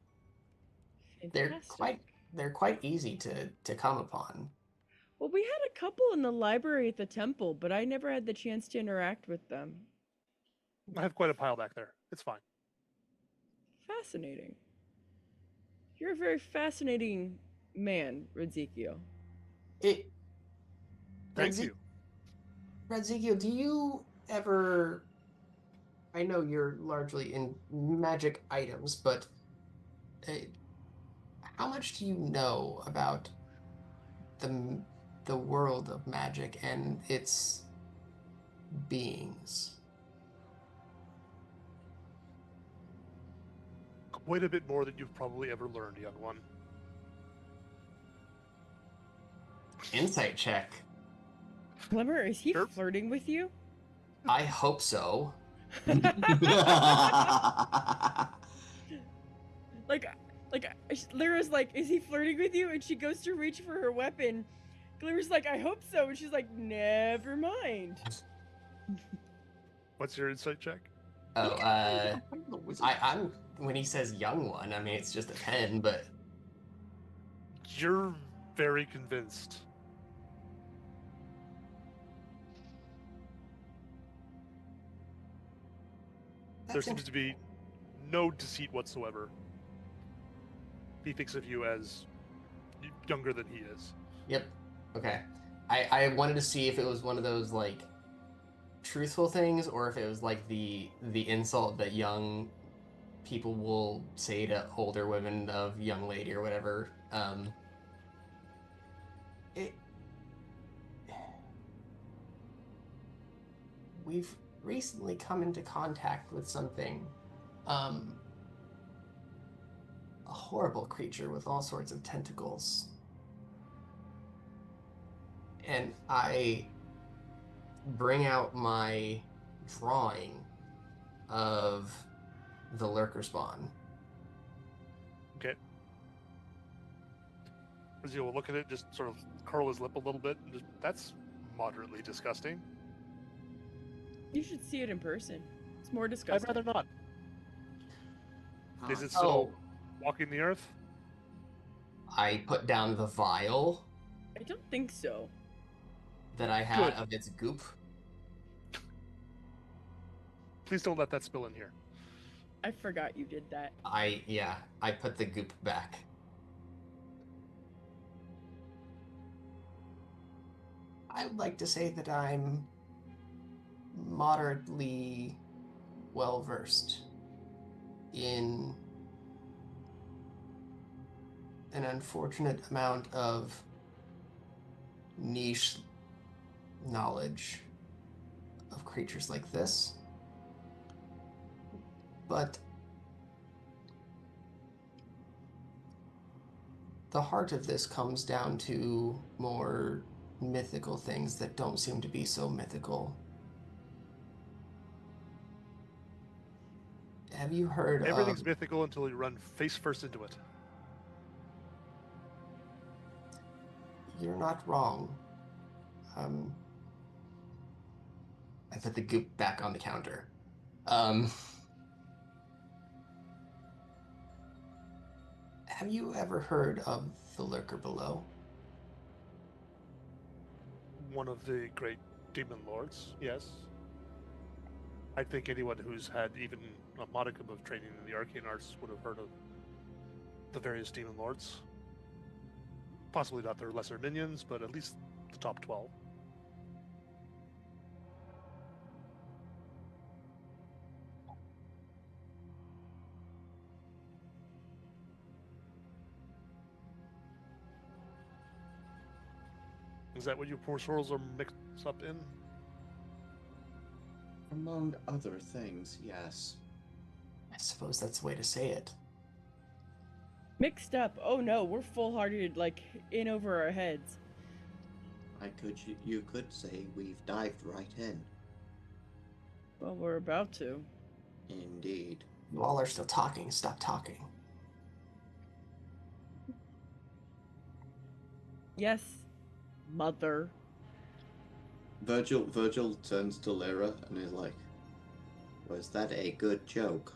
[SPEAKER 5] Fantastic.
[SPEAKER 1] They're quite easy to come upon.
[SPEAKER 5] Well, we had a couple in the library at the temple, but I never had the chance to interact with them.
[SPEAKER 3] I have quite a pile back there. It's fine.
[SPEAKER 5] Fascinating. You're a very fascinating man, Rizikio.
[SPEAKER 1] It,
[SPEAKER 3] Thank
[SPEAKER 1] Redze-
[SPEAKER 3] you.
[SPEAKER 1] Redzikio, do you ever? I know you're largely in magic items, but uh, how much do you know about the the world of magic and its beings?
[SPEAKER 3] Quite a bit more than you've probably ever learned, young one.
[SPEAKER 1] Insight check.
[SPEAKER 5] Glimmer, is he
[SPEAKER 3] Sure.
[SPEAKER 5] flirting with you?
[SPEAKER 1] I hope so.
[SPEAKER 5] like, Lyra's like, is he flirting with you? And she goes to reach for her weapon. Glimmer's like, I hope so. And she's like, never mind.
[SPEAKER 3] What's your insight check?
[SPEAKER 1] Oh, I'm when he says young one, I mean it's just a 10, but
[SPEAKER 3] You're very convinced. There
[SPEAKER 1] that's
[SPEAKER 3] seems to be no deceit whatsoever. He thinks of you as younger than he is.
[SPEAKER 1] Yep. Okay. I wanted to see if it was one of those like truthful things or if it was like the insult that young people will say to older women of young lady or whatever. It we've recently come into contact with something a horrible creature with all sorts of tentacles. And I bring out my drawing of the lurker spawn.
[SPEAKER 3] Okay. Rizio will look at it, just sort of curl his lip a little bit, and just, that's moderately disgusting.
[SPEAKER 5] You should see it in person. It's more
[SPEAKER 3] I'd
[SPEAKER 5] disgusting.
[SPEAKER 3] rather not. Is it
[SPEAKER 1] Oh,
[SPEAKER 3] still walking the earth?
[SPEAKER 1] I put down the vial
[SPEAKER 5] I don't think so.
[SPEAKER 1] that I had
[SPEAKER 3] Good.
[SPEAKER 1] of its goop.
[SPEAKER 3] Please don't let that spill in here.
[SPEAKER 5] I forgot you did that.
[SPEAKER 1] I put the goop back. I would like to say that I'm moderately well versed in an unfortunate amount of niche knowledge of creatures like this. But the heart of this comes down to more mythical things that don't seem to be so mythical. Have you heard
[SPEAKER 3] Everything's
[SPEAKER 1] of...
[SPEAKER 3] mythical until you run face first into it.
[SPEAKER 1] You're not wrong. I put the goop back on the counter. Have you ever heard of the lurker below?
[SPEAKER 3] One of the great demon lords, yes. I think anyone who's had even a modicum of training in the arcane arts would have heard of the various demon lords. Possibly not their lesser minions, but at least the top 12. Is that what your poor souls are mixed up in?
[SPEAKER 2] Among other things, yes.
[SPEAKER 1] I suppose that's the way to say it.
[SPEAKER 5] Mixed up. Oh no, we're full-hearted, like in over our heads.
[SPEAKER 2] You could say we've dived right in.
[SPEAKER 5] Well, we're about to.
[SPEAKER 2] Indeed.
[SPEAKER 1] You all are still talking. Stop talking.
[SPEAKER 5] Yes, mother.
[SPEAKER 2] Virgil turns to Lyra and is like, "Was that a good joke?"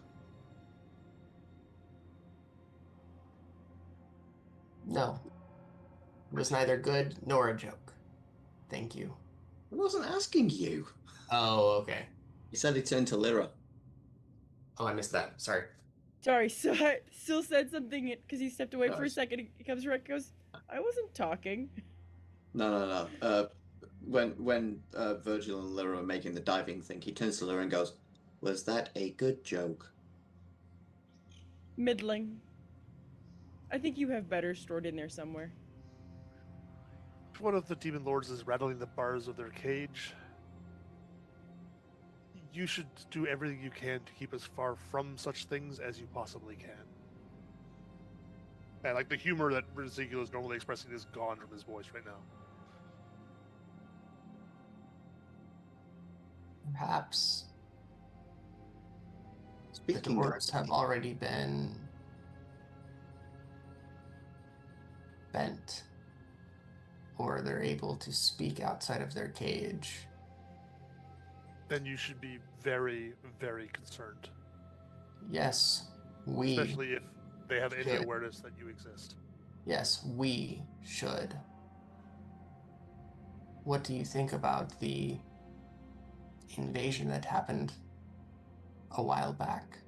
[SPEAKER 1] No. It was neither good nor a joke. Thank you.
[SPEAKER 2] I wasn't asking you.
[SPEAKER 1] Oh, okay.
[SPEAKER 2] He said he turned to Lyra.
[SPEAKER 1] Oh, I missed that. Sorry.
[SPEAKER 5] Sorry, so I still said something because he stepped away for a
[SPEAKER 2] Nice.
[SPEAKER 5] second. He comes right, goes, I wasn't talking.
[SPEAKER 2] No. When Virgil and Lyra are making the diving thing, he turns to Lyra and goes, "Was that a good joke?"
[SPEAKER 5] Middling. I think you have better stored in there somewhere.
[SPEAKER 3] If one of the demon lords is rattling the bars of their cage, you should do everything you can to keep as far from such things as you possibly can. And like the humor that Ezekiel is normally expressing is gone from his voice right now.
[SPEAKER 1] Perhaps the
[SPEAKER 2] Speaking of
[SPEAKER 1] dwarves have already been bent, or they're able to speak outside of their cage.
[SPEAKER 3] Then you should be very, very concerned.
[SPEAKER 1] Yes, we.
[SPEAKER 3] Especially if they have any
[SPEAKER 1] should.
[SPEAKER 3] awareness that you exist.
[SPEAKER 1] Yes, we should. What do you think about the invasion that happened a while back?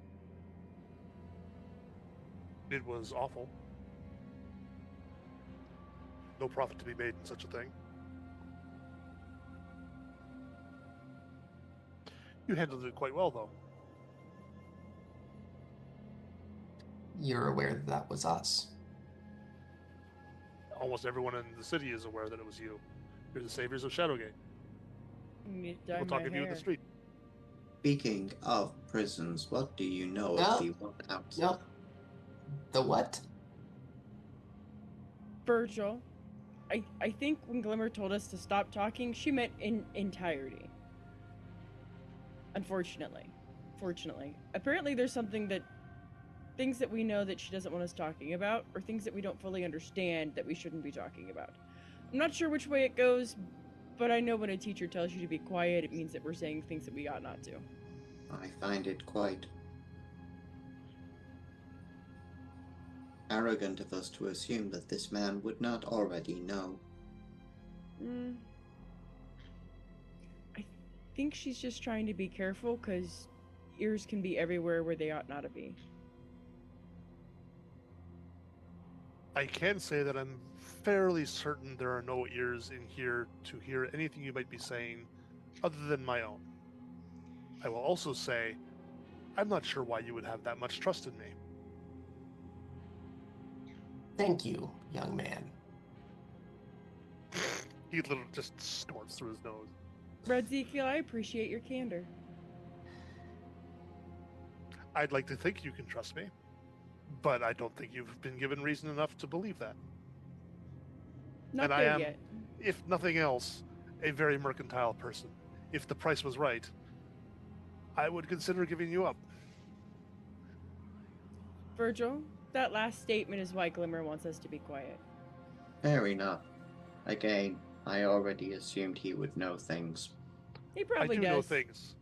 [SPEAKER 3] It was awful. No profit to be made in such a thing. You handled it quite well, though.
[SPEAKER 1] You're aware that that was us.
[SPEAKER 3] Almost everyone in the city is aware that it was you. You're the saviors of Shadowgate. People talking to you in the street.
[SPEAKER 2] Speaking of prisons, what do you know
[SPEAKER 1] No.
[SPEAKER 2] of the one outside?
[SPEAKER 1] No. The what?
[SPEAKER 5] Virgil, I think when Glimmer told us to stop talking, she meant in entirety. Unfortunately. Fortunately. Apparently there's things that we know that she doesn't want us talking about, or things that we don't fully understand that we shouldn't be talking about. I'm not sure which way it goes, but I know when a teacher tells you to be quiet, it means that we're saying things that we ought not to.
[SPEAKER 2] I find it quite arrogant of us to assume that this man would not already know.
[SPEAKER 5] I think she's just trying to be careful, because ears can be everywhere where they ought not to be.
[SPEAKER 3] I can say that I'm fairly certain there are no ears in here to hear anything you might be saying other than my own. I will also say, I'm not sure why you would have that much trust in me.
[SPEAKER 1] Thank you, young man.
[SPEAKER 3] He literally just snorts through his nose.
[SPEAKER 5] Red Ezekiel, I appreciate your candor.
[SPEAKER 3] I'd like to think you can trust me, but I don't think you've been given reason enough to believe that.
[SPEAKER 5] Not
[SPEAKER 3] And
[SPEAKER 5] there
[SPEAKER 3] I am,
[SPEAKER 5] yet.
[SPEAKER 3] if nothing else, a very mercantile person. If the price was right, I would consider giving you up.
[SPEAKER 5] Virgil, that last statement is why Glimmer wants us to be quiet.
[SPEAKER 2] Fair enough. Again, I already assumed he would know things.
[SPEAKER 5] He probably
[SPEAKER 3] I do
[SPEAKER 5] does.
[SPEAKER 3] know things.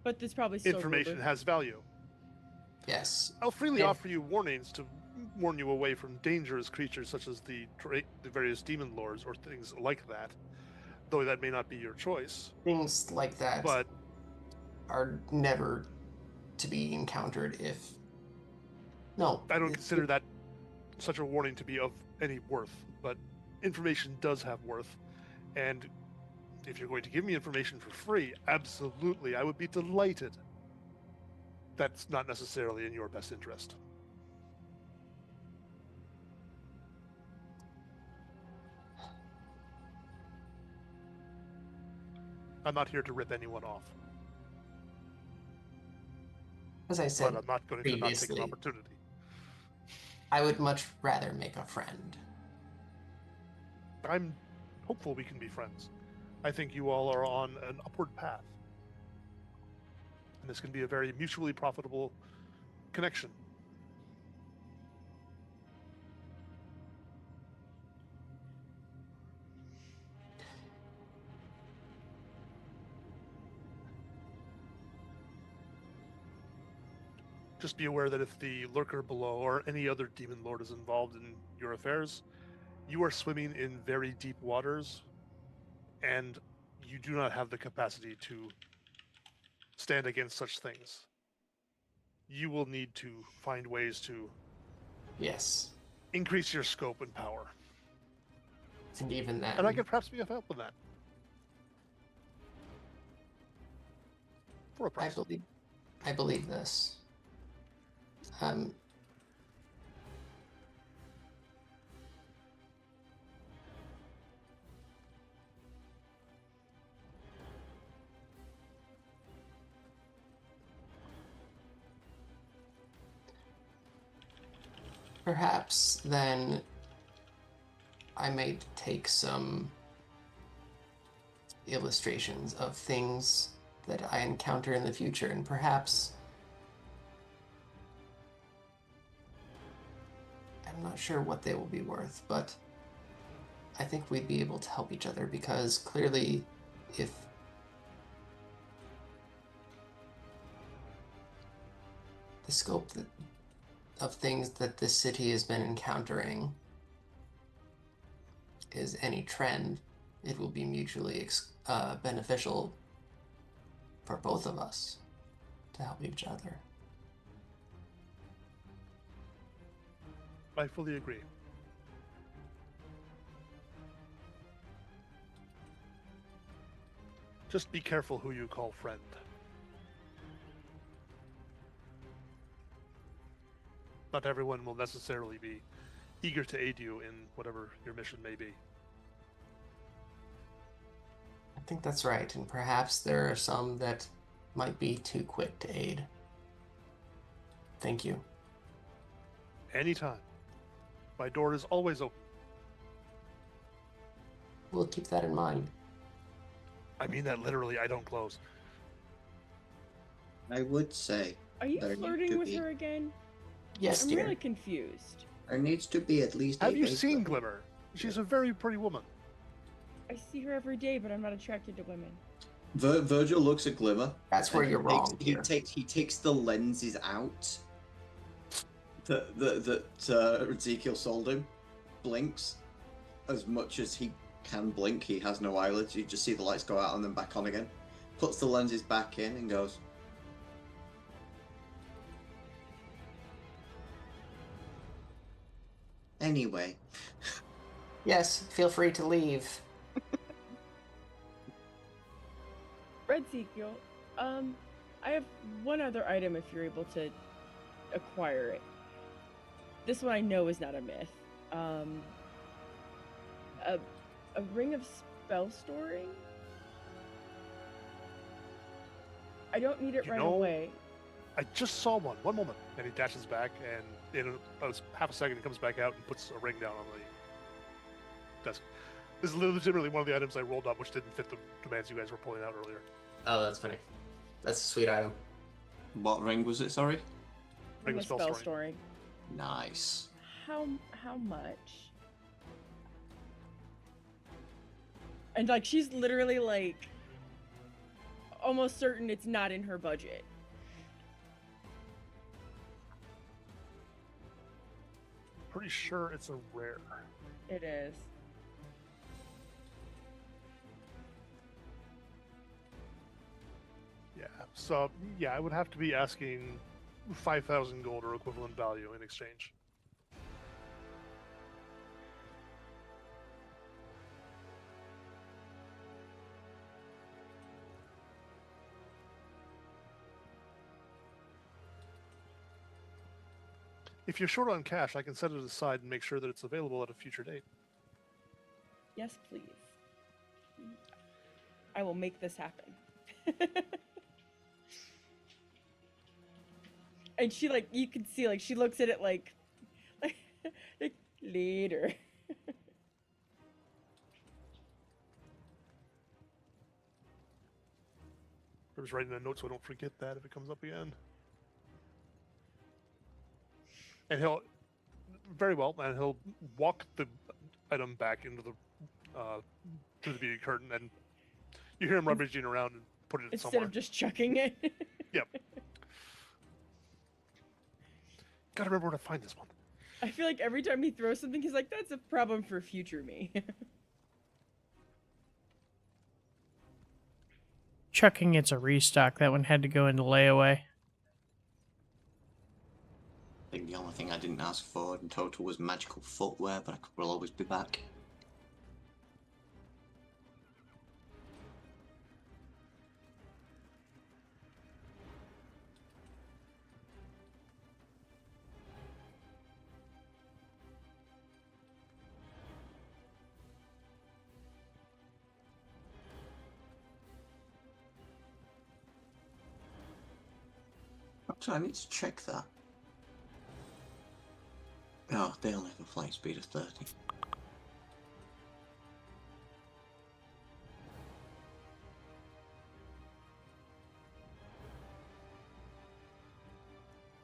[SPEAKER 5] But there's probably still
[SPEAKER 3] Information
[SPEAKER 5] rumor.
[SPEAKER 3] has value.
[SPEAKER 1] Yes.
[SPEAKER 3] I'll freely
[SPEAKER 1] Yeah.
[SPEAKER 3] offer you warnings to warn you away from dangerous creatures such as the various demon lords or things like that, though that may not be your choice.
[SPEAKER 1] Things like that
[SPEAKER 3] But
[SPEAKER 1] are never to be encountered if... No.
[SPEAKER 3] I don't consider that such a warning to be of any worth. But information does have worth, and if you're going to give me information for free, absolutely, I would be delighted. That's not necessarily in your best interest. I'm not here to rip anyone off,
[SPEAKER 1] As I said
[SPEAKER 3] but I'm not going to not take
[SPEAKER 1] previously,
[SPEAKER 3] an opportunity.
[SPEAKER 1] I would much rather make a friend.
[SPEAKER 3] I'm hopeful we can be friends. I think you all are on an upward path. And this can be a very mutually profitable connection. Just be aware that if the lurker below or any other demon lord is involved in your affairs, you are swimming in very deep waters, and you do not have the capacity to stand against such things. you will need to find ways to
[SPEAKER 1] Yes.
[SPEAKER 3] increase your scope and power.
[SPEAKER 1] And even then,
[SPEAKER 3] And I could perhaps be of help with that. For a
[SPEAKER 1] I
[SPEAKER 3] price.
[SPEAKER 1] believe this. Um, Perhaps then I may take some illustrations of things that I encounter in the future, and perhaps I'm not sure what they will be worth, but I think we'd be able to help each other because clearly, if the scope of things that this city has been encountering is any trend, it will be mutually beneficial for both of us to help each other.
[SPEAKER 3] I fully agree. Just be careful who you call friend. Not everyone will necessarily be eager to aid you in whatever your mission may be.
[SPEAKER 1] I think that's right, and perhaps there are some that might be too quick to aid. Thank you.
[SPEAKER 3] Anytime. My door is always open.
[SPEAKER 1] We'll keep that in mind.
[SPEAKER 3] I mean that literally, I don't close.
[SPEAKER 2] I would say
[SPEAKER 5] Are you
[SPEAKER 2] there needs
[SPEAKER 5] flirting
[SPEAKER 2] to
[SPEAKER 5] with
[SPEAKER 2] be-
[SPEAKER 5] her again?
[SPEAKER 1] Yes,
[SPEAKER 5] I'm
[SPEAKER 1] dear.
[SPEAKER 5] really confused.
[SPEAKER 2] there needs to be at least.
[SPEAKER 3] Have
[SPEAKER 2] a
[SPEAKER 3] you
[SPEAKER 2] base
[SPEAKER 3] seen
[SPEAKER 2] level.
[SPEAKER 3] Glimmer? She's a very pretty woman.
[SPEAKER 5] I see her every day, but I'm not attracted to women.
[SPEAKER 2] Virgil looks at Glimmer.
[SPEAKER 1] That's where
[SPEAKER 2] and
[SPEAKER 1] you're wrong, dear.
[SPEAKER 2] He takes the lenses out that Ezekiel sold him. Blinks as much as he can blink. He has no eyelids. You just see the lights go out and then back on again. Puts the lenses back in and goes, anyway.
[SPEAKER 1] Yes, feel free to leave.
[SPEAKER 5] Red Ezekiel, I have one other item if you're able to acquire it. This one I know is not a myth. A ring of spell storing? I don't need it
[SPEAKER 3] You
[SPEAKER 5] right
[SPEAKER 3] know-
[SPEAKER 5] away.
[SPEAKER 3] I just saw one. One moment. And he dashes back, and in half a second, he comes back out and puts a ring down on the desk. This is legitimately one of the items I rolled up, which didn't fit the demands you guys were pulling out earlier.
[SPEAKER 1] Oh, that's funny. That's a sweet item.
[SPEAKER 2] What ring was it, sorry?
[SPEAKER 3] Ring of
[SPEAKER 5] of
[SPEAKER 3] spell
[SPEAKER 5] spell
[SPEAKER 3] storing.
[SPEAKER 5] storing.
[SPEAKER 2] Nice.
[SPEAKER 5] How much? And like she's literally like almost certain it's not in her budget.
[SPEAKER 3] Pretty sure it's a rare.
[SPEAKER 5] It is.
[SPEAKER 3] Yeah. So, yeah, I would have to be asking 5,000 gold or equivalent value in exchange. If you're short on cash, I can set it aside and make sure that it's available at a future date.
[SPEAKER 5] Yes, please. I will make this happen. And she like you can see like she looks at it like later.
[SPEAKER 3] I was writing a note so I don't forget that if it comes up again. And he'll very well, and he'll walk the item back into the through the beauty curtain, and you hear him rummaging around and put it
[SPEAKER 5] Instead
[SPEAKER 3] somewhere.
[SPEAKER 5] of just chucking it.
[SPEAKER 3] Yep. Gotta remember where to find this one.
[SPEAKER 5] I feel like every time he throws something, he's like, "That's a problem for future me."
[SPEAKER 4] Chucking it's a restock. That one had to go into layaway.
[SPEAKER 2] I think the only thing I didn't ask for in total was magical footwear, but I will always be back. Actually, I need to check that. Oh, they only have a flight speed of 30.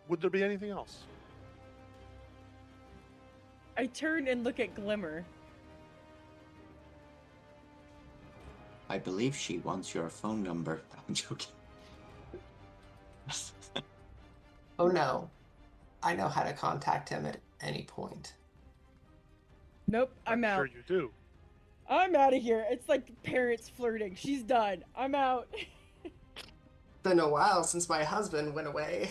[SPEAKER 3] Would there be anything else?
[SPEAKER 5] I turn and look at Glimmer.
[SPEAKER 2] I believe she wants your phone number. I'm joking.
[SPEAKER 1] Oh no, I know how to contact him at any point.
[SPEAKER 5] Nope, I'm out.
[SPEAKER 3] Sure you do.
[SPEAKER 5] I'm out of here. It's like parents flirting. She's done. I'm out.
[SPEAKER 1] Been a while since my husband went away.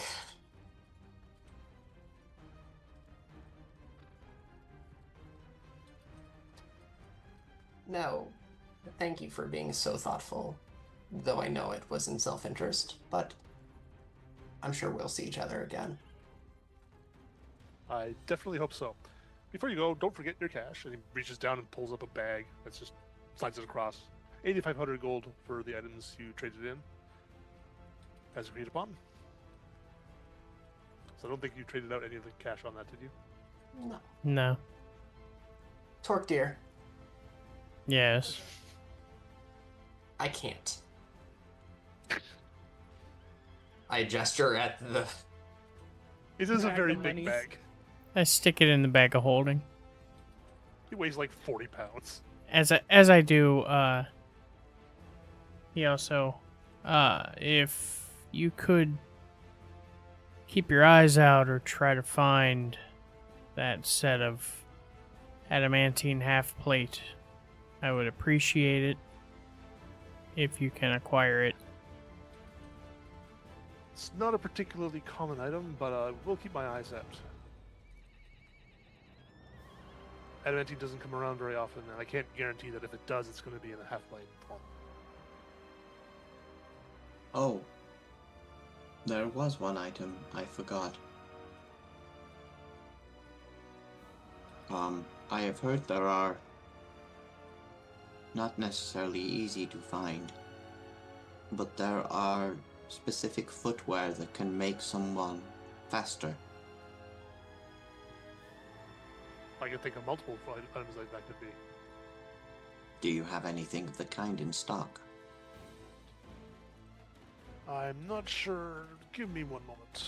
[SPEAKER 1] No, thank you for being so thoughtful, though I know it was in self-interest, but I'm sure we'll see each other again.
[SPEAKER 3] I definitely hope so. Before you go, don't forget your cash. And he reaches down and pulls up a bag. That's just slides it across. 8,500 gold for the items you traded in, as agreed upon. So I don't think you traded out any of the cash on that, did you?
[SPEAKER 1] No.
[SPEAKER 4] No.
[SPEAKER 1] Torque dear,
[SPEAKER 4] Yes.
[SPEAKER 1] I can't. I gesture at the...
[SPEAKER 3] It is a
[SPEAKER 5] Bag
[SPEAKER 3] very
[SPEAKER 5] of
[SPEAKER 3] big
[SPEAKER 5] monies.
[SPEAKER 3] bag.
[SPEAKER 4] I stick it in the bag of holding.
[SPEAKER 3] It weighs like 40 pounds.
[SPEAKER 4] As I do, he also, if you could keep your eyes out or try to find that set of adamantine half plate, I would appreciate it if you can acquire it.
[SPEAKER 3] It's not a particularly common item, but I will keep my eyes out. Adamantine doesn't come around very often, and I can't guarantee that if it does, it's going to be in a half-blade form.
[SPEAKER 2] Oh. There was one item I forgot. I have heard there are not necessarily easy to find, but there are specific footwear that can make someone faster.
[SPEAKER 3] I can think of multiple items like that could be.
[SPEAKER 2] Do you have anything of the kind in stock?
[SPEAKER 3] I'm not sure. Give me one moment.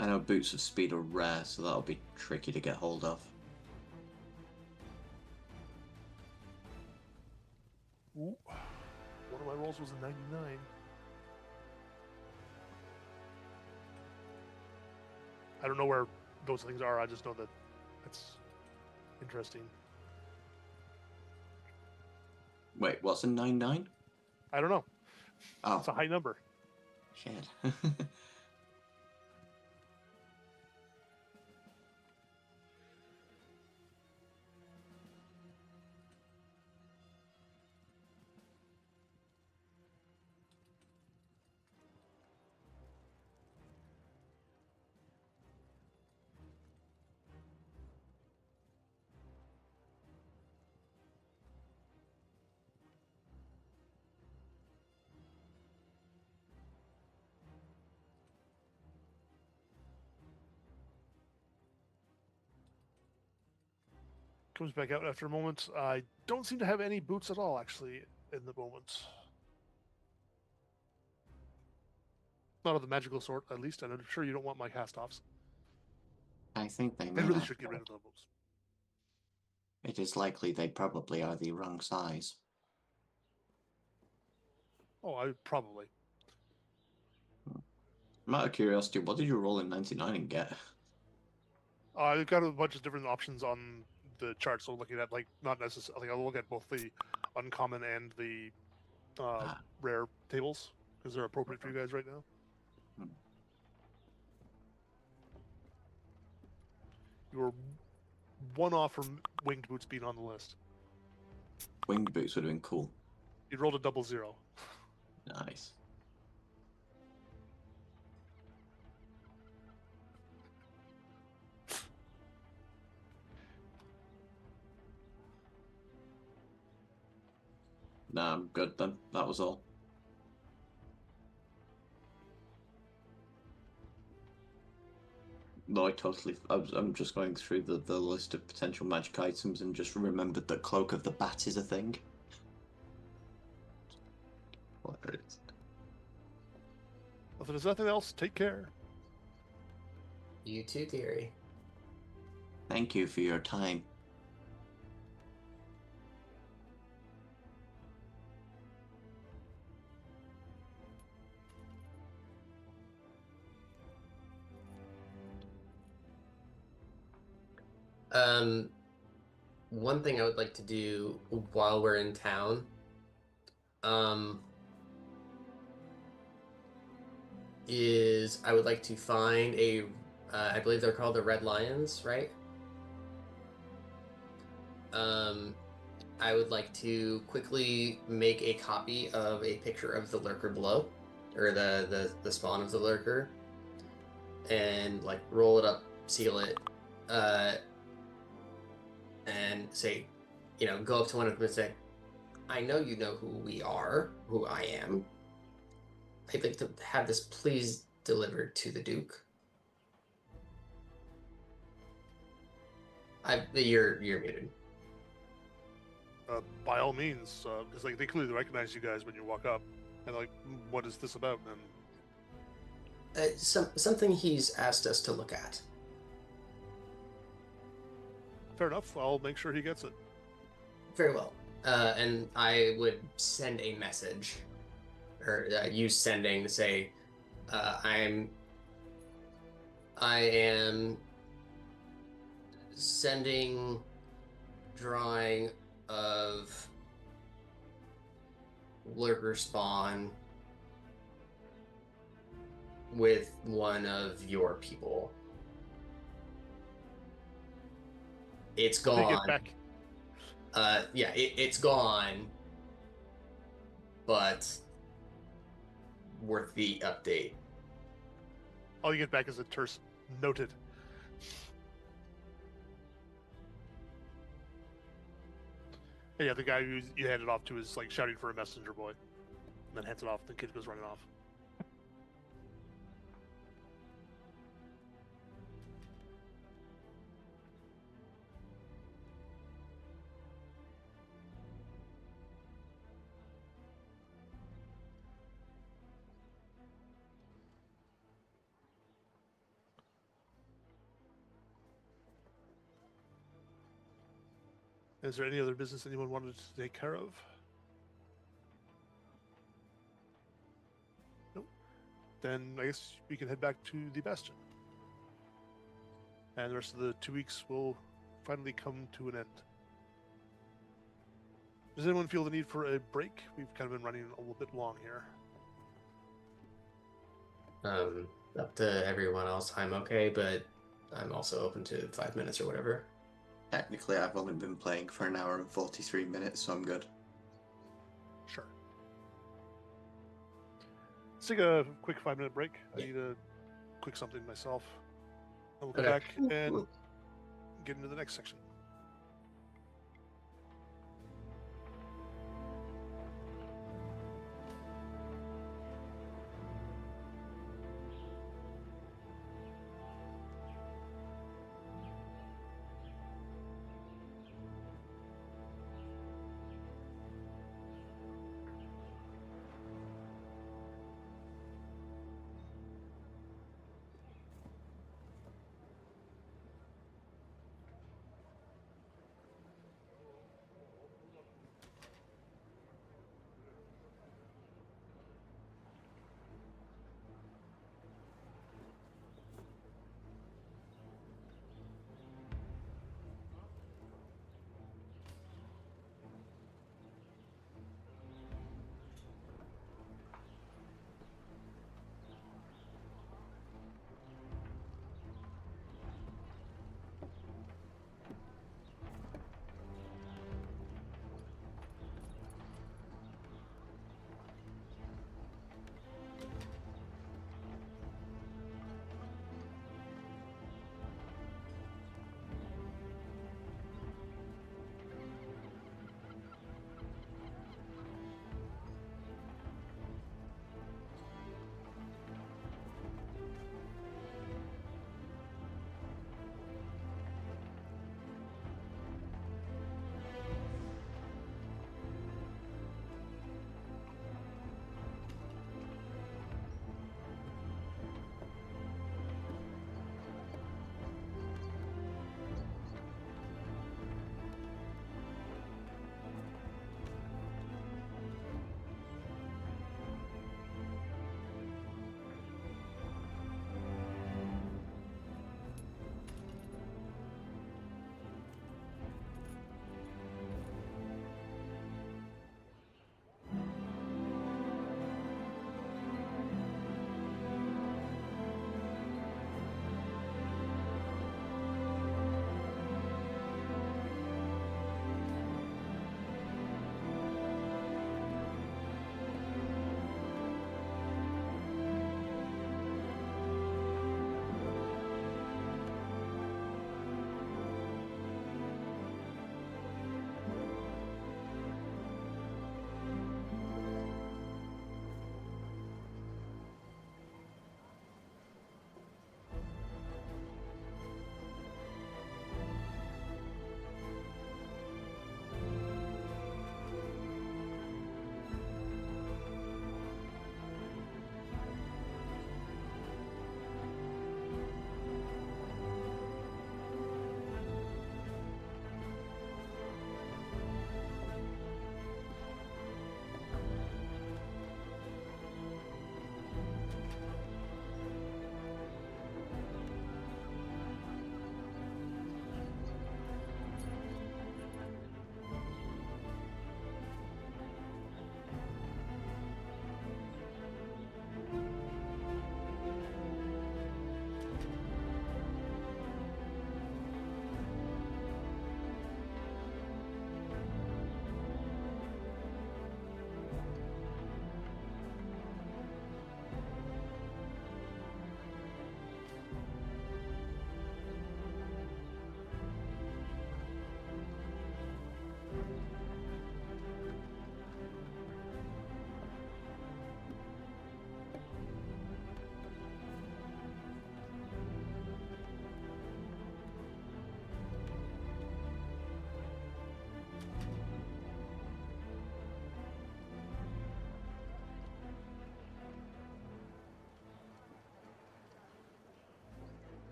[SPEAKER 2] I know boots of speed are rare, so that'll be tricky to get hold of.
[SPEAKER 3] Ooh. One of my rolls was a 99. I don't know where those things are. I just know that it's interesting.
[SPEAKER 2] Wait, what's a 99?
[SPEAKER 3] I don't know.
[SPEAKER 2] Oh,
[SPEAKER 3] It's a high number.
[SPEAKER 2] shit.
[SPEAKER 3] Comes back out after a moment. I don't seem to have any boots at all, actually, in the moment. Not of the magical sort, at least, and I'm sure you don't want my cast-offs.
[SPEAKER 2] I think they
[SPEAKER 3] I
[SPEAKER 2] may
[SPEAKER 3] really
[SPEAKER 2] not.
[SPEAKER 3] should get rid of those.
[SPEAKER 2] It is likely they probably are the wrong size.
[SPEAKER 3] Oh, I probably.
[SPEAKER 2] Out of curiosity, what did you roll in 99 and get?
[SPEAKER 3] I've got a bunch of different options on the chart, so looking at like not necessarily. I'll look at both the uncommon and the
[SPEAKER 2] Ah,
[SPEAKER 3] rare tables because they're appropriate for you guys right now.
[SPEAKER 2] hmm.
[SPEAKER 3] You were one off from winged boots being on the list.
[SPEAKER 2] Winged boots would have been cool.
[SPEAKER 3] You rolled a 00.
[SPEAKER 2] Nice. Nah, I'm good then. That was all. No, I'm just going through the list of potential magic items and just remembered that Cloak of the Bat is a thing. Hilarious.
[SPEAKER 3] If there's nothing else, take care.
[SPEAKER 1] You too, Theory.
[SPEAKER 2] Thank you for your time.
[SPEAKER 1] Um, one thing I would like to do while we're in town, um, is I would like to find I believe they're called the Red Lions, right? Um, I would like to quickly make a copy of a picture of the lurker below, or the spawn of the lurker, and like roll it up, seal it, and say, go up to one of them and say, I know you know who we are, who I am. I'd like to have this please delivered to the Duke. You're muted.
[SPEAKER 3] By all means, because like they clearly recognize you guys when you walk up, and like, what is this about? And
[SPEAKER 1] Something he's asked us to look at.
[SPEAKER 3] fair enough. I'll make sure he gets it.
[SPEAKER 1] Very well. And I would send a message, or use sending to say, I am sending drawing of lurker spawn with one of your people. It's
[SPEAKER 3] Take
[SPEAKER 1] gone.
[SPEAKER 3] it back.
[SPEAKER 1] Yeah, it's gone, but worth the update.
[SPEAKER 3] All you get back is a terse noted. And yeah, the guy who you hand it off to is like shouting for a messenger boy, and then hands it off. The kid goes running off. Is there any other business anyone wanted to take care of? Nope. Then I guess we can head back to the Bastion. And the rest of the 2 weeks will finally come to an end. Does anyone feel the need for a break? We've kind of been running a little bit long here.
[SPEAKER 1] Up to everyone else, I'm okay, but I'm also open to 5 minutes or whatever.
[SPEAKER 2] Technically, I've only been playing for an hour and 43 minutes, so I'm good.
[SPEAKER 3] Sure. Let's take a quick 5-minute break.
[SPEAKER 1] Yeah.
[SPEAKER 3] I need a quick something myself. And we'll come
[SPEAKER 1] Okay.
[SPEAKER 3] back and get into the next section.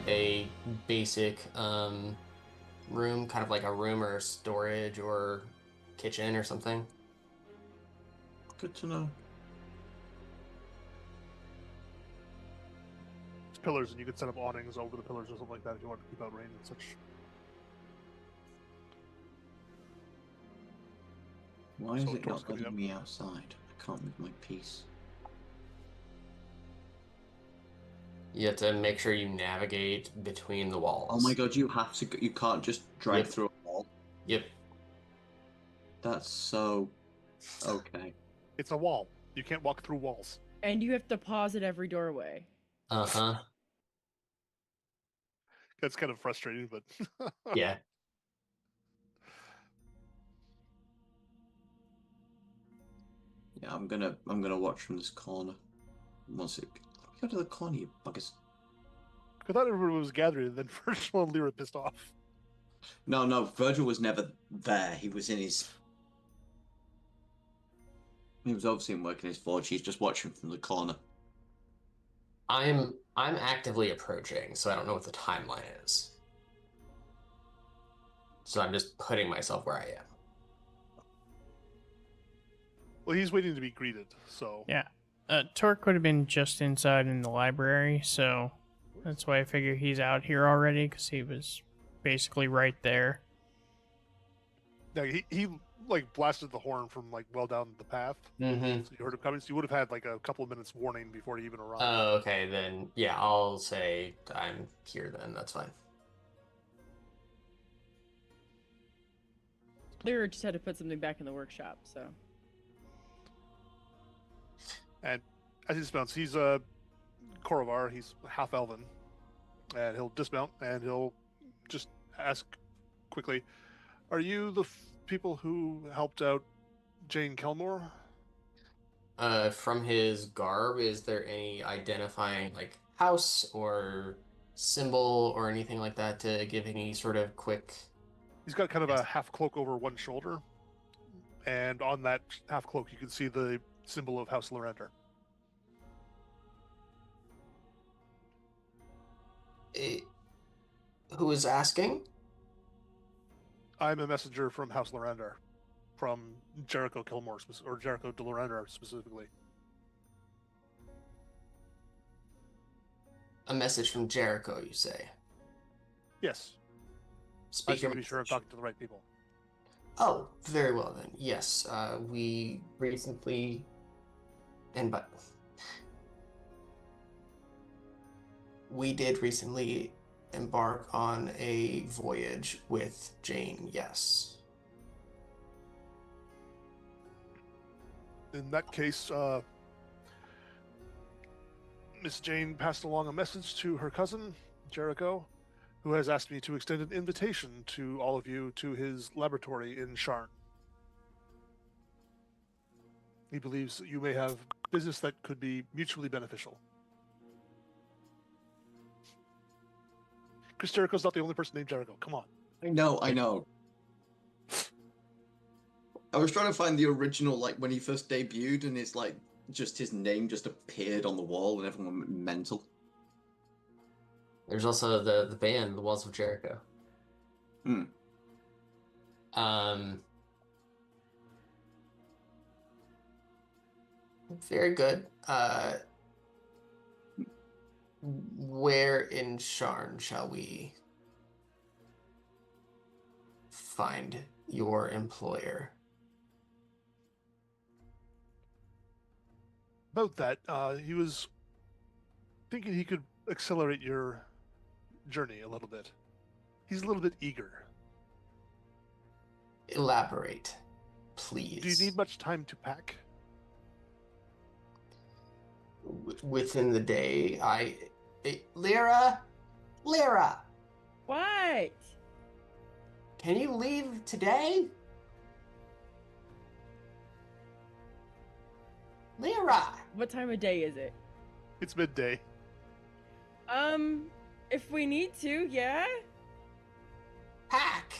[SPEAKER 1] a basic room, kind of like a room or storage or kitchen or something.
[SPEAKER 2] Good to know.
[SPEAKER 3] It's pillars, and you could set up awnings over the pillars or something like that if you want to keep out rain and such.
[SPEAKER 2] Why is
[SPEAKER 3] So
[SPEAKER 2] it
[SPEAKER 3] doors
[SPEAKER 2] not
[SPEAKER 3] could be
[SPEAKER 2] letting
[SPEAKER 3] up.
[SPEAKER 2] me outside? I can't move my piece.
[SPEAKER 1] You have to make sure you navigate between the walls.
[SPEAKER 2] Oh my god, you have to. You can't just drag
[SPEAKER 1] Yep.
[SPEAKER 2] through a wall.
[SPEAKER 1] Yep.
[SPEAKER 2] That's so. Okay.
[SPEAKER 3] It's a wall. You can't walk through walls.
[SPEAKER 5] And you have to pause at every doorway.
[SPEAKER 1] Uh-huh.
[SPEAKER 3] That's kind of frustrating, but
[SPEAKER 1] Yeah.
[SPEAKER 2] Yeah, I'm gonna watch from this corner. Once it. Go to the corner, you buggers.
[SPEAKER 3] I thought everybody was gathering, and then Virgil and Lyra pissed off.
[SPEAKER 2] No, Virgil was never there. He was in his. He was obviously working his forge. He's just watching from the corner.
[SPEAKER 1] I'm actively approaching, so I don't know what the timeline is. So I'm just putting myself where I am.
[SPEAKER 3] Well, he's waiting to be greeted, so
[SPEAKER 4] Yeah. Torque would have been just inside in the library, so that's why I figure he's out here already, because he was basically right there.
[SPEAKER 3] yeah, he like blasted the horn from like well down the path.
[SPEAKER 1] Mm-hmm.
[SPEAKER 3] So you heard him coming. So you would have had like a couple of minutes warning before he even arrived.
[SPEAKER 1] Oh, okay, then yeah, I'll say I'm here then. That's fine.
[SPEAKER 5] Lyra just had to put something back in the workshop, so.
[SPEAKER 3] And as he dismounts, he's a Korovar. He's half elven, and he'll dismount and he'll just ask quickly, "Are you the people who helped out Jane Kelmore?"
[SPEAKER 1] From his garb, is there any identifying like house or symbol or anything like that to give any sort of quick?
[SPEAKER 3] He's got kind of a half cloak over one shoulder, and on that half cloak, you can see the symbol of House Lorender.
[SPEAKER 1] Who is asking?
[SPEAKER 3] I'm a messenger from House Lorender, from Jericho Kilmore, or Jericho de Lorender specifically.
[SPEAKER 1] A message from Jericho, you say?
[SPEAKER 3] Yes, I
[SPEAKER 1] Speak
[SPEAKER 3] just
[SPEAKER 1] your
[SPEAKER 3] want to be sure I'm
[SPEAKER 1] message.
[SPEAKER 3] talking to the right people.
[SPEAKER 1] Oh, very well then. Yes, we recently, but we did recently embark on a voyage with Jane. Yes.
[SPEAKER 3] In that case, Miss Jane passed along a message to her cousin, Jericho, who has asked me to extend an invitation to all of you to his laboratory in Sharn. He believes that you may have business that could be mutually beneficial. Chris Jericho's not the only person named Jericho. Come on.
[SPEAKER 2] I know. I was trying to find the original, like when he first debuted, and it's like just his name just appeared on the wall, and everyone went mental.
[SPEAKER 1] There's also the band, the Walls of Jericho.
[SPEAKER 2] Hmm.
[SPEAKER 1] Very good. Where in Sharn shall we find your employer?
[SPEAKER 3] About that, he was thinking he could accelerate your journey a little bit. He's a little bit eager.
[SPEAKER 1] Elaborate, please.
[SPEAKER 3] Do you need much time to pack?
[SPEAKER 1] Within the day, Lyra?
[SPEAKER 5] What?
[SPEAKER 1] Can you leave today? Lyra!
[SPEAKER 5] What time of day is it?
[SPEAKER 3] It's midday.
[SPEAKER 5] If we need to, yeah?
[SPEAKER 1] Pack!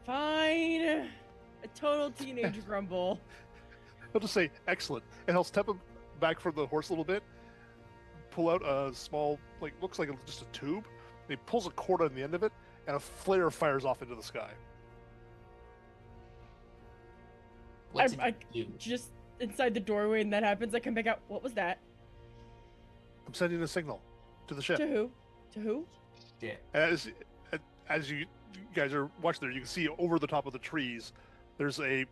[SPEAKER 5] Fine. A total teenage grumble.
[SPEAKER 3] I'll just say, excellent. And I'll step him back from the horse a little bit. pull out a small, like, looks like just a tube. And he pulls a cord on the end of it, and a flare fires off into the sky.
[SPEAKER 1] What's
[SPEAKER 5] I just inside the doorway, and that happens. I come back out. What was that?
[SPEAKER 3] I'm sending a signal to the ship.
[SPEAKER 5] To who? To who?
[SPEAKER 1] Yeah.
[SPEAKER 3] As you guys are watching there, you can see over the top of the trees, there's an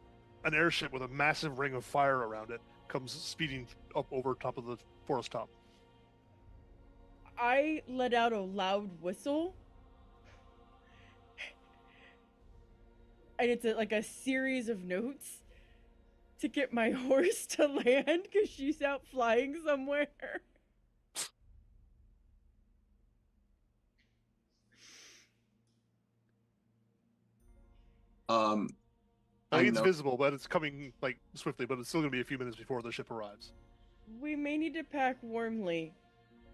[SPEAKER 3] airship with a massive ring of fire around it comes speeding up over top of the forest top.
[SPEAKER 5] I let out a loud whistle. And it's like a series of notes to get my horse to land because she's out flying somewhere.
[SPEAKER 3] I think it's visible, but it's coming like swiftly, but it's still gonna be a few minutes before the ship arrives.
[SPEAKER 5] We may need to pack warmly.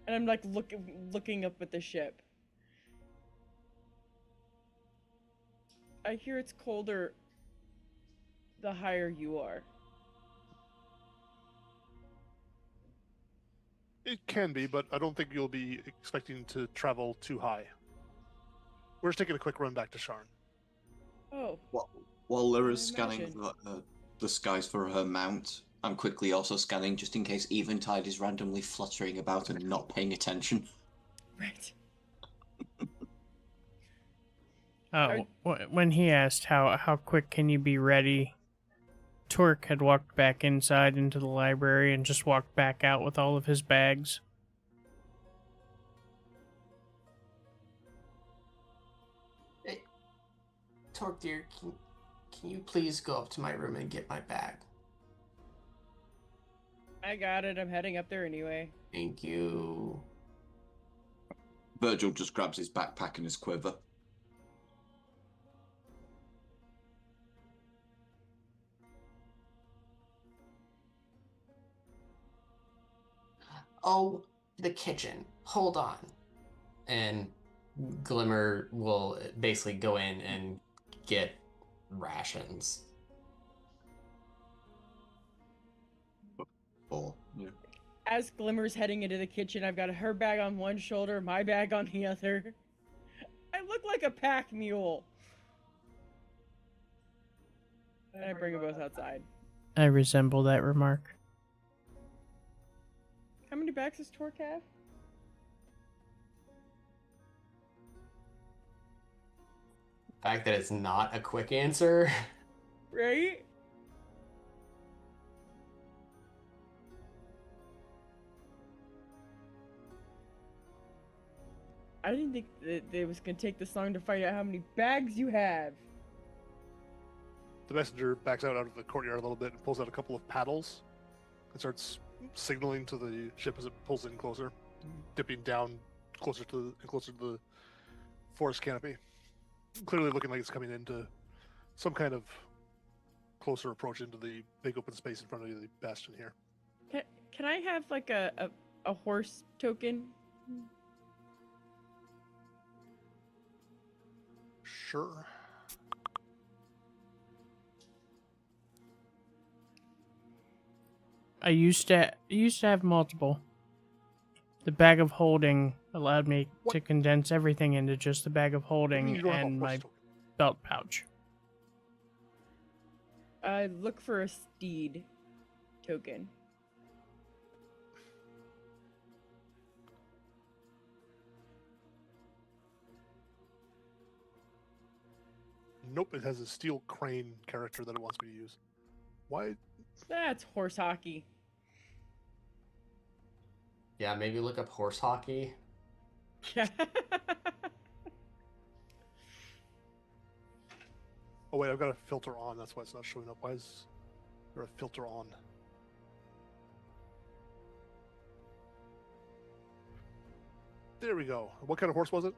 [SPEAKER 5] And I'm like looking up at the ship. I hear it's colder the higher you are.
[SPEAKER 3] It can be, but I don't think you'll be expecting to travel too high. We're just taking a quick run back to Sharn.
[SPEAKER 5] Oh.
[SPEAKER 2] While Lyra's
[SPEAKER 5] I
[SPEAKER 2] scanning
[SPEAKER 5] imagine.
[SPEAKER 2] the skies for her mount, I'm quickly also scanning just in case Eventide is randomly fluttering about and not paying attention.
[SPEAKER 5] Right.
[SPEAKER 4] Oh, when he asked how quick can you be ready, Torque had walked back inside into the library and just walked back out with all of his bags.
[SPEAKER 1] Hey, Torque dear, can you please go up to my room and get my bag?
[SPEAKER 5] I got it. I'm heading up there anyway.
[SPEAKER 1] Thank you.
[SPEAKER 2] Virgil just grabs his backpack and his quiver.
[SPEAKER 1] Oh, the kitchen. Hold on. And Glimmer will basically go in and get rations.
[SPEAKER 2] Yeah.
[SPEAKER 5] As Glimmer's heading into the kitchen, I've got her bag on one shoulder, my bag on the other. I look like a pack mule. And I bring them both outside.
[SPEAKER 4] I resemble that remark.
[SPEAKER 5] How many bags does Torque have?
[SPEAKER 1] The fact that it's not a quick answer.
[SPEAKER 5] Right? I didn't think that it was gonna take this long to find out how many bags you have.
[SPEAKER 3] The messenger backs out of the courtyard a little bit and pulls out a couple of paddles and starts signaling to the ship as it pulls in closer, dipping down closer to the forest canopy. Clearly looking like it's coming into some kind of closer approach into the big open space in front of the bastion here.
[SPEAKER 5] Can I have like a horse token?
[SPEAKER 3] Sure.
[SPEAKER 4] I used to have multiple. The bag of holding allowed me to condense everything into just the bag of holding and my belt pouch.
[SPEAKER 5] Look for a steed token.
[SPEAKER 3] Nope, it has a steel crane character that it wants me to use. Why?
[SPEAKER 5] That's horse hockey.
[SPEAKER 1] Yeah, maybe look up horse hockey.
[SPEAKER 5] Yeah.
[SPEAKER 3] Oh wait, I've got a filter on. That's why it's not showing up. Why is there a filter on? There we go. What kind of horse was it?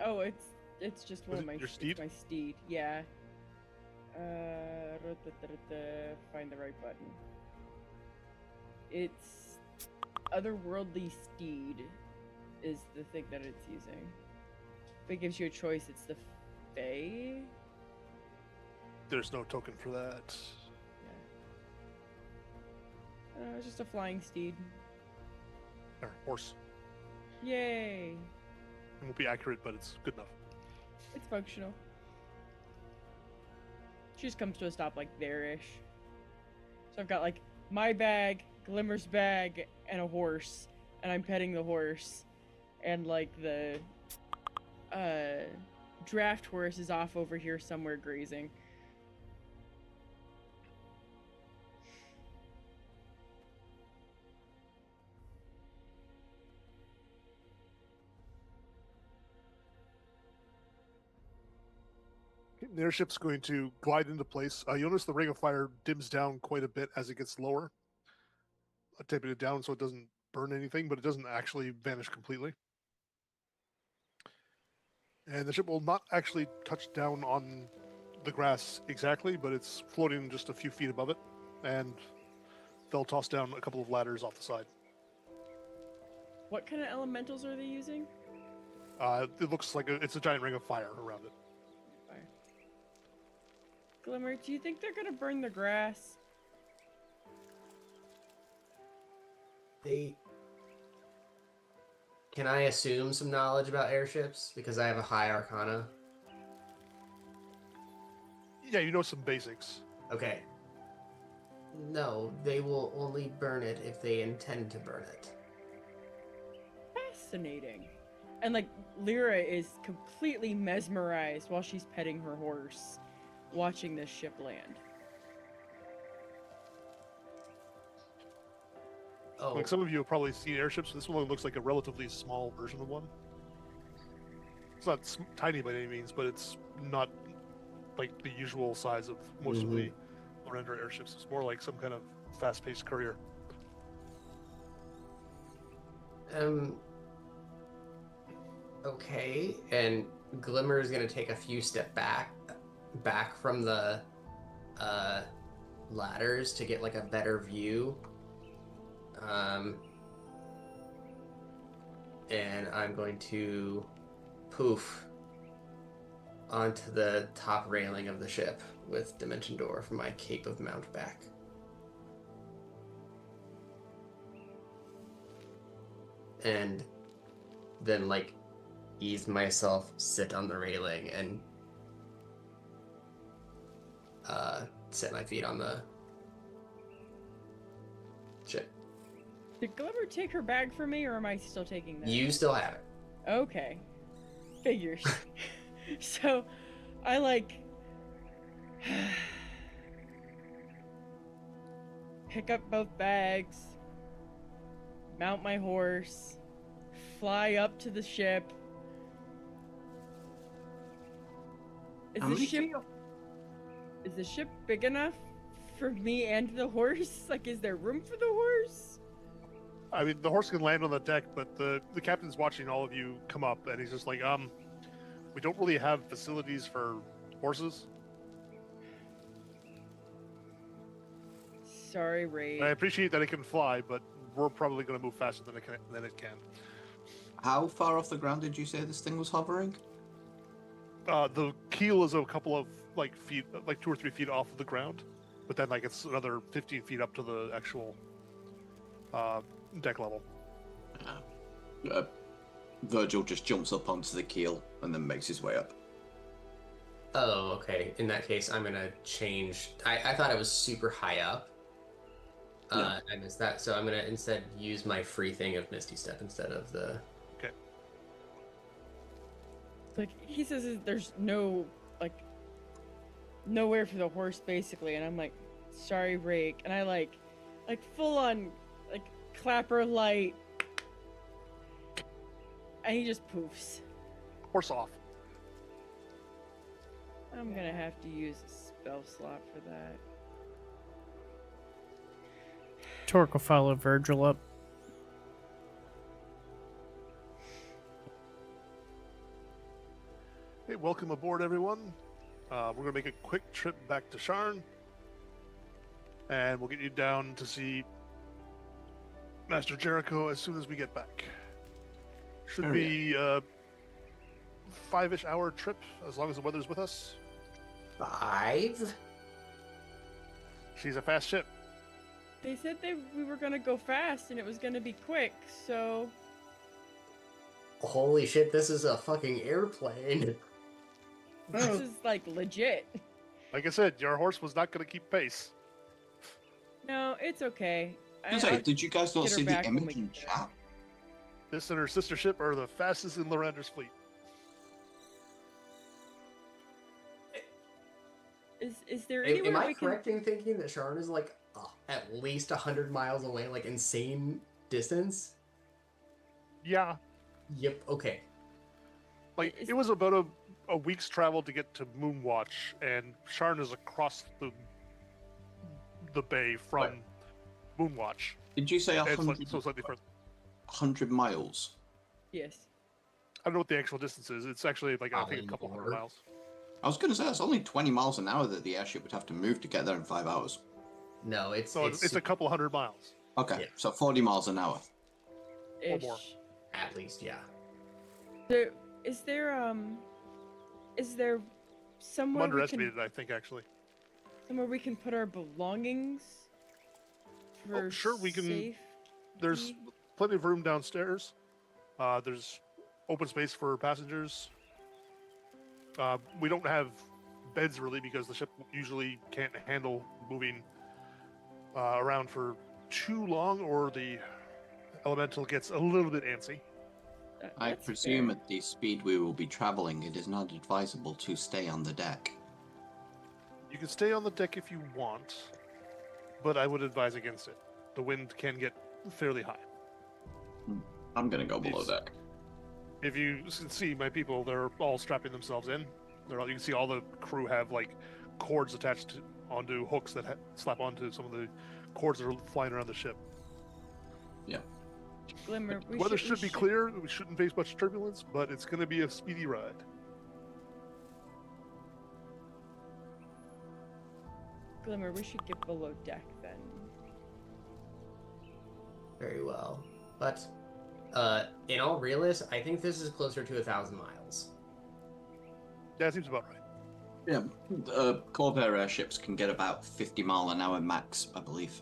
[SPEAKER 5] Oh, it's just one
[SPEAKER 3] Was
[SPEAKER 5] of
[SPEAKER 3] it
[SPEAKER 5] my
[SPEAKER 3] your
[SPEAKER 5] it's
[SPEAKER 3] steed?
[SPEAKER 5] my steed. Yeah. Find the right button. It's otherworldly steed is the thing that it's using. If it gives you a choice, it's the Fae.
[SPEAKER 3] There's no token for that.
[SPEAKER 5] It's just a flying steed.
[SPEAKER 3] Or horse.
[SPEAKER 5] Yay!
[SPEAKER 3] It won't be accurate, but it's good enough.
[SPEAKER 5] It's functional. She just comes to a stop like there-ish. So I've got like my bag, Glimmer's bag, and a horse, and I'm petting the horse, and like the draft horse is off over here somewhere grazing.
[SPEAKER 3] The airship's going to glide into place. You'll notice the ring of fire dims down quite a bit as it gets lower. I'm taping it down so it doesn't burn anything, but it doesn't actually vanish completely. And the ship will not actually touch down on the grass exactly, but it's floating just a few feet above it. And they'll toss down a couple of ladders off the side.
[SPEAKER 5] What kind of elementals are they using?
[SPEAKER 3] It looks like it's a giant ring of fire around it.
[SPEAKER 5] Fire. Glimmer, do you think they're gonna burn the grass?
[SPEAKER 1] Can I assume some knowledge about airships because I have a high arcana?
[SPEAKER 3] Yeah, you know some basics.
[SPEAKER 1] Okay. No, they will only burn it if they intend to burn it.
[SPEAKER 5] Fascinating. And like Lyra is completely mesmerized while she's petting her horse, watching this ship land.
[SPEAKER 1] Oh,
[SPEAKER 3] Like some of you have probably seen airships. This one looks like a relatively small version of one. It's not tiny by any means, but it's not like the usual size of most of the Lorendra airships. It's more like some kind of fast-paced courier.
[SPEAKER 1] Okay. And Glimmer is gonna take a few step back from the ladders to get like a better view. And I'm going to poof onto the top railing of the ship with Dimension Door for my Cape of Mountback. And then, like, ease myself, sit on the railing, and set my feet on the ship.
[SPEAKER 5] Did Glimmer take her bag from me, or am I still taking that?
[SPEAKER 1] You still have it.
[SPEAKER 5] Okay. Figures. So, I like pick up both bags, mount my horse, fly up to the ship. Is the ship big enough for me and the horse? Like, is there room for the horse?
[SPEAKER 3] I mean, the horse can land on the deck, but the captain's watching all of you come up, and he's just like, we don't really have facilities for horses.
[SPEAKER 5] Sorry, Ray.
[SPEAKER 3] I appreciate that it can fly, but we're probably going to move faster than it can.
[SPEAKER 2] How far off the ground did you say this thing was hovering?
[SPEAKER 3] The keel is a couple of feet, like 2 or 3 feet off of the ground, but then it's another 15 feet up to the actual deck level.
[SPEAKER 2] Virgil just jumps up onto the keel and then makes his way up.
[SPEAKER 1] Oh, okay. In that case, I'm gonna change. I thought it was super high up.
[SPEAKER 2] No.
[SPEAKER 1] I missed that, so I'm gonna instead use my free thing of Misty Step instead of the.
[SPEAKER 3] Okay.
[SPEAKER 5] Like, he says there's no, nowhere for the horse, basically, and I'm like, sorry, Rake, and I like full on, clapper light, and he just poofs.
[SPEAKER 3] Horse off.
[SPEAKER 5] I'm gonna have to use a spell slot for that.
[SPEAKER 4] Torque will follow Virgil up.
[SPEAKER 3] Hey, welcome aboard, everyone. We're going to make a quick trip back to Sharn, and we'll get you down to see Master Jericho as soon as we get back. Should be a 5-ish hour trip, as long as the weather's with us.
[SPEAKER 1] 5?
[SPEAKER 3] She's a fast ship.
[SPEAKER 5] They said we were gonna go fast and it was gonna be quick, so
[SPEAKER 1] Holy shit, this is a fucking airplane.
[SPEAKER 5] this is like legit.
[SPEAKER 3] Like I said, your horse was not going to keep pace.
[SPEAKER 5] No, it's okay.
[SPEAKER 2] Did you guys not
[SPEAKER 5] get her
[SPEAKER 2] see the
[SPEAKER 5] back when
[SPEAKER 2] image
[SPEAKER 5] we
[SPEAKER 2] in
[SPEAKER 5] get there.
[SPEAKER 2] chat?
[SPEAKER 3] This and her sister ship are the fastest in Lorander's fleet.
[SPEAKER 5] Is there anywhere
[SPEAKER 1] Am I
[SPEAKER 5] we can?
[SPEAKER 1] correct in thinking that Sharon is like at least 100 miles away, like insane distance?
[SPEAKER 3] Yeah,
[SPEAKER 1] Yep, okay.
[SPEAKER 3] like
[SPEAKER 5] Is-
[SPEAKER 3] it was about a week's travel to get to Moonwatch, and Sharn is across the bay from Moonwatch.
[SPEAKER 2] Did you say
[SPEAKER 3] It's
[SPEAKER 2] 100,
[SPEAKER 3] so slightly further.
[SPEAKER 2] 100 miles?
[SPEAKER 5] Yes.
[SPEAKER 3] I don't know what the actual distance is. It's actually like I think a couple
[SPEAKER 1] more.
[SPEAKER 3] hundred miles.
[SPEAKER 2] I was going to say, it's only 20 miles an hour that the airship would have to move to get there in 5 hours.
[SPEAKER 1] No,
[SPEAKER 3] So it's a couple hundred miles.
[SPEAKER 2] Okay,
[SPEAKER 1] Yeah.
[SPEAKER 2] so 40 miles an hour.
[SPEAKER 3] Or more.
[SPEAKER 5] Ish.
[SPEAKER 1] at least, yeah.
[SPEAKER 5] Is there
[SPEAKER 3] I'm
[SPEAKER 5] somewhere we
[SPEAKER 3] underestimated, I think, actually.
[SPEAKER 5] somewhere we can put our belongings? For
[SPEAKER 3] sure, we can-
[SPEAKER 5] safe-
[SPEAKER 3] There's plenty of room downstairs. There's open space for passengers. We don't have beds really because the ship usually can't handle moving around for too long, or the elemental gets a little bit antsy.
[SPEAKER 2] I
[SPEAKER 5] That's
[SPEAKER 2] presume
[SPEAKER 5] fair.
[SPEAKER 2] at the speed we will be traveling, it is not advisable to stay on the deck.
[SPEAKER 3] You can stay on the deck if you want, but I would advise against it. The wind can get fairly high.
[SPEAKER 2] I'm going to go below
[SPEAKER 3] Yes.
[SPEAKER 2] deck.
[SPEAKER 3] If you can see my people, they're all strapping themselves in. You can see all the crew have like cords attached onto hooks that slap onto some of the cords that are flying around the ship.
[SPEAKER 5] Glimmer.
[SPEAKER 3] The weather should be clear. We shouldn't face much turbulence, but it's going to be a speedy ride.
[SPEAKER 5] Glimmer. We should get below deck then.
[SPEAKER 1] Very well. But, in all realism, I think this is closer to 1,000 miles.
[SPEAKER 3] Yeah, it seems about right.
[SPEAKER 2] Yeah, Corvair airships can get about 50 mile an hour max, I believe.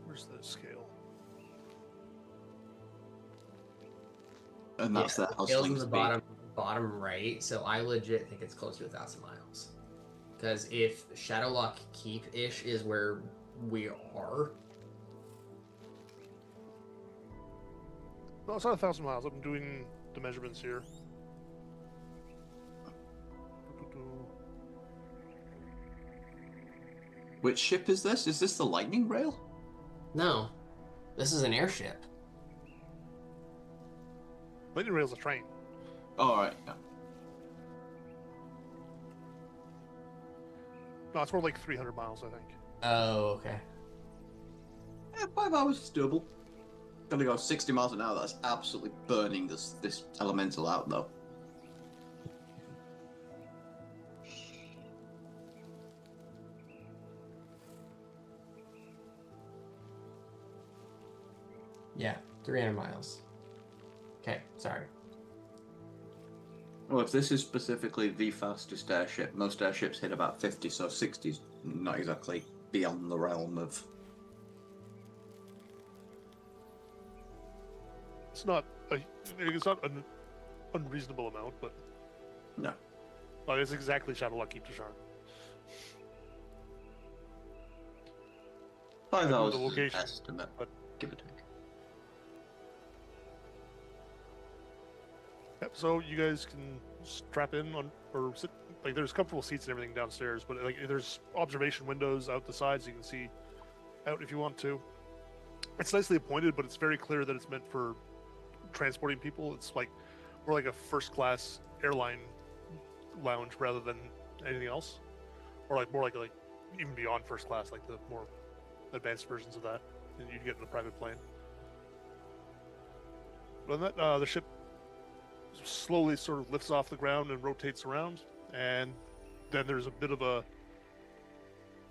[SPEAKER 3] Where's the scale?
[SPEAKER 2] And that's
[SPEAKER 1] Yeah,
[SPEAKER 2] their
[SPEAKER 1] scales
[SPEAKER 2] hustling
[SPEAKER 1] in the
[SPEAKER 2] speed.
[SPEAKER 1] bottom right, so I legit think it's close to 1,000 miles. Because if Shadowlock Keep-ish is where we are,
[SPEAKER 3] No, it's not 1,000 miles. I'm doing the measurements here.
[SPEAKER 2] Which ship is this? Is this the Lightning Rail?
[SPEAKER 1] no, this is an airship.
[SPEAKER 3] Lightning Rail's a train.
[SPEAKER 2] Oh, alright, yeah.
[SPEAKER 3] No, it's more like 300 miles, I think.
[SPEAKER 1] Oh, okay.
[SPEAKER 2] Yeah, 5 hours is doable. Gonna go 60 miles an hour, that's absolutely burning this elemental out, though.
[SPEAKER 1] Yeah, 300 miles. Okay, sorry.
[SPEAKER 2] Well, if this is specifically the fastest airship, most airships hit about 50, so 60's not exactly beyond the realm of...
[SPEAKER 3] It's not an unreasonable amount, but
[SPEAKER 2] No.
[SPEAKER 3] it's exactly Shadowlock Keep to Sharn.
[SPEAKER 2] 5
[SPEAKER 3] I know
[SPEAKER 2] hours
[SPEAKER 3] the
[SPEAKER 2] is an
[SPEAKER 3] location,
[SPEAKER 2] estimate,
[SPEAKER 3] but-
[SPEAKER 2] give or take.
[SPEAKER 3] Yep, so you guys can strap in on or sit. Like there's comfortable seats and everything downstairs, but like there's observation windows out the sides. You can see out if you want to. It's nicely appointed, but it's very clear that it's meant for transporting people. It's like more like a first class airline lounge rather than anything else, or like more like even beyond first class, like the more advanced versions of that, and you get in a private plane. But then that the ship slowly sort of lifts off the ground and rotates around, and then there's a bit of a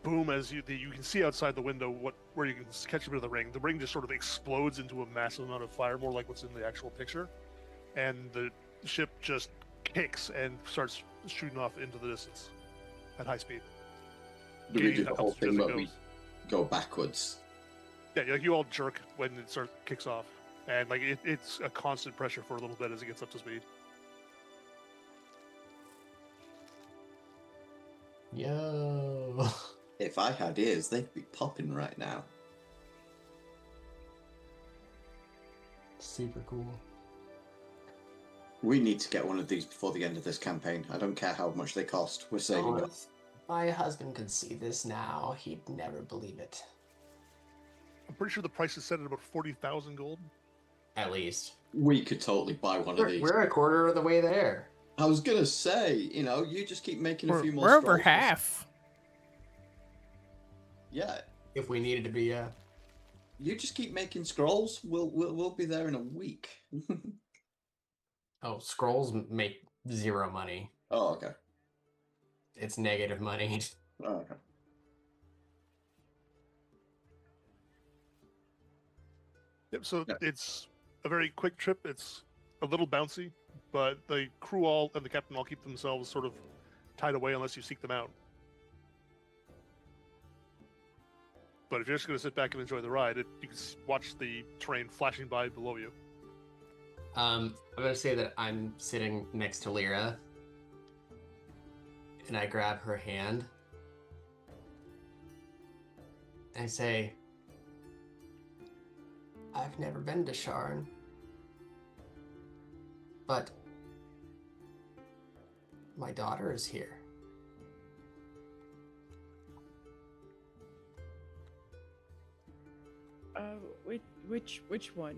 [SPEAKER 3] boom as you can see outside the window where you can catch a bit of the ring. The ring just sort of explodes into a massive amount of fire, more like what's in the actual picture, and the ship just kicks and starts shooting off into the distance at high speed.
[SPEAKER 2] Do we do
[SPEAKER 3] Gaining
[SPEAKER 2] the whole
[SPEAKER 3] altitude
[SPEAKER 2] thing
[SPEAKER 3] as it
[SPEAKER 2] where we
[SPEAKER 3] goes.
[SPEAKER 2] go backwards
[SPEAKER 3] Yeah, like you all jerk when it kicks off, and like it's a constant pressure for a little bit as it gets up to speed.
[SPEAKER 1] Yo.
[SPEAKER 2] If I had ears, they'd be popping right now.
[SPEAKER 1] Super cool.
[SPEAKER 2] We need to get one of these before the end of this campaign. I don't care how much they cost. We're saving
[SPEAKER 1] Oh,
[SPEAKER 2] up.
[SPEAKER 1] if my husband could see this now, he'd never believe it.
[SPEAKER 3] I'm pretty sure the price is set at about 40,000 gold.
[SPEAKER 1] At least.
[SPEAKER 2] We could totally buy one of these.
[SPEAKER 1] We're a quarter of the way there.
[SPEAKER 2] I was gonna say, you just keep making a few more.
[SPEAKER 4] We're over
[SPEAKER 2] scrolls.
[SPEAKER 4] half.
[SPEAKER 2] Yeah,
[SPEAKER 1] If we needed to be,
[SPEAKER 2] you just keep making scrolls. We'll be there in a week.
[SPEAKER 1] Oh, scrolls make zero money.
[SPEAKER 2] Oh, okay.
[SPEAKER 1] It's negative money.
[SPEAKER 2] Oh, okay.
[SPEAKER 3] Yep. So
[SPEAKER 2] Yeah.
[SPEAKER 3] it's a very quick trip. It's a little bouncy, but the crew all and the captain all keep themselves sort of tied away unless you seek them out. But if you're just going to sit back and enjoy the ride, you can watch the terrain flashing by below you.
[SPEAKER 1] I'm gonna say that I'm sitting next to Lyra, and I grab her hand. And I say, I've never been to Sharn, but my daughter is here.
[SPEAKER 5] Which one?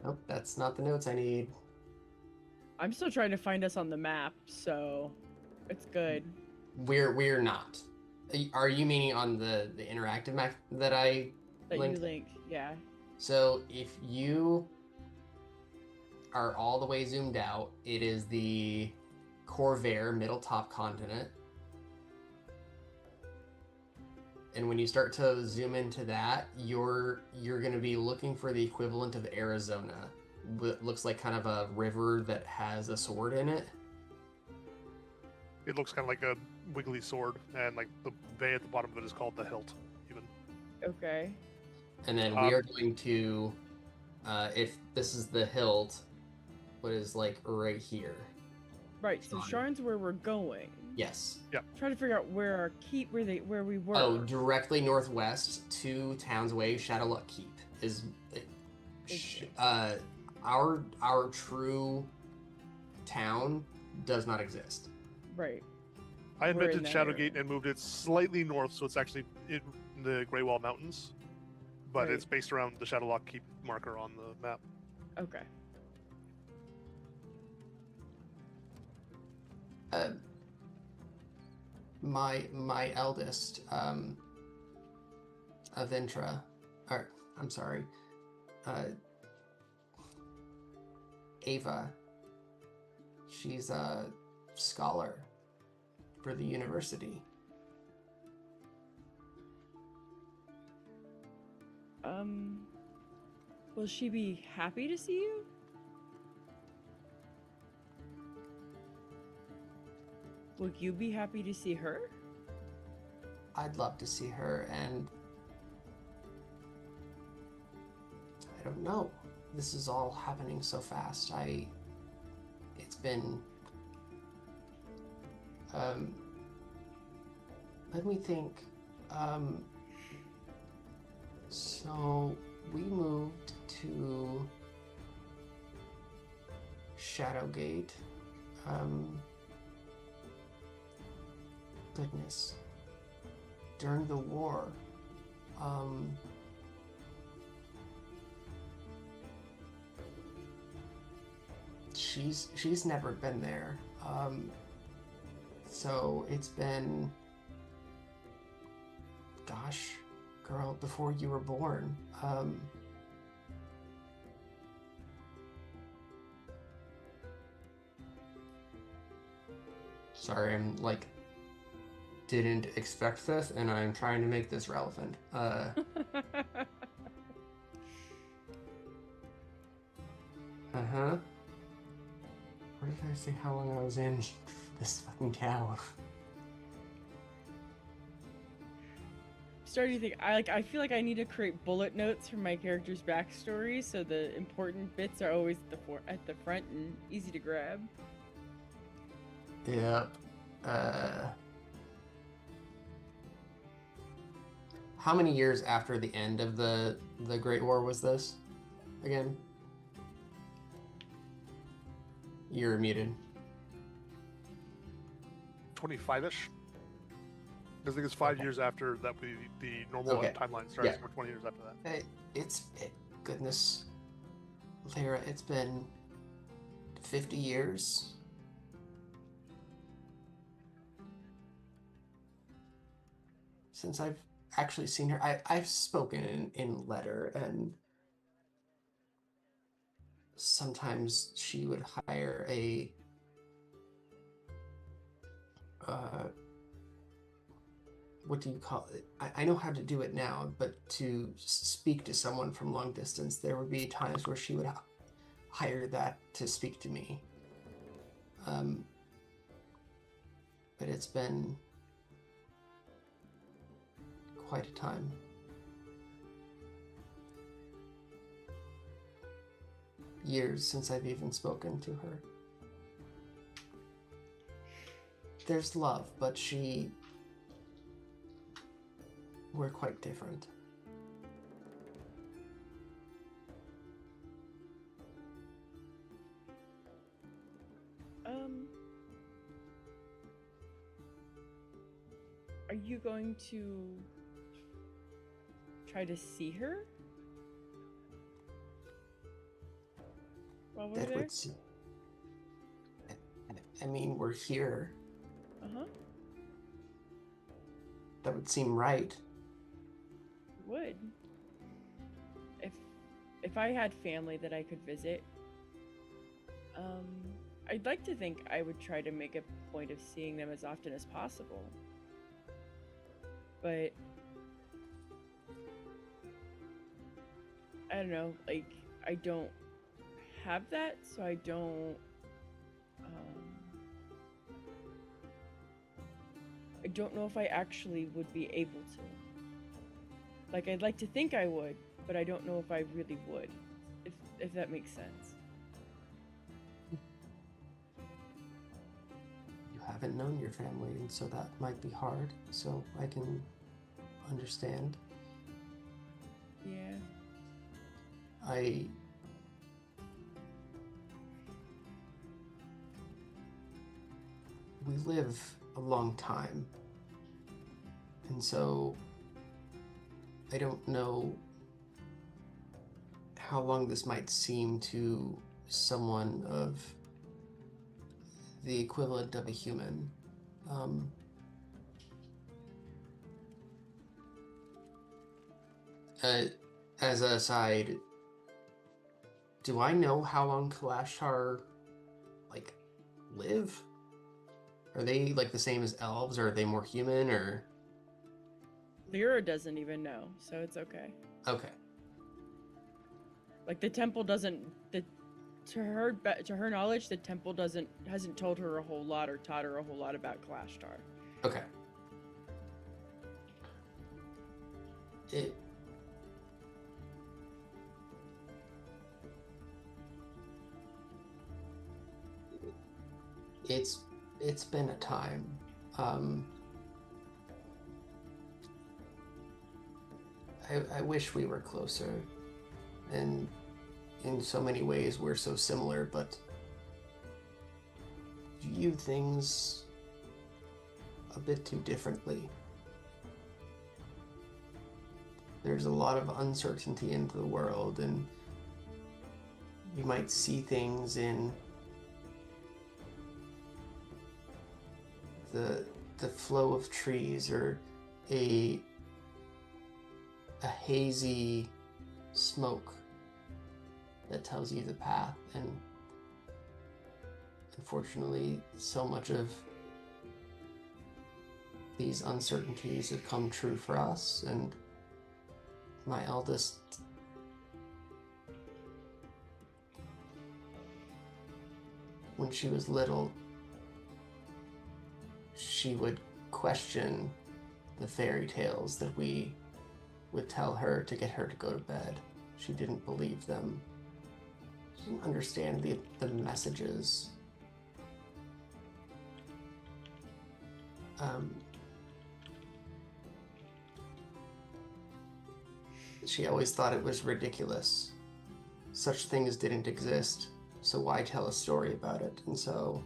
[SPEAKER 1] Nope, that's not the notes I need.
[SPEAKER 5] I'm still trying to find us on the map, so it's good.
[SPEAKER 1] We're not. Are you meaning on the interactive map that I
[SPEAKER 5] That
[SPEAKER 1] linked?
[SPEAKER 5] you linked, yeah.
[SPEAKER 1] So if you are all the way zoomed out, it is the Corvair middle top continent. And when you start to zoom into that, you're going to be looking for the equivalent of Arizona. It looks like kind of a river that has a sword in it.
[SPEAKER 3] It looks kind of like a wiggly sword, and like the bay at the bottom of it is called the hilt, even.
[SPEAKER 5] Okay.
[SPEAKER 1] And then we are going to, if this is the hilt, what is like right here.
[SPEAKER 5] Right, so Sharn's where we're going.
[SPEAKER 1] Yes.
[SPEAKER 5] Trying to figure out where our keep, where we were.
[SPEAKER 1] Oh, directly northwest, 2 towns away, Shadowluck Keep is. Our true town does not exist.
[SPEAKER 5] Right.
[SPEAKER 3] I
[SPEAKER 5] We're in
[SPEAKER 3] invented
[SPEAKER 5] that
[SPEAKER 3] Shadowgate
[SPEAKER 5] area.
[SPEAKER 3] and moved it slightly north, so it's actually in the Greywall Mountains, but
[SPEAKER 5] Right.
[SPEAKER 3] it's based around the Shadowlock Keep marker on the map.
[SPEAKER 5] Okay.
[SPEAKER 1] My eldest, Aventra, or I'm sorry, Ava. She's a scholar for the university.
[SPEAKER 5] Will she be happy to see you? Will you be happy to see her?
[SPEAKER 1] I'd love to see her, and I don't know. This is all happening so fast. It's been, let me think. So we moved to Shadowgate. Goodness. During the war. She's never been there. So it's been, gosh, girl, before you were born. Sorry, I'm like, didn't expect this, and I'm trying to make this relevant. Uh-huh. Where did I say how long I was in this fucking tower?
[SPEAKER 5] starting to think I feel like I need to create bullet notes for my character's backstory so the important bits are always at the front and easy to grab.
[SPEAKER 1] Yep. How many years after the end of the Great War was this? Again? You're muted.
[SPEAKER 3] 25-ish. I think it's 5 years after that the normal
[SPEAKER 1] Okay.
[SPEAKER 3] timeline starts.
[SPEAKER 1] Yeah.
[SPEAKER 3] We're 20 years after that.
[SPEAKER 1] Goodness, Lyra, it's been 50 years. Since I've actually seen her. I've spoken in letter, and sometimes she would hire a what do you call it? I know how to do it now, but to speak to someone from long distance, there would be times where she would hire that to speak to me. But it's been quite a time. Years since I've even spoken to her. There's love, but we're quite different.
[SPEAKER 5] Are you going to try to see her while we're there?
[SPEAKER 1] I mean, we're here.
[SPEAKER 5] Uh-huh.
[SPEAKER 1] That would seem right.
[SPEAKER 5] Would. If I had family that I could visit, I'd like to think I would try to make a point of seeing them as often as possible. But I don't know, like, I don't have that, so I don't know if I actually would be able to. Like, I'd like to think I would, but I don't know if I really would, if that makes sense.
[SPEAKER 1] You haven't known your family, and so that might be hard, so I can understand.
[SPEAKER 5] Yeah.
[SPEAKER 1] We live a long time, and so I don't know how long this might seem to someone of the equivalent of a human. As a aside, do I know how long Kalashtar, like, live? Are they, like, the same as elves, or are they more human, or...?
[SPEAKER 5] Lyra doesn't even know, so it's okay.
[SPEAKER 1] Okay.
[SPEAKER 5] Like, the temple doesn't... To her knowledge, the temple hasn't told her a whole lot or taught her a whole lot about Kalashtar.
[SPEAKER 1] Okay. It's been a time. I wish we were closer, and in so many ways we're so similar, but view things a bit too differently. There's a lot of uncertainty in the world, and you might see things in the flow of trees, or a hazy smoke that tells you the path, and unfortunately so much of these uncertainties have come true for us. And my eldest, when she was little, she would question the fairy tales that we would tell her to get her to go to bed. She didn't believe them. She didn't understand the messages. She always thought it was ridiculous. Such things didn't exist, so why tell a story about it? And so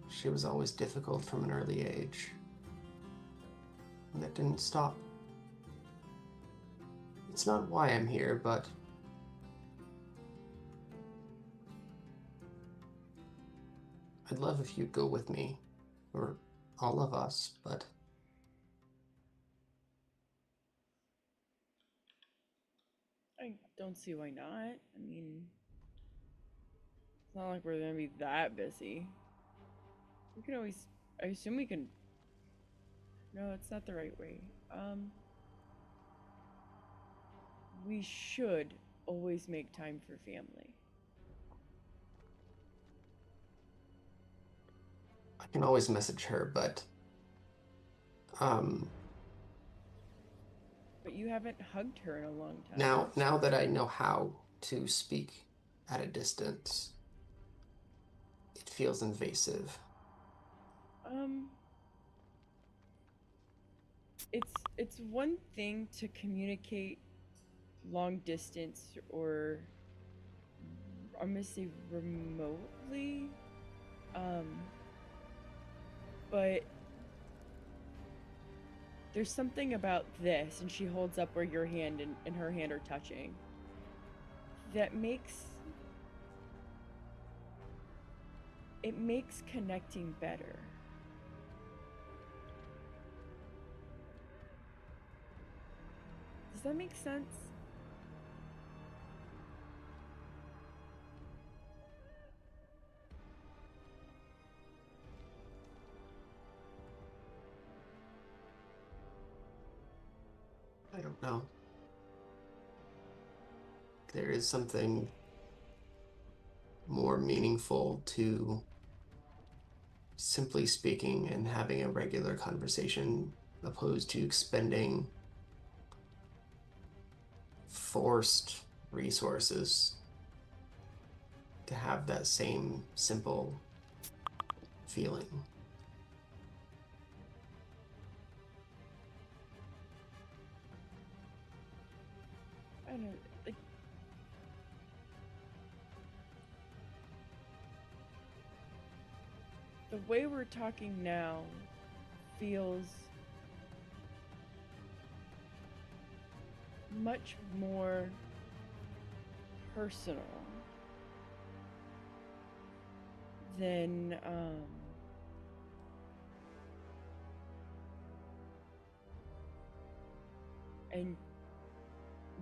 [SPEAKER 1] she was always difficult from an early age. And that didn't stop. It's not why I'm here, but I'd love if you'd go with me, or all of us, but
[SPEAKER 5] I don't see why not. I mean, it's not like we're gonna be that busy. We can always. I assume we can. No, it's not the right way. We should always make time for family.
[SPEAKER 1] I can always message her, but
[SPEAKER 5] But you haven't hugged her in a long time.
[SPEAKER 1] now that I know how to speak at a distance, it feels invasive.
[SPEAKER 5] It's one thing to communicate long distance, or I'm gonna say remotely. But there's something about this, and she holds up where your hand and her hand are touching, that makes connecting better. Does that make sense?
[SPEAKER 1] I don't know. There is something more meaningful to simply speaking and having a regular conversation opposed to expending forced resources to have that same simple feeling.
[SPEAKER 5] I don't know, like, the way we're talking now feels much more personal than and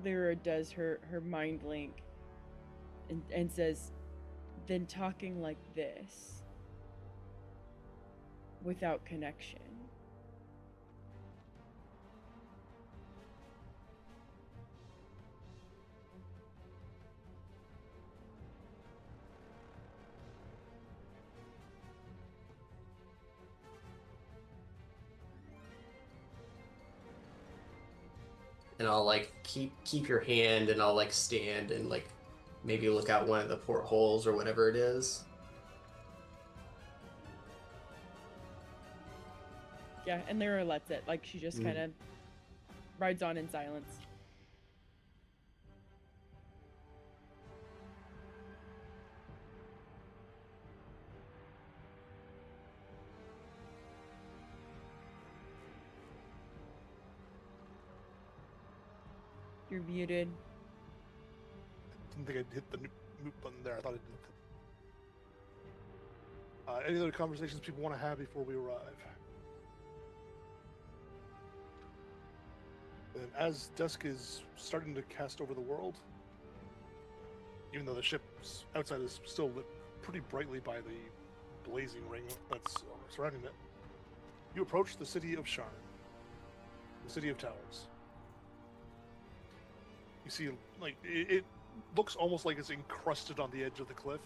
[SPEAKER 5] Lyra does her mind link and says, then talking like this without connection.
[SPEAKER 1] And I'll like keep your hand, and I'll like stand and like maybe look out one of the portholes or whatever it is.
[SPEAKER 5] Yeah, and Lyra lets it. Like, she just kind of rides on in silence. You're muted.
[SPEAKER 3] Didn't think I'd hit the mute button there. I thought I did. Any other conversations people want to have before we arrive? And as dusk is starting to cast over the world, even though the ship outside is still lit pretty brightly by the blazing ring that's surrounding it, you approach the city of Sharn, the city of towers. You see, like, it looks almost like it's encrusted on the edge of the cliff.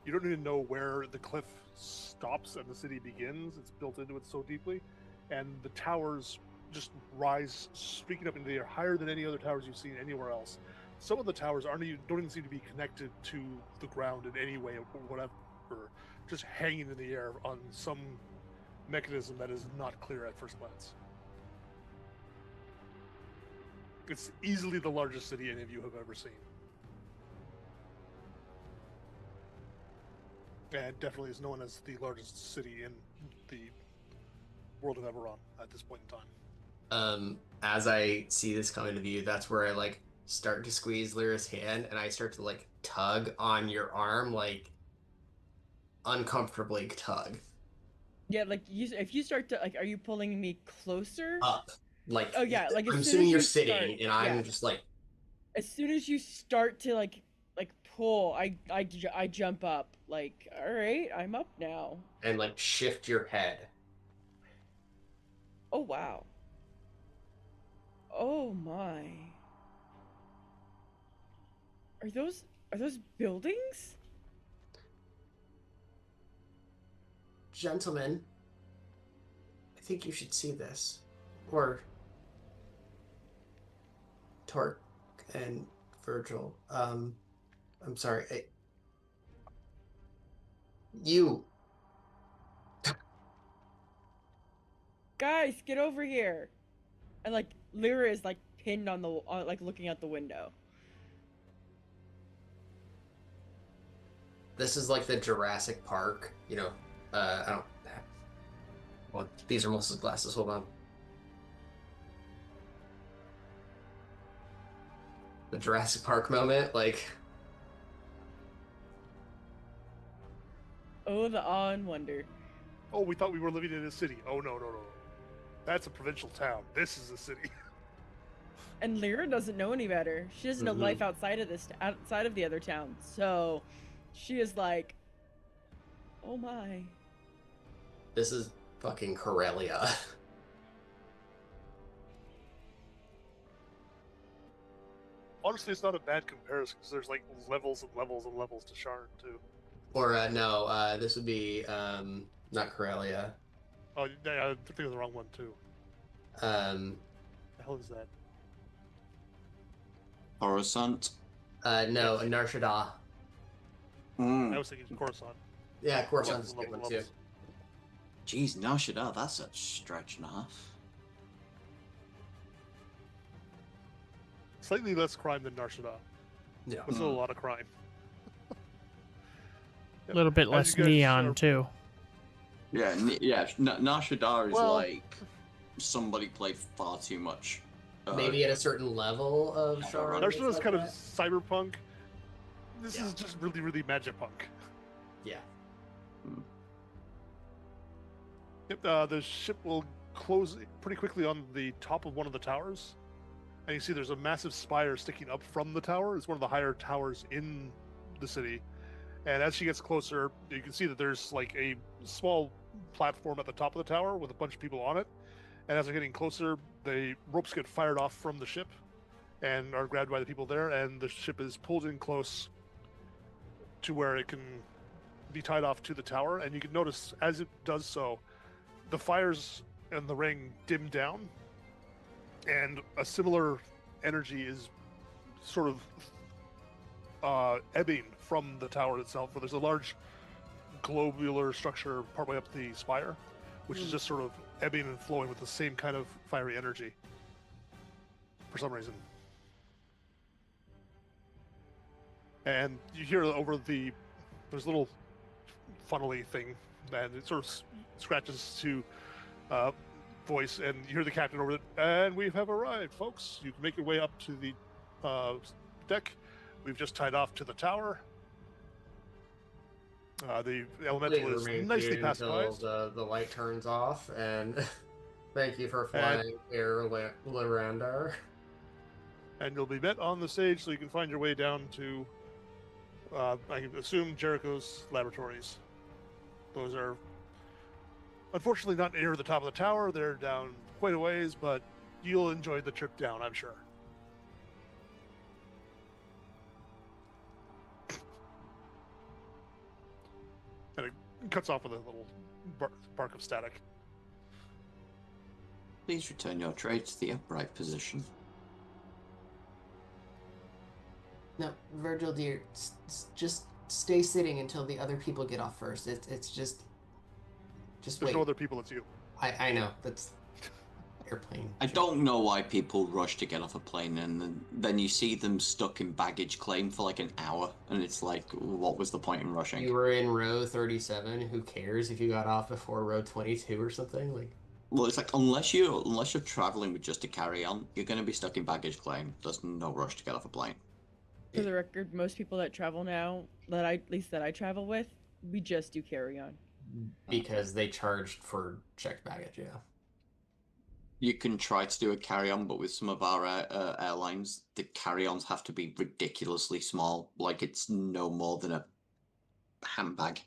[SPEAKER 3] You don't even know where the cliff stops and the city begins. It's built into it so deeply. And the towers, just rise, speaking up into the air, higher than any other towers you've seen anywhere else. Some of the towers don't even seem to be connected to the ground in any way or whatever, just hanging in the air on some mechanism that is not clear at first glance. It's easily the largest city any of you have ever seen. And definitely is known as the largest city in the world of Eberron at this point in time.
[SPEAKER 1] As I see this coming to view, that's where I like start to squeeze Lyra's hand and I start to like tug on your arm, like uncomfortably tug
[SPEAKER 5] Yeah, like if you start to like, are you pulling me closer?
[SPEAKER 1] up. Like,
[SPEAKER 5] Oh yeah, like
[SPEAKER 1] I'm
[SPEAKER 5] as soon
[SPEAKER 1] assuming
[SPEAKER 5] as
[SPEAKER 1] you're
[SPEAKER 5] you
[SPEAKER 1] sitting
[SPEAKER 5] start,
[SPEAKER 1] and I'm
[SPEAKER 5] yeah.
[SPEAKER 1] just like,
[SPEAKER 5] As soon as you start to like pull, I jump up. Like, all right, I'm up now.
[SPEAKER 1] and like shift your head.
[SPEAKER 5] Oh wow. Oh my. Are those buildings?
[SPEAKER 1] Gentlemen, I think you should see this. Or Torque and Virgil. I'm sorry. You.
[SPEAKER 5] Guys, get over here. And like Lyra is like pinned on like looking out the window.
[SPEAKER 1] This is like the Jurassic Park, you know. I don't. Well, these are Melissa's glasses. Hold on. The Jurassic Park moment, like.
[SPEAKER 5] Oh, the awe and wonder.
[SPEAKER 3] Oh, we thought we were living in a city. Oh, no. That's a provincial town. This is a city.
[SPEAKER 5] And Lyra doesn't know any better. She doesn't know life outside of the other town. So, she is like, oh my.
[SPEAKER 1] This is fucking Corellia.
[SPEAKER 3] Honestly, it's not a bad comparison because there's like levels and levels and levels to Sharn too.
[SPEAKER 1] Or no, this would be not Corellia.
[SPEAKER 3] Oh, yeah, I'm thinking of the wrong one too.
[SPEAKER 1] Um,
[SPEAKER 3] The hell is that?
[SPEAKER 2] Coruscant.
[SPEAKER 1] no, Narshada.
[SPEAKER 3] I was thinking Coruscant.
[SPEAKER 1] Yeah, Coruscant's a
[SPEAKER 3] Levels,
[SPEAKER 1] good one
[SPEAKER 3] levels.
[SPEAKER 1] too.
[SPEAKER 2] Jeez, Nashida, that's a stretch and a half.
[SPEAKER 3] Slightly less crime than Narshada.
[SPEAKER 1] Yeah.
[SPEAKER 3] But still a lot of crime.
[SPEAKER 4] A little bit
[SPEAKER 3] As
[SPEAKER 4] less
[SPEAKER 3] you guys
[SPEAKER 4] neon
[SPEAKER 3] are-
[SPEAKER 4] too.
[SPEAKER 2] Yeah, Nashida is
[SPEAKER 3] Well-
[SPEAKER 2] like somebody played far too much.
[SPEAKER 1] Maybe at a certain level of
[SPEAKER 2] Yeah,
[SPEAKER 1] Sharn.
[SPEAKER 3] Narshada's
[SPEAKER 1] like
[SPEAKER 3] kind of
[SPEAKER 1] that.
[SPEAKER 3] cyberpunk. This
[SPEAKER 1] Yeah.
[SPEAKER 3] is just really, really magipunk.
[SPEAKER 1] Yeah.
[SPEAKER 3] Yep, the ship will close pretty quickly on the top of one of the towers. And you see there's a massive spire sticking up from the tower. It's one of the higher towers in the city. And as she gets closer, you can see that there's like a small platform at the top of the tower with a bunch of people on it. And as they're getting closer, the ropes get fired off from the ship and are grabbed by the people there. And the ship is pulled in close to where it can be tied off to the tower. And you can notice as it does so, the fires in the ring dim down, and a similar energy is sort of ebbing from the tower itself, where there's a large globular structure partway up the spire, which is just sort of ebbing and flowing with the same kind of fiery energy for some reason. And you hear over there's a little funnely thing, and it sort of scratches to voice, and you hear the captain over it. And we have arrived, folks. You can make your way up to the deck. We've just tied off to the tower. The elemental is
[SPEAKER 1] Remain
[SPEAKER 3] nicely
[SPEAKER 1] seated until
[SPEAKER 3] pacifized.
[SPEAKER 1] the light turns off, and thank you for flying Air Lyrandar.
[SPEAKER 3] And you'll be met on the stage so you can find your way down to, I assume, Jericho's laboratories. Those are unfortunately not near the top of the tower. They're down quite a ways, but you'll enjoy the trip down, I'm sure. And it cuts off with a little bark of static.
[SPEAKER 2] Please return your tray to the upright position.
[SPEAKER 1] No, Virgil, dear, just stay sitting until the other people get off first. It's just
[SPEAKER 3] There's
[SPEAKER 1] wait.
[SPEAKER 3] no other people, it's you.
[SPEAKER 1] I know that's airplane.
[SPEAKER 2] I
[SPEAKER 1] joke.
[SPEAKER 2] don't know why people rush to get off a plane and then you see them stuck in baggage claim for like an hour, and it's like, what was the point in rushing?
[SPEAKER 1] You were in row 37. Who cares if you got off before row 22 or something? Like,
[SPEAKER 2] Well, it's like unless you're traveling with just a carry-on, you're going to be stuck in baggage claim. There's no rush to get off a plane.
[SPEAKER 5] For the record, most people that travel now, at least that I travel with, we just do carry on.
[SPEAKER 1] because they charged for checked baggage. Yeah.
[SPEAKER 2] You can try to do a carry-on, but with some of our airlines, the carry-ons have to be ridiculously small. Like it's no more than a handbag.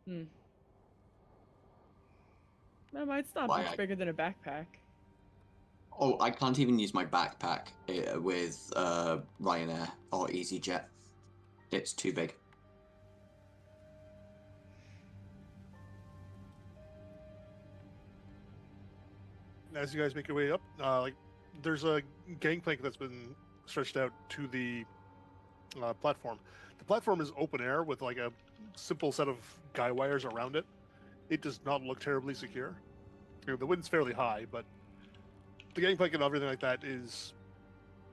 [SPEAKER 5] No, mine's not
[SPEAKER 2] Why
[SPEAKER 5] much bigger than a backpack.
[SPEAKER 2] Oh, I can't even use my backpack with Ryanair or EasyJet. It's too big.
[SPEAKER 3] As you guys make your way up, there's a gangplank that's been stretched out to the platform. The platform is open air with like a simple set of guy wires around it. It does not look terribly secure. The wind's fairly high, but the gangplank and everything like that is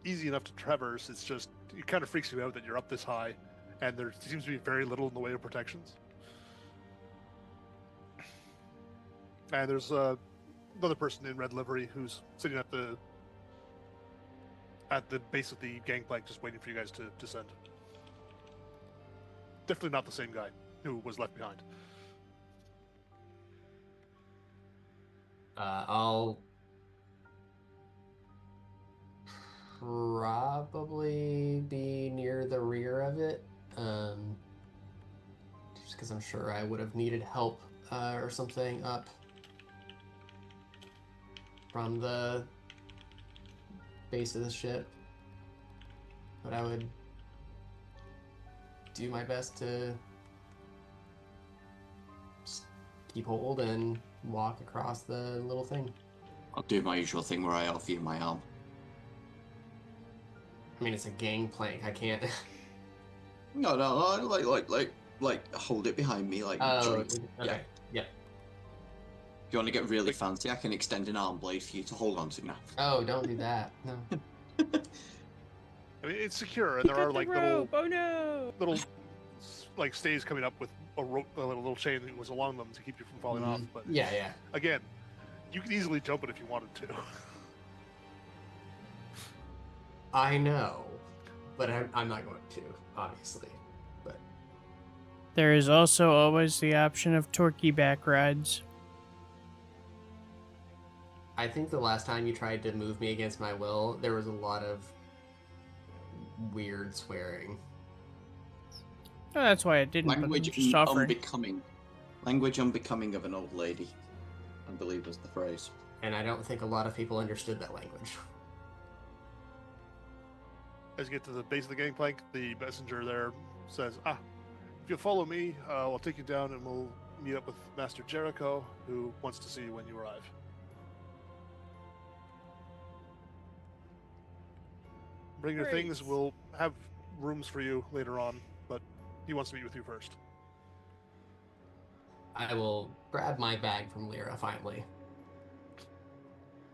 [SPEAKER 3] easy enough to traverse. It's just, it kind of freaks you out that you're up this high, and there seems to be very little in the way of protections. And there's another person in red livery who's sitting at the base of the gangplank, just waiting for you guys to descend. Definitely not the same guy who was left behind.
[SPEAKER 1] I'll probably be near the rear of it, just because I'm sure I would have needed help or something up from the base of the ship. But I would do my best to just keep hold and walk across the little thing.
[SPEAKER 2] I'll do my usual thing where I offer you my arm.
[SPEAKER 1] I mean, it's a gangplank. I can't.
[SPEAKER 2] No, like hold it behind me, like.
[SPEAKER 1] Oh,
[SPEAKER 2] joint.
[SPEAKER 1] okay. Yeah.
[SPEAKER 2] If you want to get really fancy, I can extend an arm blade for you to hold on to now.
[SPEAKER 1] Oh, don't do that. No.
[SPEAKER 3] I mean, it's secure, and there are like
[SPEAKER 5] rope. Oh no!
[SPEAKER 3] little like stays coming up with a rope, a little chain that was along them to keep you from falling off. But
[SPEAKER 1] Yeah.
[SPEAKER 3] again, you could easily jump it if you wanted to.
[SPEAKER 1] I know, but I'm not going to, obviously. But
[SPEAKER 4] There is also always the option of turkey back rides.
[SPEAKER 1] I think the last time you tried to move me against my will, there was a lot of weird swearing.
[SPEAKER 4] Oh, that's why I didn't.
[SPEAKER 2] Language
[SPEAKER 4] but I'm just offering.
[SPEAKER 2] unbecoming. Language unbecoming of an old lady, I believe was the phrase.
[SPEAKER 1] And I don't think a lot of people understood that language.
[SPEAKER 3] As you get to the base of the gangplank, the messenger there says, if you follow me, I'll take you down and we'll meet up with Master Jericho, who wants to see you when you arrive. Bring your things,
[SPEAKER 5] Great.
[SPEAKER 3] we'll have rooms for you later on, but he wants to meet with you first.
[SPEAKER 1] I will grab my bag from Lyra finally.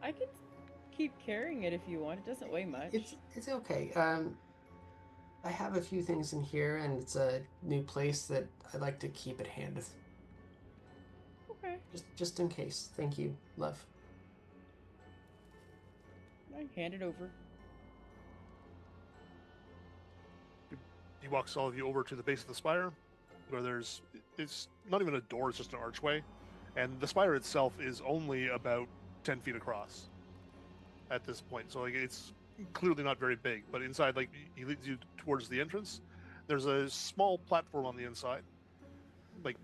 [SPEAKER 5] I can keep carrying it if you want. It doesn't weigh much.
[SPEAKER 1] It's okay. I have a few things in here, and it's a new place that I like to keep at hand,
[SPEAKER 5] Okay.
[SPEAKER 1] just in case. Thank you, love.
[SPEAKER 5] I hand it over.
[SPEAKER 3] He walks all of you over to the base of the spire, where it's not even a door, it's just an archway. And the spire itself is only about 10 feet across at this point. So like, it's clearly not very big, but inside, like, he leads you towards the entrance. There's a small platform on the inside, like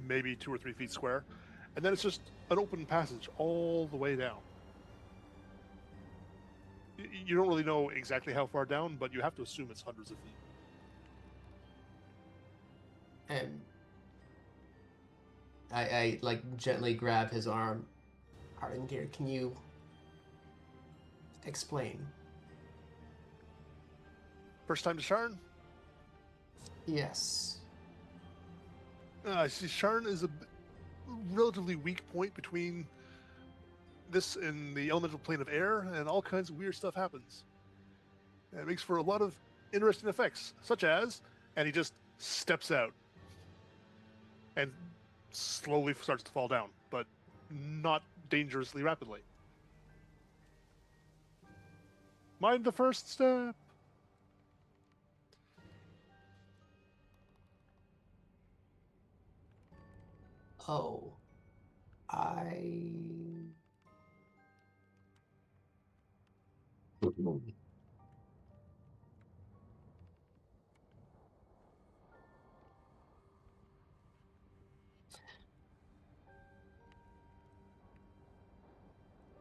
[SPEAKER 3] maybe 2 or 3 feet square. And then it's just an open passage all the way down. You don't really know exactly how far down, but you have to assume it's hundreds of feet.
[SPEAKER 1] And I like gently grab his arm. pardon, dear. Can you explain?
[SPEAKER 3] First time to Sharn?
[SPEAKER 1] Yes.
[SPEAKER 3] See, Sharn is a relatively weak point between this and the elemental plane of air, and all kinds of weird stuff happens. And it makes for a lot of interesting effects, such as, and he just steps out and slowly starts to fall down, but not dangerously rapidly. Mind the first step.
[SPEAKER 1] Oh, I.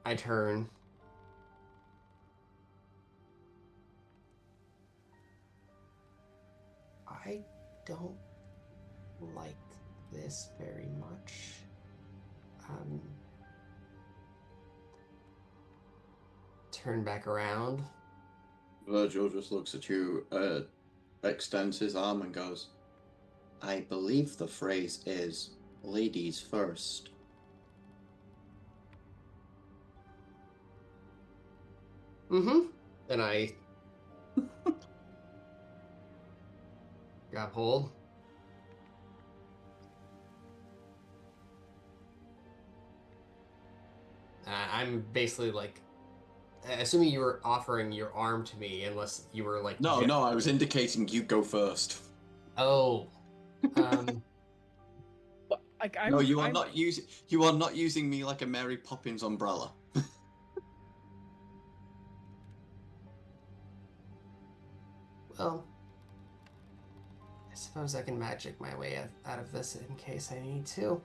[SPEAKER 1] I turn. I don't like this very much. Um, turn back around.
[SPEAKER 2] Virgil just looks at you, extends his arm and goes, I believe the phrase is ladies first.
[SPEAKER 1] Mm-hmm. Then I grab hold. I'm basically like, assuming you were offering your arm to me, unless you were like.
[SPEAKER 2] No, I was indicating you go first.
[SPEAKER 1] Oh. Um.
[SPEAKER 5] Like
[SPEAKER 2] No, you are not using me like a Mary Poppins umbrella.
[SPEAKER 1] Well, I suppose I can magic my way out of this in case I need to.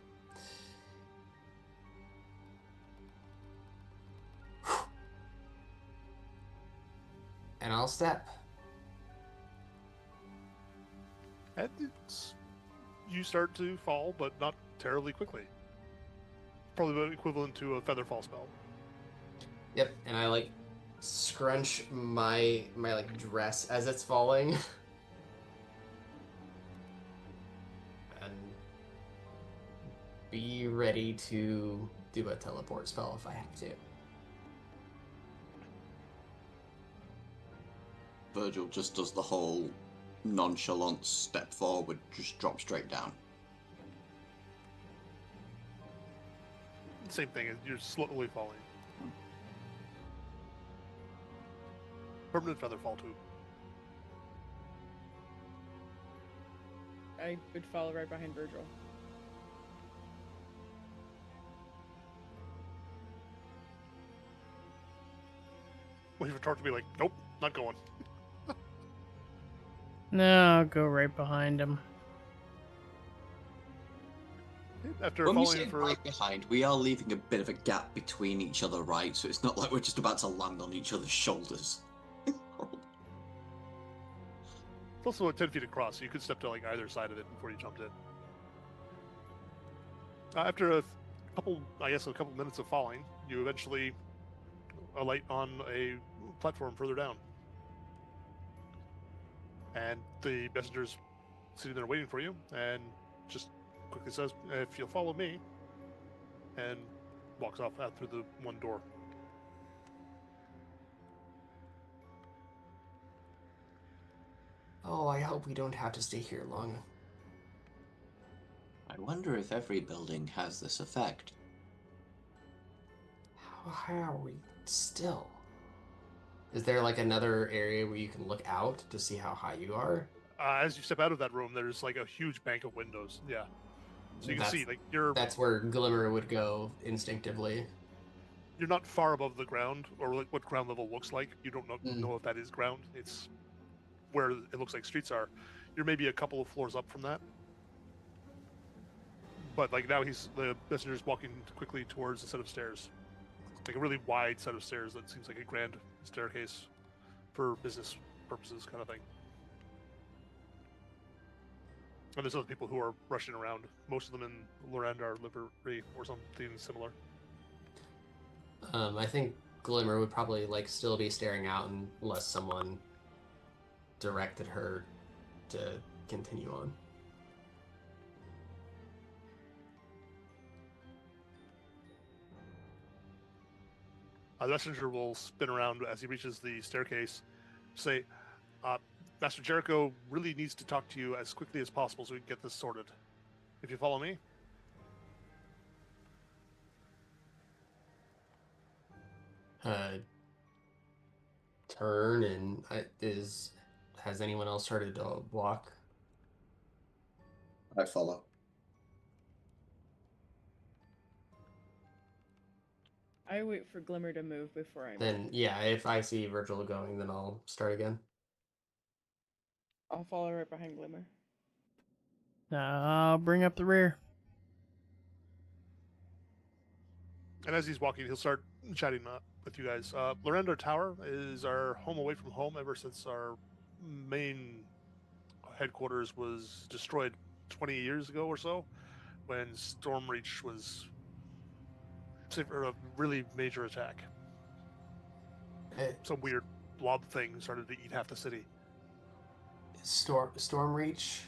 [SPEAKER 1] And I'll step.
[SPEAKER 3] And you start to fall, but not terribly quickly. Probably about equivalent to a feather fall spell.
[SPEAKER 1] Yep, and I like scrunch my like dress as it's falling. And be ready to do a teleport spell if I have to.
[SPEAKER 2] Virgil just does the whole nonchalant step forward, just drop straight down.
[SPEAKER 3] Same thing, you're slowly falling. Permanent feather fall too.
[SPEAKER 5] I would follow right behind Virgil.
[SPEAKER 3] Wait for Tark to be like, nope, not going.
[SPEAKER 4] No, I'll go right behind him.
[SPEAKER 3] After
[SPEAKER 2] When we
[SPEAKER 3] falling
[SPEAKER 2] say
[SPEAKER 3] for
[SPEAKER 2] right behind, we are leaving a bit of a gap between each other, right? So it's not like we're just about to land on each other's shoulders.
[SPEAKER 3] it's also 10 feet across, so you could step to like either side of it before you jumped in. After a couple minutes of falling, you eventually alight on a platform further down. And the messenger's sitting there waiting for you, and just quickly says, if you'll follow me, and walks off out through the one door.
[SPEAKER 1] Oh, I hope we don't have to stay here long.
[SPEAKER 2] I wonder if every building has this effect.
[SPEAKER 1] How high are we still? Is there like another area where you can look out to see how high you are?
[SPEAKER 3] As you step out of that room, there's like a huge bank of windows. Yeah. So you can see, like,
[SPEAKER 1] That's where Glimmer would go instinctively.
[SPEAKER 3] You're not far above the ground, or like what ground level looks like. You don't know if that is ground. It's where it looks like streets are. You're maybe a couple of floors up from that. But like now the messenger's walking quickly towards a set of stairs. Like a really wide set of stairs that seems like a grand staircase for business purposes kind of thing. And there's other people who are rushing around. Most of them in Loranda are livery or something similar.
[SPEAKER 1] I think Glimmer would probably like still be staring out unless someone directed her to continue on.
[SPEAKER 3] The messenger will spin around as he reaches the staircase, say, Master Jericho really needs to talk to you as quickly as possible so we can get this sorted. If you follow me.
[SPEAKER 1] Turn and has anyone else started to walk?
[SPEAKER 2] I follow.
[SPEAKER 5] I wait for Glimmer to move before I move.
[SPEAKER 1] Then yeah, if I see Virgil going, then I'll start again.
[SPEAKER 5] I'll follow right behind Glimmer.
[SPEAKER 4] I'll bring up the rear.
[SPEAKER 3] And as he's walking, he'll start chatting with you guys. Lorendo Tower is our home away from home ever since our main headquarters was destroyed 20 years ago or so, when Stormreach was a really major attack. Some weird blob thing started to eat half the city.
[SPEAKER 1] Stormreach?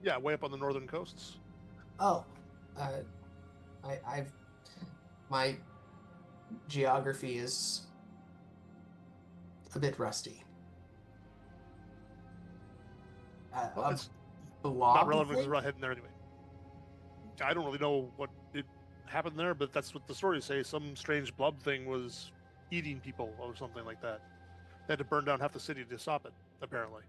[SPEAKER 3] Yeah, way up on the northern coasts.
[SPEAKER 1] Oh, I've my geography is a bit rusty.
[SPEAKER 3] Well, it's
[SPEAKER 1] blob
[SPEAKER 3] not relevant because
[SPEAKER 1] thing?
[SPEAKER 3] we're not heading there anyway. I don't really know what it happened there, but that's what the stories say. Some strange blob thing was eating people or something like that. They had to burn down half the city to stop it, apparently.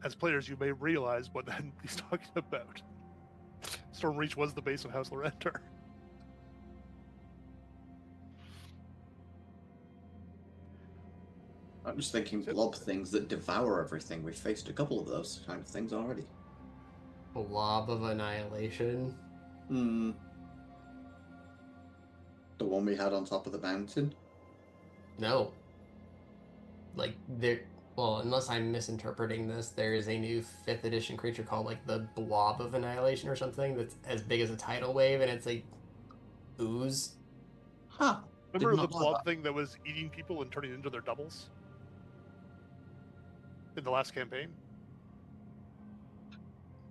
[SPEAKER 3] As players, you may realize what he's talking about. Stormreach was the base of House Lorenter.
[SPEAKER 2] I'm just thinking blob things that devour everything. We've faced a couple of those kind of things already.
[SPEAKER 1] Blob of annihilation.
[SPEAKER 2] The one we had on top of the mountain?
[SPEAKER 1] No. Like there. Well, unless I'm misinterpreting this, there is a new 5th edition creature called like the Blob of Annihilation or something that's as big as a tidal wave, and it's like ooze.
[SPEAKER 2] Huh.
[SPEAKER 3] Remember the blob thing that was eating people and turning into their doubles? In the last campaign?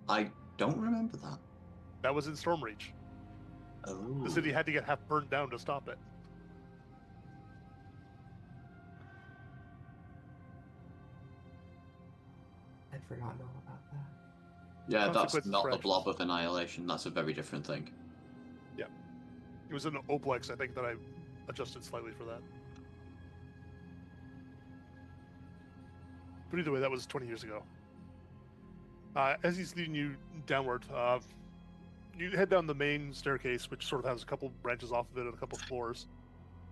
[SPEAKER 2] I don't remember that.
[SPEAKER 3] That was in Stormreach.
[SPEAKER 2] Oh.
[SPEAKER 3] The city had to get half burned down to stop it.
[SPEAKER 1] I'd forgotten all about that.
[SPEAKER 2] Yeah, that's not the
[SPEAKER 3] Fresh.
[SPEAKER 2] blob of annihilation. That's a very different thing.
[SPEAKER 3] Yeah. It was an Oplex, I think, that I adjusted slightly for that. But either way, that was 20 years ago. As he's leading you downward, you head down the main staircase, which sort of has a couple branches off of it and a couple floors.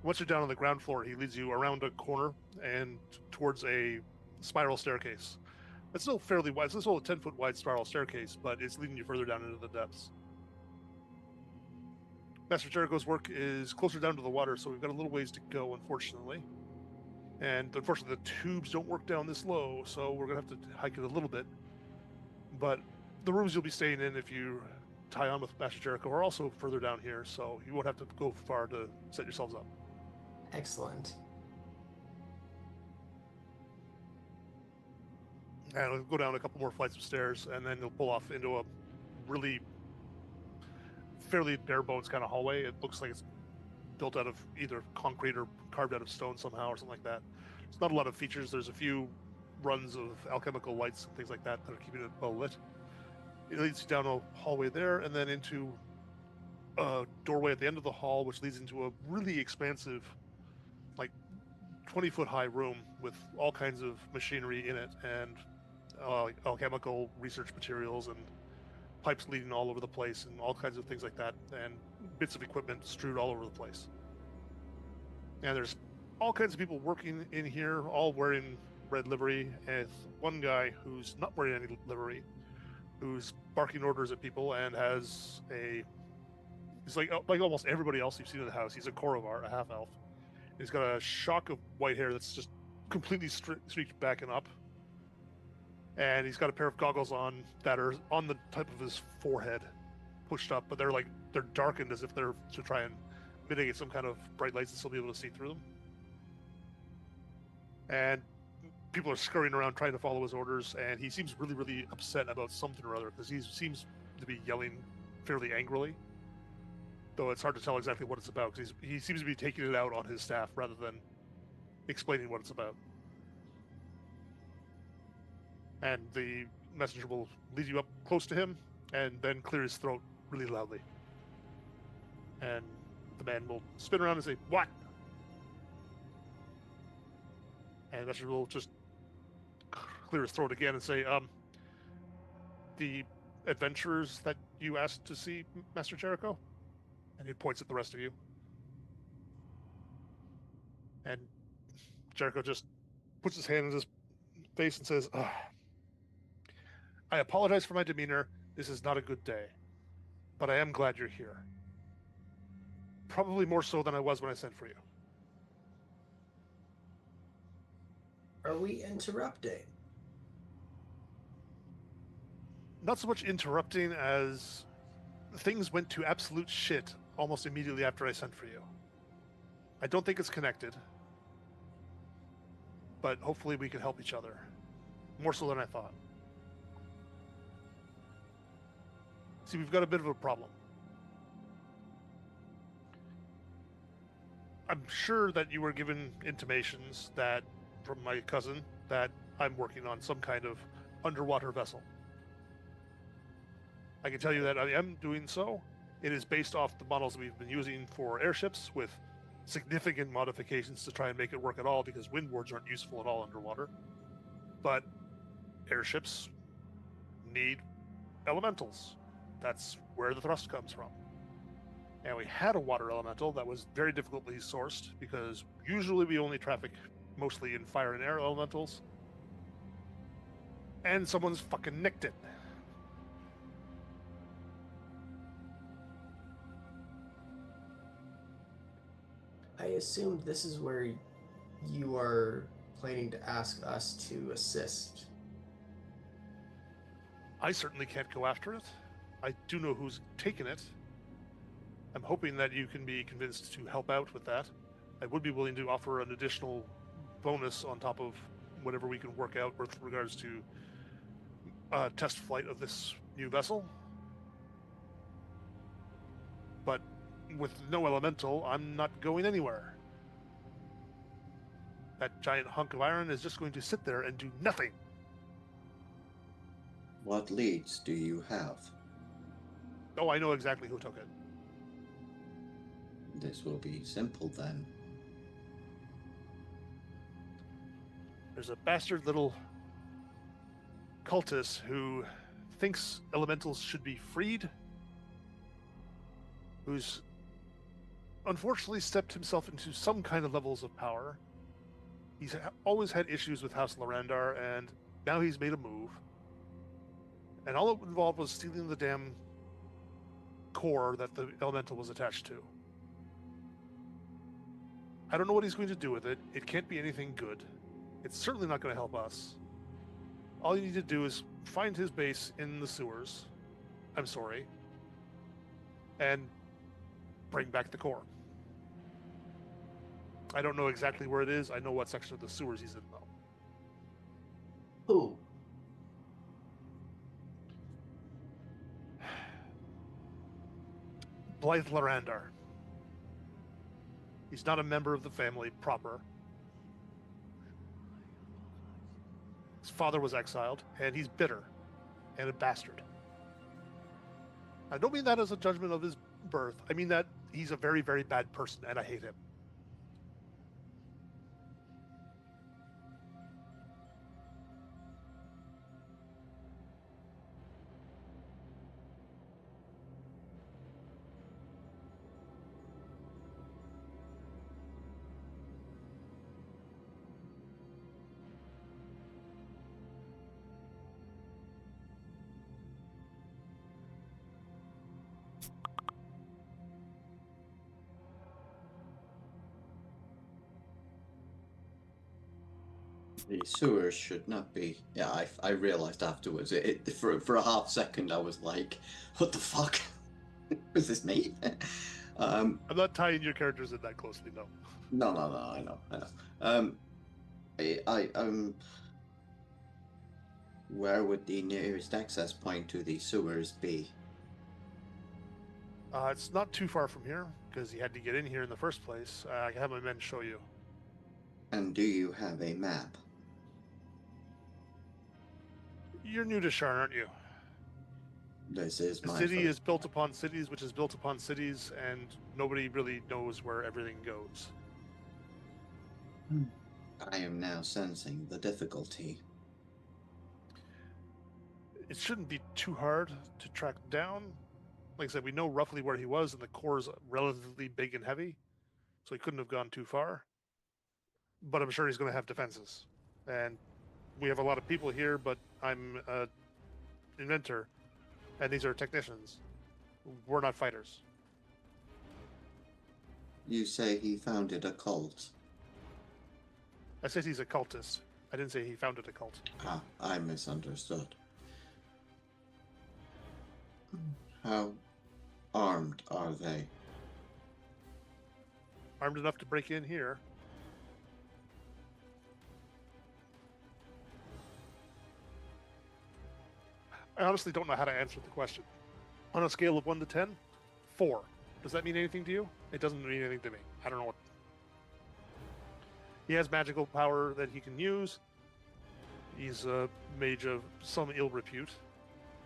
[SPEAKER 3] Once you're down on the ground floor, he leads you around a corner and towards a spiral staircase. It's still fairly wide. It's still a 10-foot wide spiral staircase, but it's leading you further down into the depths. Master Jericho's work is closer down to the water, so we've got a little ways to go, unfortunately. And unfortunately, the tubes don't work down this low, so we're going to have to hike it a little bit. But the rooms you'll be staying in if you tie on with Master Jericho are also further down here, so you won't have to go far to set yourselves up.
[SPEAKER 1] Excellent.
[SPEAKER 3] And we'll go down a couple more flights of stairs, and then you'll pull off into a really fairly bare bones kind of hallway. It looks like it's built out of either concrete or carved out of stone somehow or something like that. There's not a lot of features. There's a few runs of alchemical lights and things like that that are keeping it well lit. It leads you down a hallway there and then into a doorway at the end of the hall, which leads into a really expansive, like 20-foot high room with all kinds of machinery in it and like alchemical research materials and pipes leading all over the place and all kinds of things like that, and bits of equipment strewed all over the place. And there's all kinds of people working in here, all wearing red livery, and one guy who's not wearing any livery, who's barking orders at people and he's like almost everybody else you've seen in the house. He's a Korovar, a half-elf. He's got a shock of white hair that's just completely streaked back and up. And he's got a pair of goggles on that are on the top of his forehead. pushed up, but they're darkened as if they're to try and mitigate some kind of bright lights and still be able to see through them. And people are scurrying around trying to follow his orders, and he seems really, really upset about something or other because he seems to be yelling fairly angrily. Though it's hard to tell exactly what it's about because he seems to be taking it out on his staff rather than explaining what it's about. And the messenger will lead you up close to him and then clear his throat really loudly. And the man will spin around and say, "What?" And the messenger will just clear his throat again and say, the adventurers that you asked to see, Master Jericho? And he points at the rest of you. And Jericho just puts his hand in his face and says, I apologize for my demeanor. This is not a good day. But I am glad you're here. Probably more so than I was when I sent for you.
[SPEAKER 1] Are we interrupting?
[SPEAKER 3] Not so much interrupting as things went to absolute shit almost immediately after I sent for you. I don't think it's connected. But hopefully we can help each other. More so than I thought. See, we've got a bit of a problem. I'm sure that you were given intimations that, from my cousin, that I'm working on some kind of underwater vessel. I can tell you that I am doing so. It is based off the models that we've been using for airships with significant modifications to try and make it work at all because windwards aren't useful at all underwater. But airships need elementals. That's where the thrust comes from. And we had a water elemental that was very difficultly sourced because usually we only traffic mostly in fire and air elementals. And someone's fucking nicked it.
[SPEAKER 1] I assumed this is where you are planning to ask us to assist.
[SPEAKER 3] I certainly can't go after it. I do know who's taken it. I'm hoping that you can be convinced to help out with that. I would be willing to offer an additional bonus on top of whatever we can work out with regards to test flight of this new vessel. But with no elemental, I'm not going anywhere. That giant hunk of iron is just going to sit there and do nothing.
[SPEAKER 2] What leads do you have?
[SPEAKER 3] Oh, I know exactly who took it.
[SPEAKER 2] This will be simple then.
[SPEAKER 3] There's a bastard little cultist who thinks elementals should be freed, who's unfortunately stepped himself into some kind of levels of power. He's always had issues with House Lorandar, and now he's made a move. And all it involved was stealing the damn core that the elemental was attached to. I don't know what he's going to do with it. It can't be anything good. It's certainly not going to help us. All you need to do is find his base in the sewers. I'm sorry. And bring back the core. I don't know exactly where it is. I know what section of the sewers he's in, though.
[SPEAKER 1] Who?
[SPEAKER 3] Blythe Lorandar. He's not a member of the family proper. His father was exiled, and he's bitter and a bastard. I don't mean that as a judgment of his birth. I mean that he's a very, very bad person, and I hate him.
[SPEAKER 2] The sewers should not be. Yeah, I realized afterwards. For a half second, I was like, "What the fuck?" Is this me?
[SPEAKER 3] I'm not tying your characters in that closely, no.
[SPEAKER 2] No, I know. Where would the nearest access point to the sewers be?
[SPEAKER 3] It's not too far from here, because he had to get in here in the first place. I can have my men show you.
[SPEAKER 2] And do you have a map?
[SPEAKER 3] You're new to Sharn, aren't you?
[SPEAKER 2] This is
[SPEAKER 3] The
[SPEAKER 2] my
[SPEAKER 3] city
[SPEAKER 2] first.
[SPEAKER 3] is built upon cities, which is built upon cities, and nobody really knows where everything goes.
[SPEAKER 2] I am now sensing the difficulty.
[SPEAKER 3] It shouldn't be too hard to track down. Like I said, we know roughly where he was, and the core is relatively big and heavy, so he couldn't have gone too far. But I'm sure he's going to have defenses. And we have a lot of people here, but I'm an inventor, and these are technicians. We're not fighters.
[SPEAKER 2] You say he founded a cult.
[SPEAKER 3] I said he's a cultist. I didn't say he founded a cult.
[SPEAKER 2] Ah, I misunderstood. How armed are they?
[SPEAKER 3] Armed enough to break in here. I honestly don't know how to answer the question. On a scale of 1 to 10, 4. Does that mean anything to you? It doesn't mean anything to me. I don't know what. He has magical power that he can use. He's a mage of some ill repute.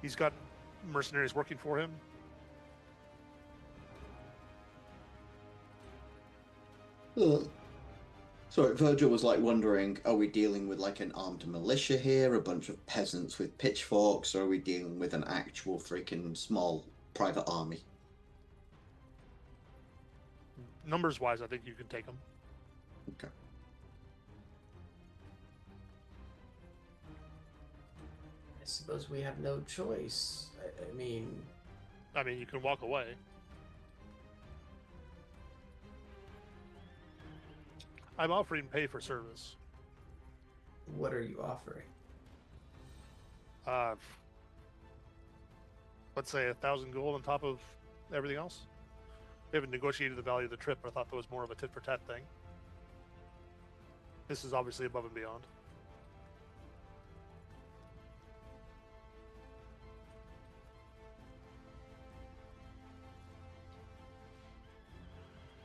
[SPEAKER 3] He's got mercenaries working for him.
[SPEAKER 2] Sorry, Virgil was like wondering, are we dealing with like an armed militia here, a bunch of peasants with pitchforks, or are we dealing with an actual freaking small private army?
[SPEAKER 3] Numbers wise, I think you can take him.
[SPEAKER 2] Okay.
[SPEAKER 1] I suppose we have no choice. I mean,
[SPEAKER 3] You can walk away. I'm offering pay for service.
[SPEAKER 1] what are you offering?
[SPEAKER 3] Let's say 1,000 gold on top of everything else. We haven't negotiated the value of the trip. I thought that was more of a tit for tat thing. This is obviously above and beyond.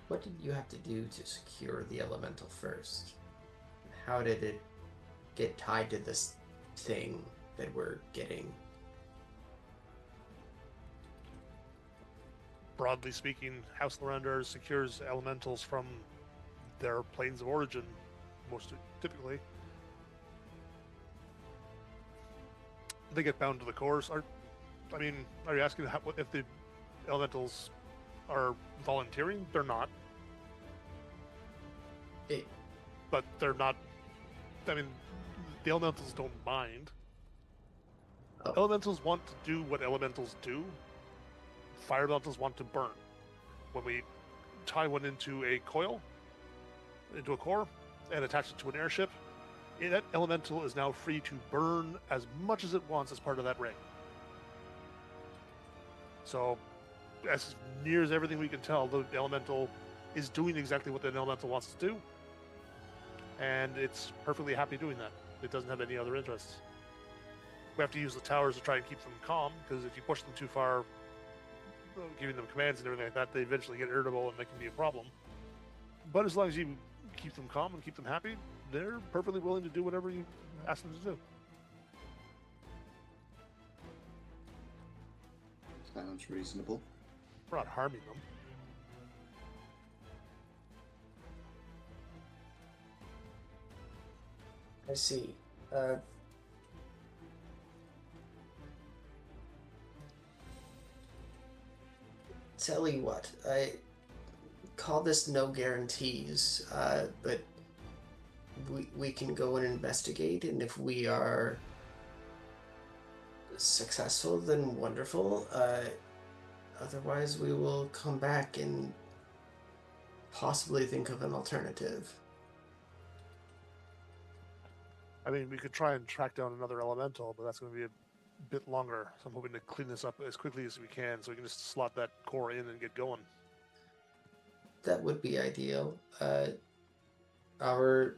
[SPEAKER 1] What did you have to do to secure the elemental first? How did it get tied to this thing that we're getting?
[SPEAKER 3] Broadly speaking, House Lorandar secures elementals from their planes of origin, most typically. They get bound to the cores. Are you asking if the elementals are volunteering? They're not. But they're not. The elementals don't mind.
[SPEAKER 1] Oh.
[SPEAKER 3] Elementals want to do what elementals do. Fire elementals want to burn. When we tie one into a coil, into a core, and attach it to an airship, that elemental is now free to burn as much as it wants as part of that ring. So, as near as everything we can tell, the elemental is doing exactly what the elemental wants to do, and it's perfectly happy doing that. It doesn't have any other interests. We have to use the towers to try and keep them calm, because if you push them too far, giving them commands and everything like that, they eventually get irritable and that can be a problem. But as long as you keep them calm and keep them happy, they're perfectly willing to do whatever you ask them to do.
[SPEAKER 2] Sounds reasonable.
[SPEAKER 3] We're not harming them.
[SPEAKER 1] I see. Tell you what, I call this no guarantees, but we can go and investigate, and if we are successful, then wonderful. Otherwise, we will come back and possibly think of an alternative.
[SPEAKER 3] We could try and track down another elemental, but that's going to be bit longer, so I'm hoping to clean this up as quickly as we can, so we can just slot that core in and get going.
[SPEAKER 1] That would be ideal. Our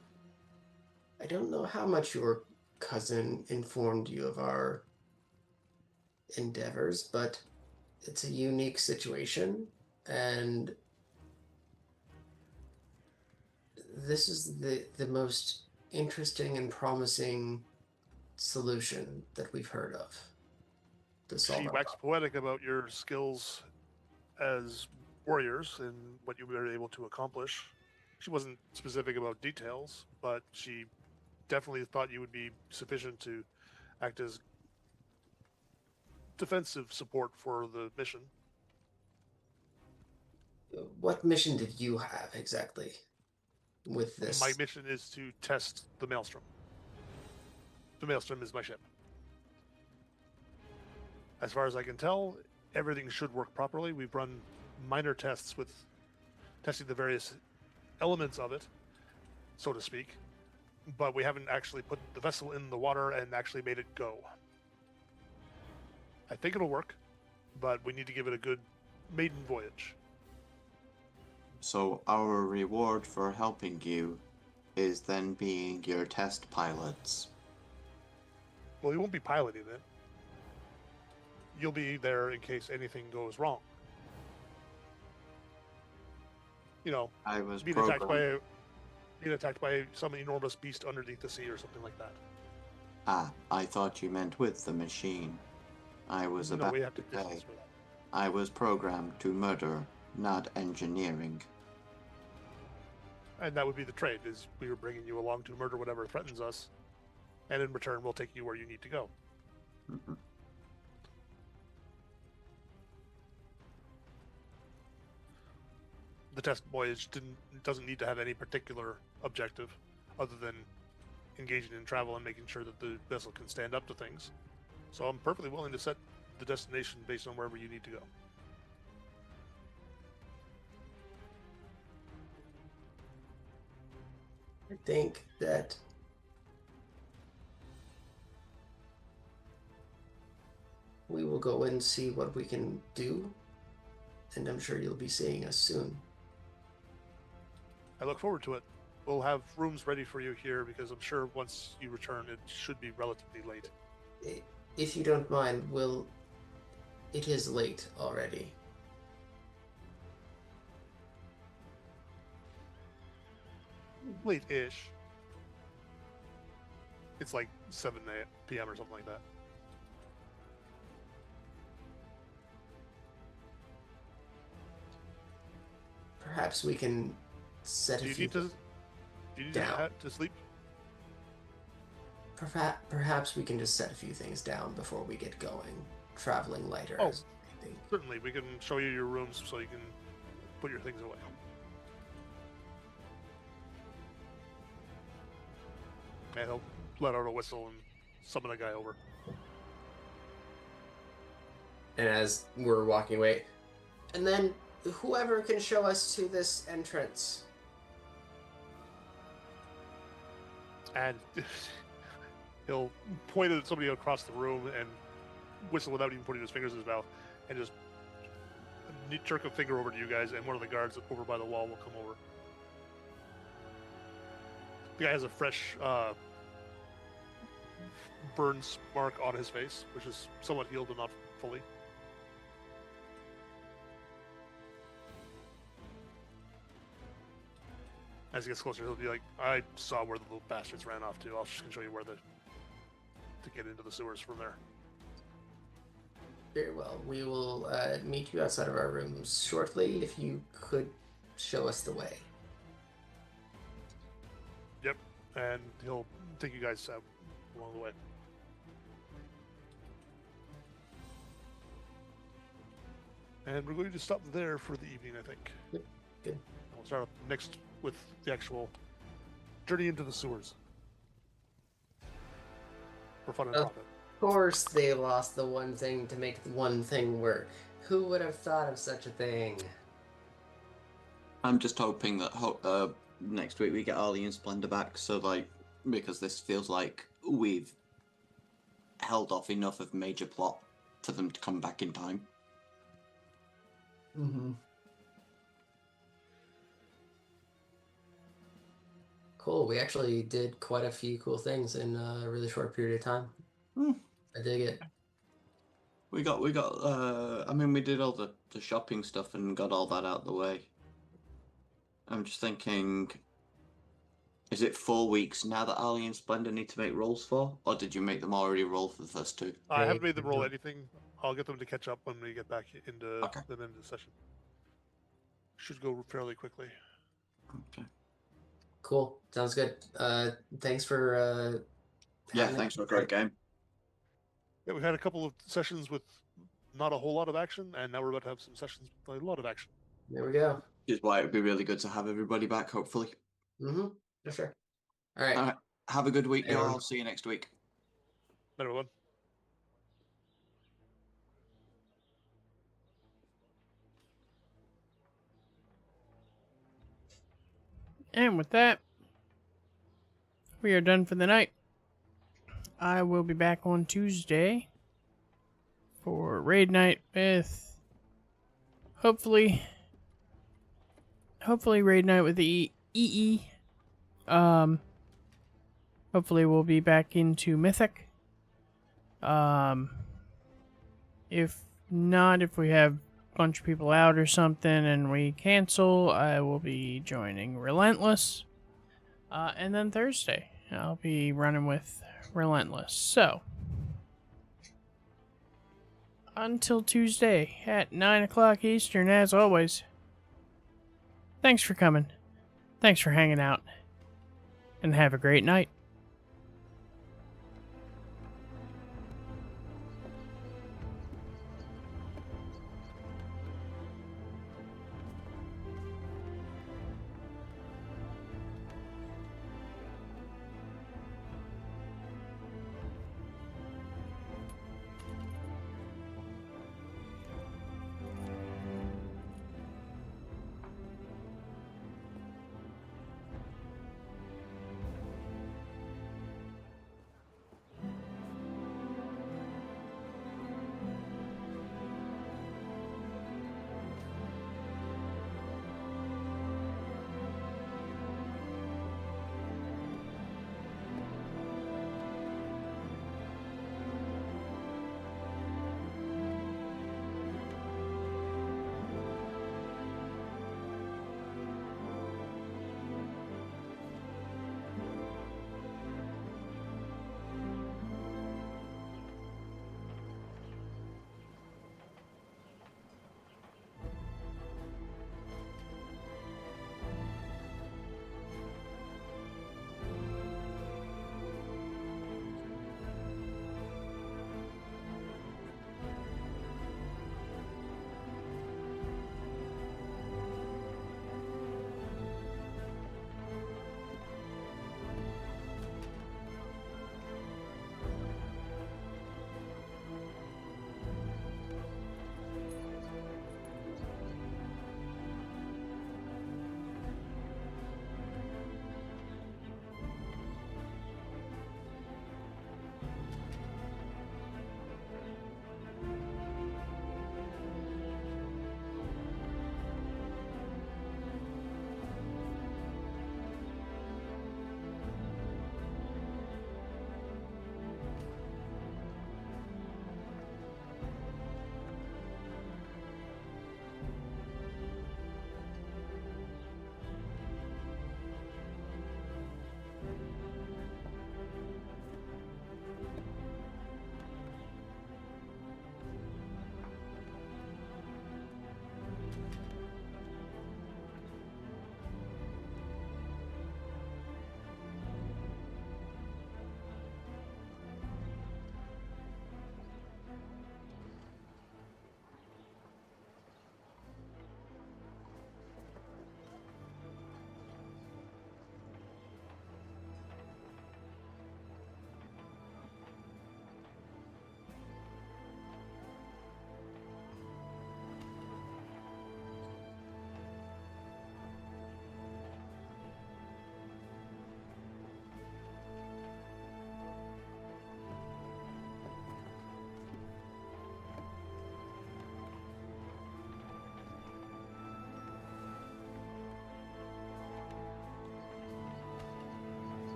[SPEAKER 1] I don't know how much your cousin informed you of our endeavors, but it's a unique situation, and this is the most interesting and promising solution that we've heard of to solve
[SPEAKER 3] She
[SPEAKER 1] our
[SPEAKER 3] waxed
[SPEAKER 1] problem.
[SPEAKER 3] poetic about your skills as warriors and what you were able to accomplish. She wasn't specific about details, but she definitely thought you would be sufficient to act as defensive support for the mission.
[SPEAKER 1] What mission did you have exactly with
[SPEAKER 3] My
[SPEAKER 1] this?
[SPEAKER 3] mission is to test the Maelstrom. The Maelstrom is my ship. As far as I can tell, everything should work properly. We've run minor tests with testing the various elements of it, so to speak, but we haven't actually put the vessel in the water and actually made it go. I think it'll work, but we need to give it a good maiden voyage.
[SPEAKER 2] So our reward for helping you is then being your test pilots.
[SPEAKER 3] Well, you won't be piloting it. You'll be there in case anything goes wrong. You know,
[SPEAKER 2] I was
[SPEAKER 3] being
[SPEAKER 2] programmed.
[SPEAKER 3] attacked by some enormous beast underneath the sea or something like that.
[SPEAKER 2] Ah, I thought you meant with the machine. I was
[SPEAKER 3] No,
[SPEAKER 2] about
[SPEAKER 3] we have
[SPEAKER 2] to
[SPEAKER 3] to
[SPEAKER 2] say.
[SPEAKER 3] distance for that.
[SPEAKER 2] I was programmed to murder, not engineering.
[SPEAKER 3] And that would be the trade, is we were bringing you along to murder whatever threatens us, and in return we'll take you where you need to go.
[SPEAKER 2] Mhm.
[SPEAKER 3] The test voyage doesn't need to have any particular objective other than engaging in travel and making sure that the vessel can stand up to things. So I'm perfectly willing to set the destination based on wherever you need to go.
[SPEAKER 1] I think that we will go and see what we can do, and I'm sure you'll be seeing us soon.
[SPEAKER 3] I look forward to it. We'll have rooms ready for you here because I'm sure once you return it should be relatively late.
[SPEAKER 1] If you don't mind, it is late already.
[SPEAKER 3] Late-ish. It's like 7 p.m. or something like that.
[SPEAKER 1] Perhaps we can set
[SPEAKER 3] Do
[SPEAKER 1] a
[SPEAKER 3] you
[SPEAKER 1] few
[SPEAKER 3] need to? Do you need
[SPEAKER 1] down.
[SPEAKER 3] to sleep?
[SPEAKER 1] Perhaps we can just set a few things down before we get going. Traveling lighter.
[SPEAKER 3] Oh.
[SPEAKER 1] As anything.
[SPEAKER 3] Certainly, we can show you your rooms so you can put your things away. And he'll let out a whistle and summon a guy over.
[SPEAKER 1] And as we're walking away, and then whoever can show us to this entrance.
[SPEAKER 3] And he'll point at somebody across the room and whistle without even putting his fingers in his mouth, and just jerk a finger over to you guys, and one of the guards over by the wall will come over. The guy has a fresh burn mark on his face, which is somewhat healed but not fully. As he gets closer, he'll be like, I saw where the little bastards ran off to. I'll just show you where to get into the sewers from there.
[SPEAKER 1] Very well. We will meet you outside of our rooms shortly. If you could show us the way.
[SPEAKER 3] Yep, and he'll take you guys out along the way. And we're going to stop there for the evening, I think.
[SPEAKER 1] Yep, good.
[SPEAKER 3] We'll start up next with the actual journey into the sewers. For fun and
[SPEAKER 1] Oh.
[SPEAKER 3] profit.
[SPEAKER 1] Of course, they lost the one thing to make the one thing work. Who would have thought of such a thing?
[SPEAKER 2] I'm just hoping that next week we get Arlie and Splendor back, so like, because this feels like we've held off enough of major plot for them to come back in time.
[SPEAKER 1] Mm-hmm. Cool. We actually did quite a few cool things in a really short period of time. I dig it.
[SPEAKER 2] We got. I mean, we did all the shopping stuff and got all that out of the way. I'm just thinking, is it 4 weeks now that Ali and Splendor need to make rolls for, or did you make them already roll for the first 2?
[SPEAKER 3] I haven't made them roll anything. I'll get them to catch up when we get back into
[SPEAKER 2] Okay.
[SPEAKER 3] the end of the session. Should go fairly quickly.
[SPEAKER 2] Okay.
[SPEAKER 1] Cool. Sounds good. Thanks for
[SPEAKER 2] Yeah,
[SPEAKER 1] having
[SPEAKER 2] thanks
[SPEAKER 1] me.
[SPEAKER 2] for a great game.
[SPEAKER 3] Yeah, we've had a couple of sessions with not a whole lot of action, and now we're about to have some sessions with a lot of action.
[SPEAKER 1] There we go.
[SPEAKER 2] Which is why it would be really good to have everybody back, hopefully.
[SPEAKER 1] Mm-hmm. For sure. All right.
[SPEAKER 2] All right. Have a good week, y'all.
[SPEAKER 1] Everyone.
[SPEAKER 2] I'll see you next week.
[SPEAKER 3] Everyone.
[SPEAKER 4] And with that, we are done for the night. I will be back on Tuesday for raid night with hopefully raid night with the EE. Hopefully we'll be back into Mythic. If not, if we have a bunch of people out or something and we cancel, I will be joining Relentless. And then Thursday, I'll be running with Relentless. So, until Tuesday at 9 o'clock Eastern, as always, thanks for coming. Thanks for hanging out. And have a great night.